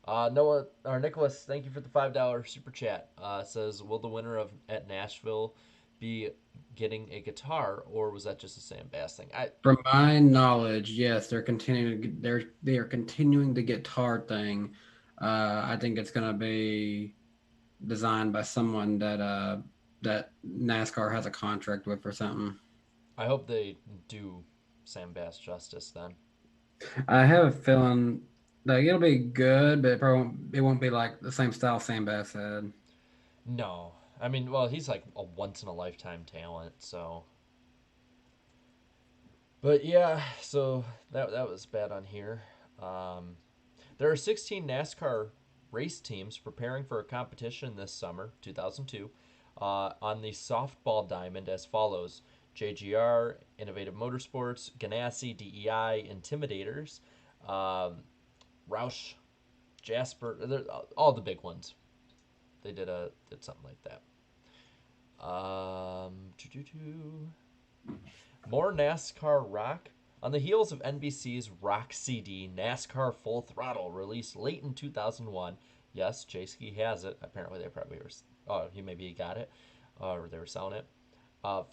Speaker 1: Noah or Nicholas, thank you for the $5 super chat. Says, will the winner of at Nashville be getting a guitar, or was that just a Sam Bass thing?
Speaker 2: From my knowledge, yes, they're continuing. They are continuing the guitar thing. I think it's gonna be designed by someone that NASCAR has a contract with or something.
Speaker 1: I hope they do Sam Bass justice then.
Speaker 2: I have a feeling like it'll be good, but it won't be like the same style Sam Bass had.
Speaker 1: No, I mean, well, he's like a once in a lifetime talent, so. But yeah, so that was bad on here. Um, There are 16 NASCAR race teams preparing for a competition this summer, 2002, on the softball diamond as follows: JGR, Innovative Motorsports, Ganassi, DEI, Intimidators, um, Roush, Jasper, all the big ones. They did something like that. More NASCAR rock. On the heels of NBC's Rock CD, NASCAR Full Throttle, released late in 2001. Yes, J-Ski has it. Apparently, they probably were. Oh, he got it, or they were selling it.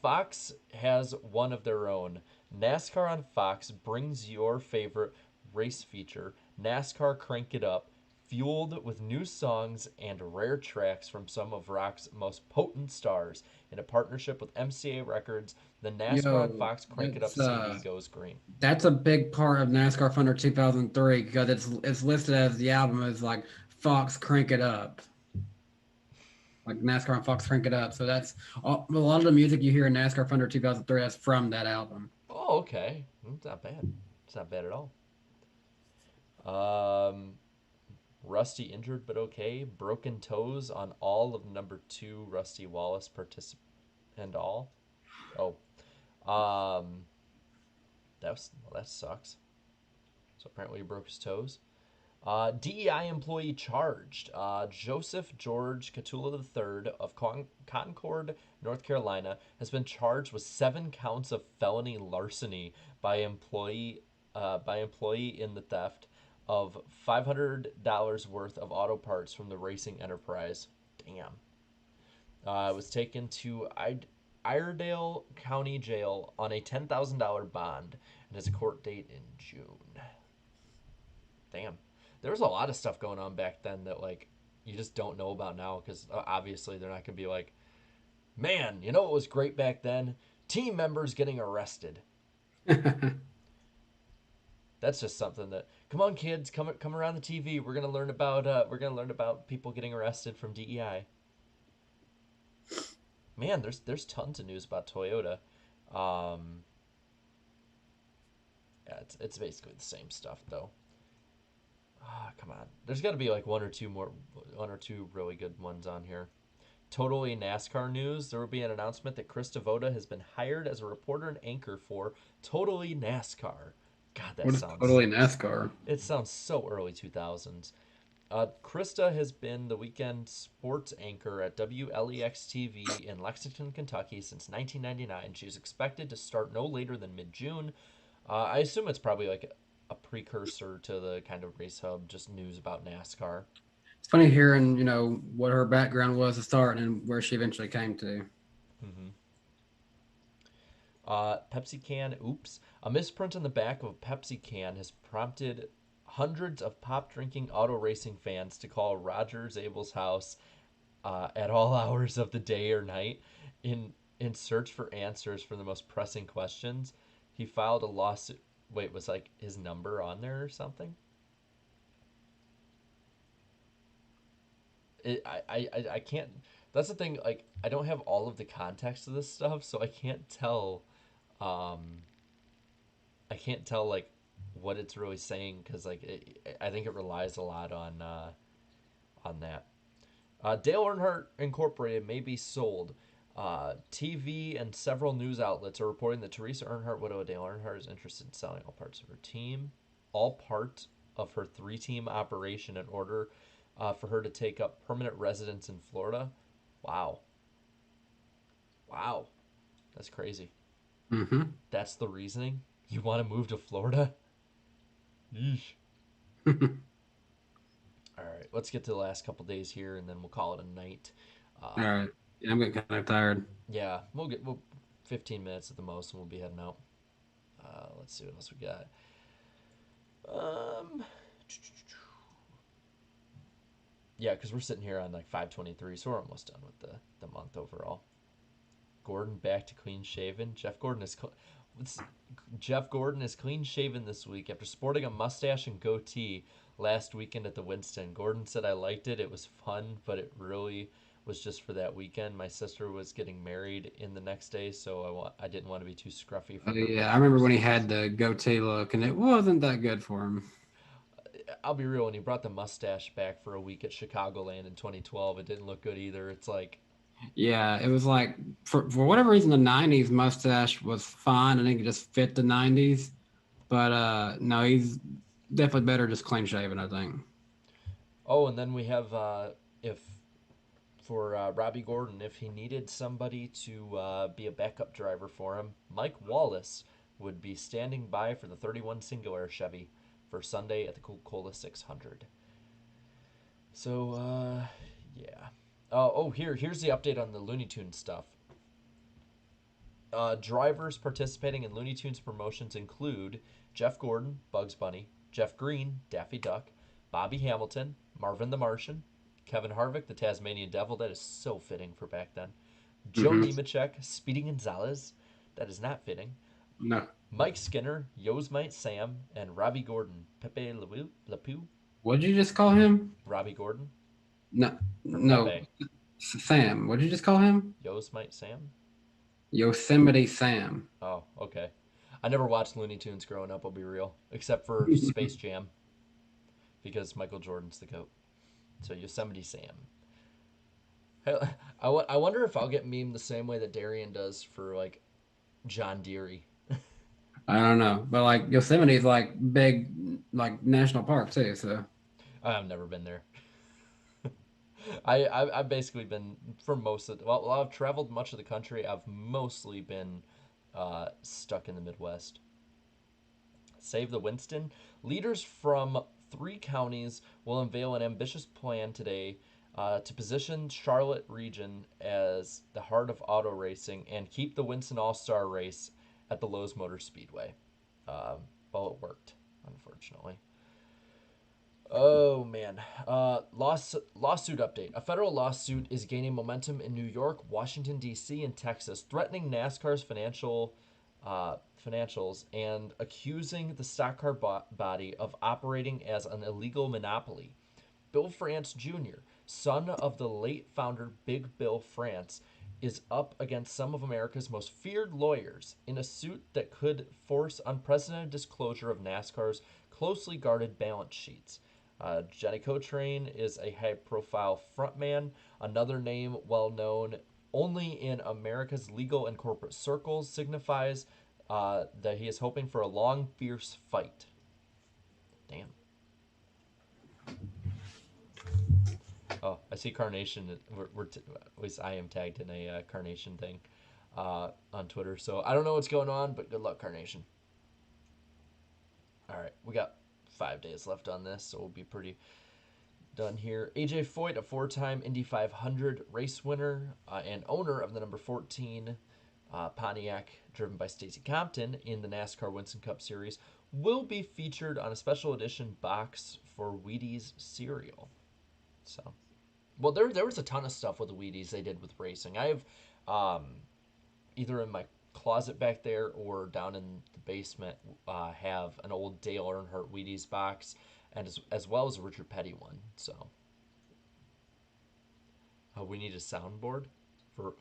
Speaker 1: Fox has one of their own. NASCAR on Fox brings your favorite race feature, NASCAR Crank It Up, fueled with new songs and rare tracks from some of rock's most potent stars. In a partnership with MCA Records, the NASCAR on
Speaker 2: Yo,
Speaker 1: Fox Crank It Up
Speaker 2: that's
Speaker 1: CD goes green.
Speaker 2: that's a big part of NASCAR Thunder 2003 because it's listed as the album is like Fox Crank It Up, like NASCAR and Fox Crank It Up. So that's a lot of the music you hear in NASCAR Thunder 2003 that's from that album.
Speaker 1: Oh, okay. It's not bad. It's not bad at all. Um, Rusty injured but okay. Broken toes on all of number two Rusty Wallace participant and all. Oh, um, that sucks. So apparently he broke his toes. DEI employee charged. Joseph George Catula III of Concord, North Carolina, has been charged with 7 counts of felony larceny by employee in the theft of $500 worth of auto parts from the racing enterprise. Damn. Was taken to Iredale County Jail on a $10,000 bond and has a court date in June. Damn. There was a lot of stuff going on back then that like you just don't know about now because obviously they're not gonna be like, man, you know what was great back then? Team members getting arrested. That's just something that come on kids, come around the TV. We're gonna learn about people getting arrested from DEI. Man, there's tons of news about Toyota. Um, Yeah, it's basically the same stuff though. Ah, come on. There's got to be like one or two really good ones on here. Totally NASCAR news. There will be an announcement that Chris Devoda has been hired as a reporter and anchor for Totally NASCAR. God,
Speaker 2: What is totally NASCAR?
Speaker 1: it sounds so early 2000s. Krista has been the weekend sports anchor at WLEX TV in Lexington, Kentucky since 1999. She's expected to start no later than mid June. I assume it's probably like a precursor to the kind of race hub, just news about NASCAR.
Speaker 2: It's funny hearing, what her background was to start and where she eventually came to.
Speaker 1: Mm-hmm. Pepsi can, oops. A misprint on the back of a Pepsi can has prompted hundreds of pop drinking auto racing fans to call Roger Zabel's house at all hours of the day or night in search for answers for the most pressing questions. He filed a lawsuit. Wait, was like his number on there or something? I can't. That's the thing. Like, I don't have all of the context of this stuff, so I can't tell. Um, I can't tell like what it's really saying because I think it relies a lot on that. Dale Earnhardt Incorporated may be sold. TV and several news outlets are reporting that Teresa Earnhardt, widow of Dale Earnhardt, is interested in selling all parts of her three-team operation in order for her to take up permanent residence in Florida. Wow. Wow. That's crazy.
Speaker 2: Mm-hmm.
Speaker 1: That's the reasoning? You want to move to Florida? Yeesh. All right, let's get to the last couple days here, and then we'll call it a night.
Speaker 2: All right. Yeah, I'm getting kind of tired.
Speaker 1: Yeah, we'll 15 minutes at the most, and we'll be heading out. Let's see what else we got. Um, yeah, because we're sitting here on like 5:23, so we're almost done with the month overall. Gordon back to clean shaven. Jeff Gordon is clean shaven this week after sporting a mustache and goatee last weekend at the Winston. Gordon said, "I liked it. It was fun, but it really was just for that weekend. My sister was getting married in the next day, so I didn't want to be too scruffy for
Speaker 2: Oh,
Speaker 1: her
Speaker 2: yeah, I
Speaker 1: pictures."
Speaker 2: remember when he had the goatee look, and it wasn't that good for him.
Speaker 1: I'll be real, when he brought the mustache back for a week at Chicagoland in 2012, it didn't look good either. It's like,
Speaker 2: Yeah, it was like for whatever reason the '90s mustache was fine. I think it just fit the '90s, but no, he's definitely better just clean shaven. I think.
Speaker 1: oh, and then we have if for Robbie Gordon, if he needed somebody to be a backup driver for him, Mike Wallace would be standing by for the 31 Singular Chevy for Sunday at the Coca-Cola 600. So, yeah. Here's the update on the Looney Tunes stuff. Drivers participating in Looney Tunes promotions include Jeff Gordon, Bugs Bunny, Jeff Green, Daffy Duck, Bobby Hamilton, Marvin the Martian, Kevin Harvick, the Tasmanian Devil, that is so fitting for back then, Joe
Speaker 2: Mm-hmm.
Speaker 1: Nemechek, Speedy Gonzalez, that is not fitting,
Speaker 2: No,
Speaker 1: Mike Skinner, Yosemite Sam, and Robbie Gordon, Pepe Le Pew,
Speaker 2: what'd you just call him?
Speaker 1: Robbie Gordon,
Speaker 2: No,
Speaker 1: or
Speaker 2: no,
Speaker 1: Pepe,
Speaker 2: Sam. What'd you just call him?
Speaker 1: Yosemite Sam.
Speaker 2: Yosemite Sam.
Speaker 1: Oh, okay. I never watched Looney Tunes growing up, I'll be real, except for Space Jam, because Michael Jordan's the GOAT. So Yosemite Sam. I wonder if I'll get memed the same way that Darian does for like John Deere.
Speaker 2: I don't know, but like Yosemite's like big, like national park too. So
Speaker 1: I've never been there. I've basically been for most of well, I've traveled much of the country. I've mostly been stuck in the Midwest. Save the Winston. Leaders from 3 counties will unveil an ambitious plan today to position Charlotte region as the heart of auto racing and keep the Winston All Star race at the Lowe's Motor Speedway. Well, it worked, unfortunately. Oh man. Lawsuit update. A federal lawsuit is gaining momentum in New York, Washington D.C., and Texas, threatening NASCAR's financials and accusing the stock car body of operating as an illegal monopoly. Bill France Jr., son of the late founder Big Bill France, is up against some of America's most feared lawyers in a suit that could force unprecedented disclosure of NASCAR's closely guarded balance sheets. Johnny Coltrane is a high profile frontman, another name well known only in America's legal and corporate circles, signifies that he is hoping for a long, fierce fight. Damn. Oh, I see Carnation. At least I am tagged in a Carnation thing on Twitter. So I don't know what's going on, but good luck, Carnation. All right, we got 5 days left on this, so we'll be pretty done here. AJ Foyt, a four-time Indy 500 race winner and owner of the number 14 Pontiac, driven by Stacey Compton in the NASCAR Winston Cup Series, will be featured on a special edition box for Wheaties cereal. So, well, there was a ton of stuff with the Wheaties they did with racing. I have either in my closet back there or down in the basement have an old Dale Earnhardt Wheaties box, and as well as a Richard Petty one. So we need a soundboard for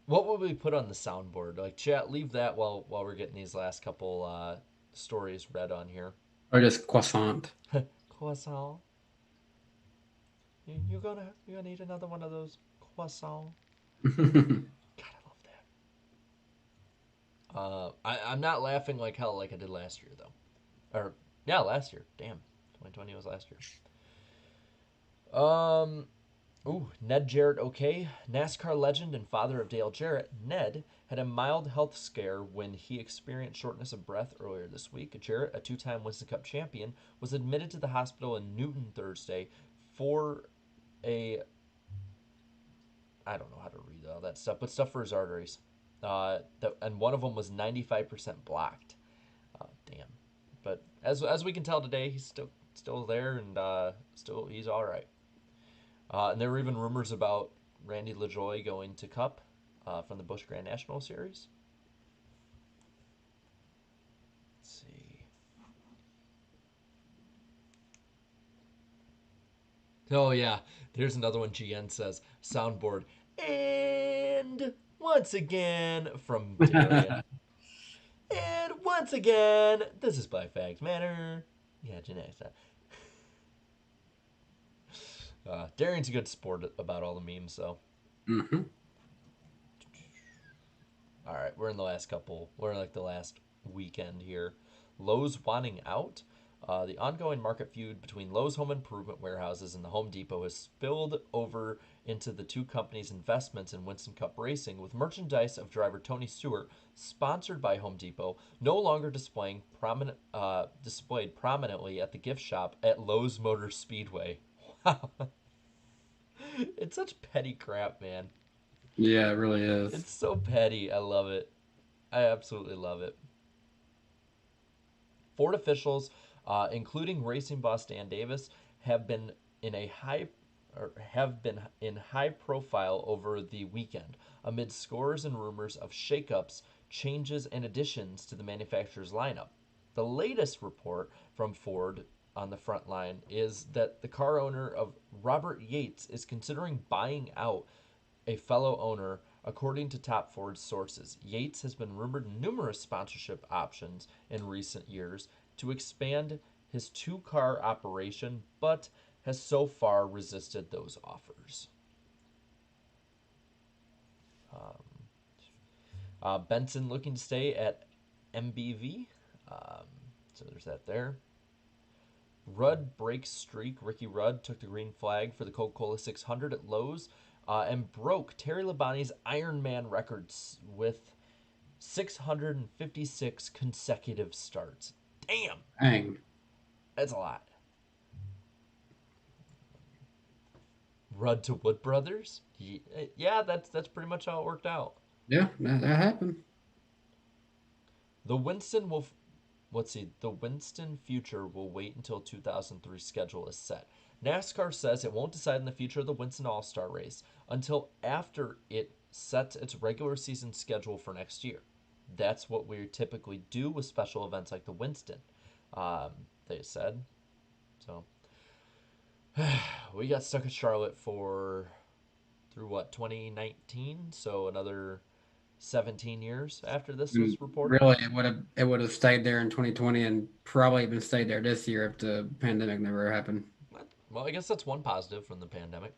Speaker 1: what would we put on the soundboard? Like, chat, leave that while we're getting these last couple stories read on here.
Speaker 2: Or just croissant.
Speaker 1: Croissant. You're gonna eat another one of those croissant. God, I love that. I'm not laughing like hell like I did last year though. Or yeah, last year. Damn, 2020 was last year. Ned Jarrett okay. NASCAR legend and father of Dale Jarrett, Ned, had a mild health scare when he experienced shortness of breath earlier this week. Jarrett, a two-time Winston Cup champion, was admitted to the hospital in Newton Thursday for I don't know how to read all that stuff, but stuff for his arteries. And one of them was 95% blocked. Damn. But as we can tell today, he's still there and still he's all right. And there were even rumors about Randy LaJoie going to Cup from the Busch Grand National Series. Let's see. Oh yeah, there's another one. GN says soundboard, and once again from Darian. And once again, this is by Fact Matter. Yeah, genetics. Darian's a good sport about all the memes, though.
Speaker 2: Mm-hmm.
Speaker 1: All right, we're in the last weekend here. Lowe's wanting out. The ongoing market feud between Lowe's home improvement warehouses and the Home Depot has spilled over into the two companies' investments in Winston Cup racing, with merchandise of driver Tony Stewart, sponsored by Home Depot, no longer displayed prominently at the gift shop at Lowe's Motor Speedway. Wow. It's such petty crap, man.
Speaker 2: Yeah, it really is.
Speaker 1: It's so petty. I love it. I absolutely love it. Ford officials, including racing boss Dan Davis, have been in high profile over the weekend amid scores and rumors of shakeups, changes, and additions to the manufacturer's lineup. The latest report from Ford on the front line is that the car owner of Robert Yates is considering buying out a fellow owner, according to top Ford sources. Yates has been rumored numerous sponsorship options in recent years to expand his two-car operation, but has so far resisted those offers. Benson looking to stay at MBV. So there's that there. Rudd breaks streak. Ricky Rudd took the green flag for the Coca-Cola 600 at Lowe's and broke Terry Labonte's Ironman records with 656 consecutive starts. Damn.
Speaker 2: Dang.
Speaker 1: That's a lot. Rudd to Wood Brothers? Yeah, that's pretty much how it worked out.
Speaker 2: Yeah, that happened.
Speaker 1: The Winston future will wait until 2003 schedule is set. NASCAR says it won't decide on the future of the Winston All-Star race until after it sets its regular season schedule for next year. That's what we typically do with special events like the Winston, they said. So we got stuck at Charlotte for through what, 2019? So another 17 years after this
Speaker 2: And
Speaker 1: was reported.
Speaker 2: really, it would have stayed there in 2020 and probably even stayed there this year if the pandemic never happened.
Speaker 1: Well, I guess that's one positive from the pandemic.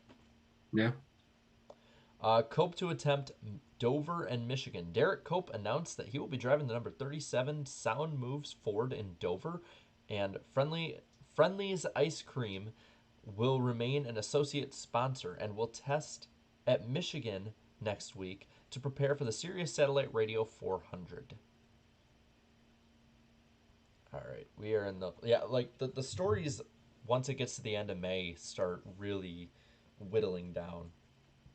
Speaker 2: Yeah.
Speaker 1: Cope to attempt Dover and Michigan. Derek Cope announced that he will be driving the number 37 Sound Moves Ford in Dover, and Friendly's Ice Cream will remain an associate sponsor and will test at Michigan next week to prepare for the Sirius Satellite Radio 400. All right, we are in the like the stories once it gets to the end of May start really whittling down.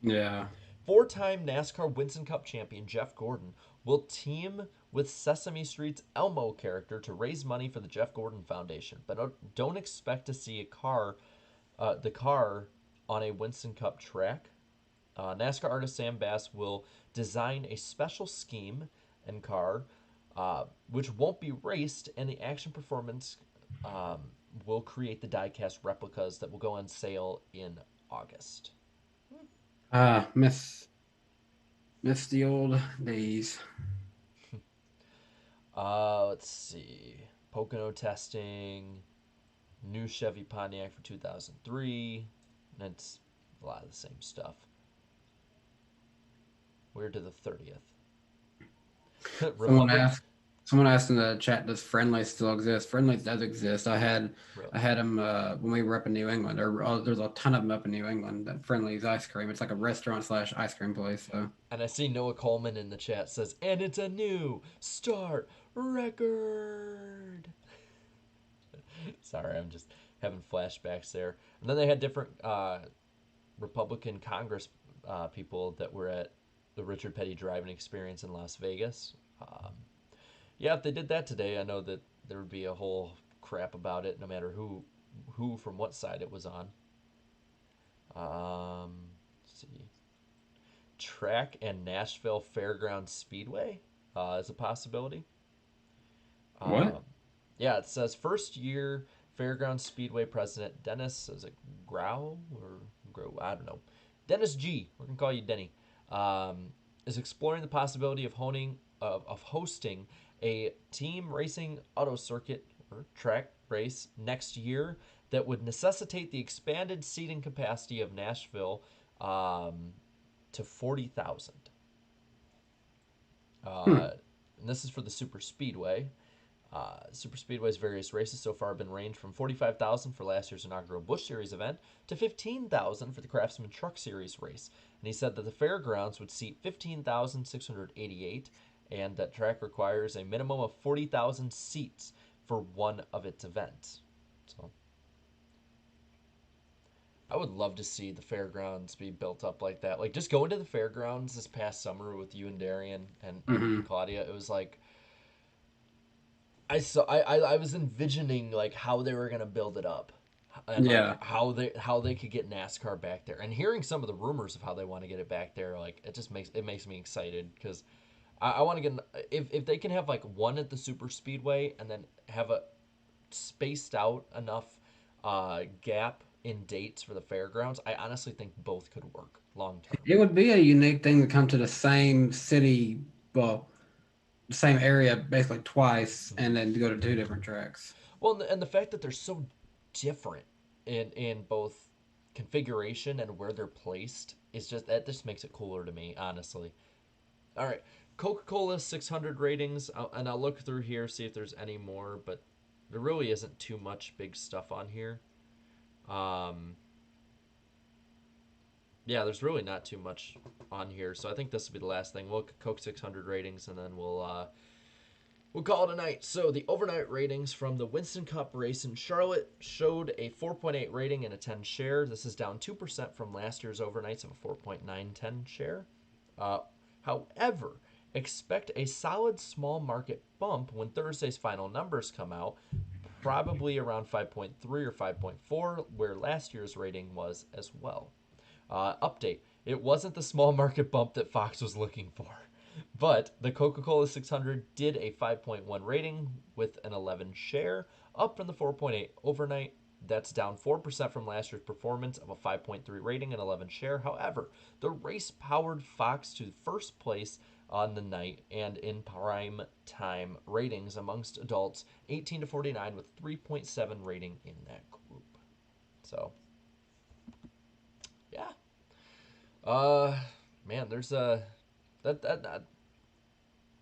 Speaker 2: Yeah.
Speaker 1: Four-time NASCAR Winston Cup champion Jeff Gordon will team with Sesame Street's Elmo character to raise money for the Jeff Gordon Foundation, but don't expect to see the car on a Winston Cup track. NASCAR artist Sam Bass will design a special scheme and car, which won't be raced, and the action performance um, will create the diecast replicas that will go on sale in August.
Speaker 2: Miss the old days.
Speaker 1: Let's see. Pocono testing, new Chevy Pontiac for 2003. And it's a lot of the same stuff. We're to the 30th.
Speaker 2: Someone
Speaker 1: Republic.
Speaker 2: asked. Someone asked in the chat, "Does Friendly still exist?" Friendly does exist.
Speaker 1: Really?
Speaker 2: I had them when we were up in New England. There's a ton of them up in New England. That Friendly's ice cream. It's like a restaurant slash ice cream place. So
Speaker 1: And I see Noah Coleman in the chat says, and it's a new start record. Sorry, I'm just having flashbacks there. And then they had different Republican Congress people that were at the Richard Petty driving experience in Las Vegas. Yeah, if they did that today, I know that there would be a whole crap about it, no matter who from what side it was on. Let's see, track and Nashville Fairgrounds Speedway is a possibility.
Speaker 2: what?
Speaker 1: Yeah, it says first year Fairgrounds Speedway president Dennis, is it Grau or Grow? I don't know. Dennis G. We're gonna call you Denny. Is exploring the possibility of hosting a team racing auto circuit or track race next year that would necessitate the expanded seating capacity of Nashville to 40,000.
Speaker 2: Hmm.
Speaker 1: And this is for the Super Speedway. Super Speedway's various races so far have been ranged from 45,000 for last year's inaugural Busch Series event to 15,000 for the Craftsman Truck Series race. And he said that the fairgrounds would seat 15,688 and that track requires a minimum of 40,000 seats for one of its events. So I would love to see the fairgrounds be built up like that. Like just going to the fairgrounds this past summer with you and Darian and Claudia, it was like I was envisioning like how they were gonna build it up, and like
Speaker 2: Yeah.
Speaker 1: how they could get NASCAR back there, and hearing some of the rumors of how they want to get it back there, like it makes me excited because I want to get if they can have like one at the super speedway and then have a spaced out enough gap in dates for the fairgrounds. I honestly think both could work long term.
Speaker 2: It would be a unique thing to come to the same city, well, same area basically twice, and then to go to two different tracks.
Speaker 1: Well, and the fact that they're so different in both configuration and where they're placed is just that just makes it cooler to me, honestly. All right, Coca-Cola 600 ratings, and I'll look through here see if there's any more, but there really isn't too much big stuff on here. Yeah, there's really not too much on here, so I think this will be the last thing. We'll look at Coke 600 ratings, and then we'll call it a night. So the overnight ratings from the Winston Cup race in Charlotte showed a 4.8 rating and a 10 share. This is down 2% from last year's overnights of a 4.910 share. However, expect a solid small market bump when Thursday's final numbers come out, probably around 5.3 or 5.4, where last year's rating was as well. Update. It wasn't the small market bump that Fox was looking for. But the Coca-Cola 600 did a 5.1 rating with an 11 share, up from the 4.8 overnight That's down 4% from last year's performance of a 5.3 rating and 11 share. However, the race powered Fox to first place on the night and in prime time ratings amongst adults 18 to 49 with 3.7 rating in that group. So, yeah. Uh Man, there's a that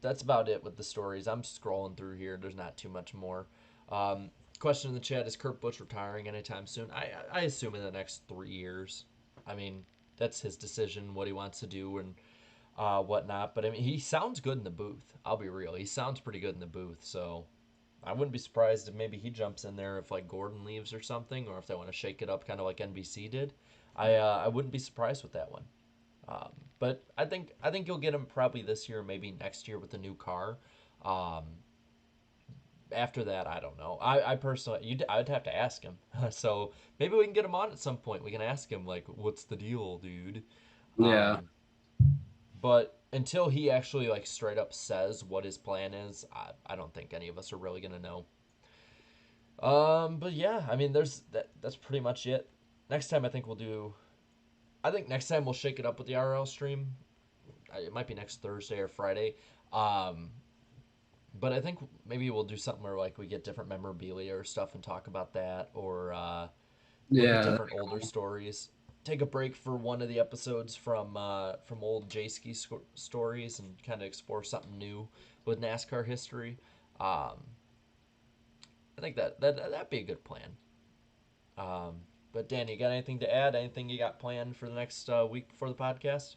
Speaker 1: that's about it with the stories. I'm scrolling through here. There's not too much more. Um, Question in the chat: is Kurt Busch retiring anytime soon? I assume in the next 3 years. I mean, that's his decision, what he wants to do and whatnot. But I mean, he sounds good in the booth. I'll be real. He sounds pretty good in the booth. So I wouldn't be surprised if maybe he jumps in there if like Gordon leaves or something, or if they want to shake it up, kind of like NBC did. I wouldn't be surprised with that one. Um, but I think you'll get him probably this year, maybe next year with the new car. Um, After that, I don't know. I personally, I'd have to ask him. So maybe we can get him on at some point. We can ask him like, "What's the deal, dude?"
Speaker 2: Yeah.
Speaker 1: Um, but until he actually like straight up says what his plan is, I don't think any of us are really gonna know. But yeah, I mean, that's pretty much it. Next time, I think we'll do. I think next time we'll shake it up with the RL stream. It might be next Thursday or Friday. Um, but I think maybe we'll do something where like we get different memorabilia or stuff and talk about that, or look at
Speaker 2: Yeah.
Speaker 1: different older stories. Take a break for one of the episodes from old J-Ski stories and kind of explore something new with NASCAR history. Um, I think that'd be a good plan. Um, but Danny, you got anything to add? Anything you got planned for the next week before the podcast?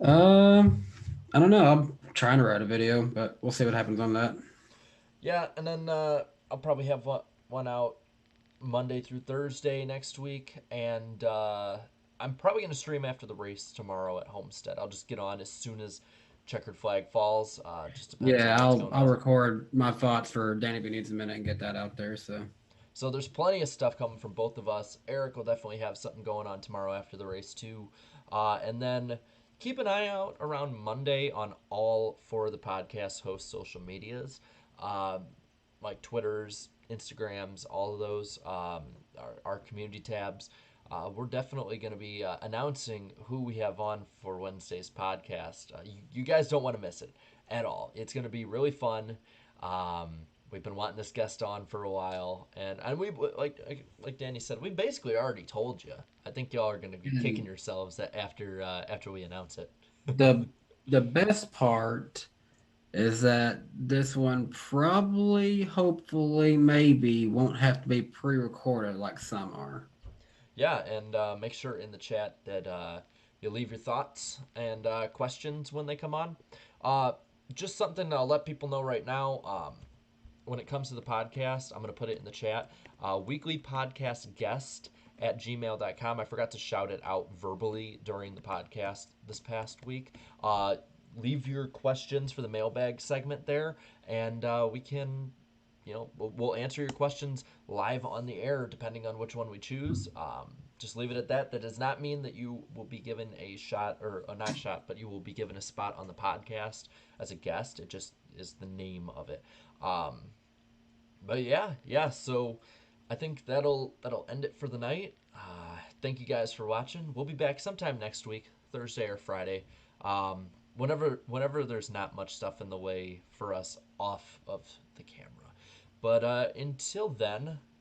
Speaker 2: Um, I don't know. I'm trying to write a video, but we'll see what happens on that.
Speaker 1: Yeah, and then I'll probably have one out Monday through Thursday next week, and I'm probably gonna stream after the race tomorrow at Homestead. I'll just get on as soon as checkered flag falls. Just depends
Speaker 2: Yeah,
Speaker 1: on what's going
Speaker 2: I'll
Speaker 1: on.
Speaker 2: record my thoughts for Danny B Needs a Minute and get that out there. So
Speaker 1: So there's plenty of stuff coming from both of us. Eric will definitely have something going on tomorrow after the race too, and then keep an eye out around Monday on all four of the podcast host social medias, um, like Twitter's, Instagrams, all of those, our community tabs. We're definitely going to be announcing who we have on for Wednesday's podcast. You guys don't want to miss it at all. It's going to be really fun. We've been wanting this guest on for a while, and we like Danny said, we basically already told you. I think y'all are going to be kicking
Speaker 2: and
Speaker 1: yourselves after we announce it.
Speaker 2: the the best part is that this one probably, hopefully, maybe won't have to be pre-recorded like some are.
Speaker 1: Yeah, and make sure in the chat that you leave your thoughts and questions when they come on. Uh, just something I'll let people know right now. When it comes to the podcast, I'm going to put it in the chat. Weekly podcast guest at gmail.com. I forgot to shout it out verbally during the podcast this past week. Leave your questions for the mailbag segment there, and we can, we'll answer your questions live on the air depending on which one we choose. Just leave it at that. That does not mean that you will be given a shot, or not shot, but you will be given a spot on the podcast as a guest. It just is the name of it. Um, but yeah. So I think that'll end it for the night. Thank you guys for watching. We'll be back sometime next week, Thursday or Friday. Whenever there's not much stuff in the way for us off of the camera. But until then,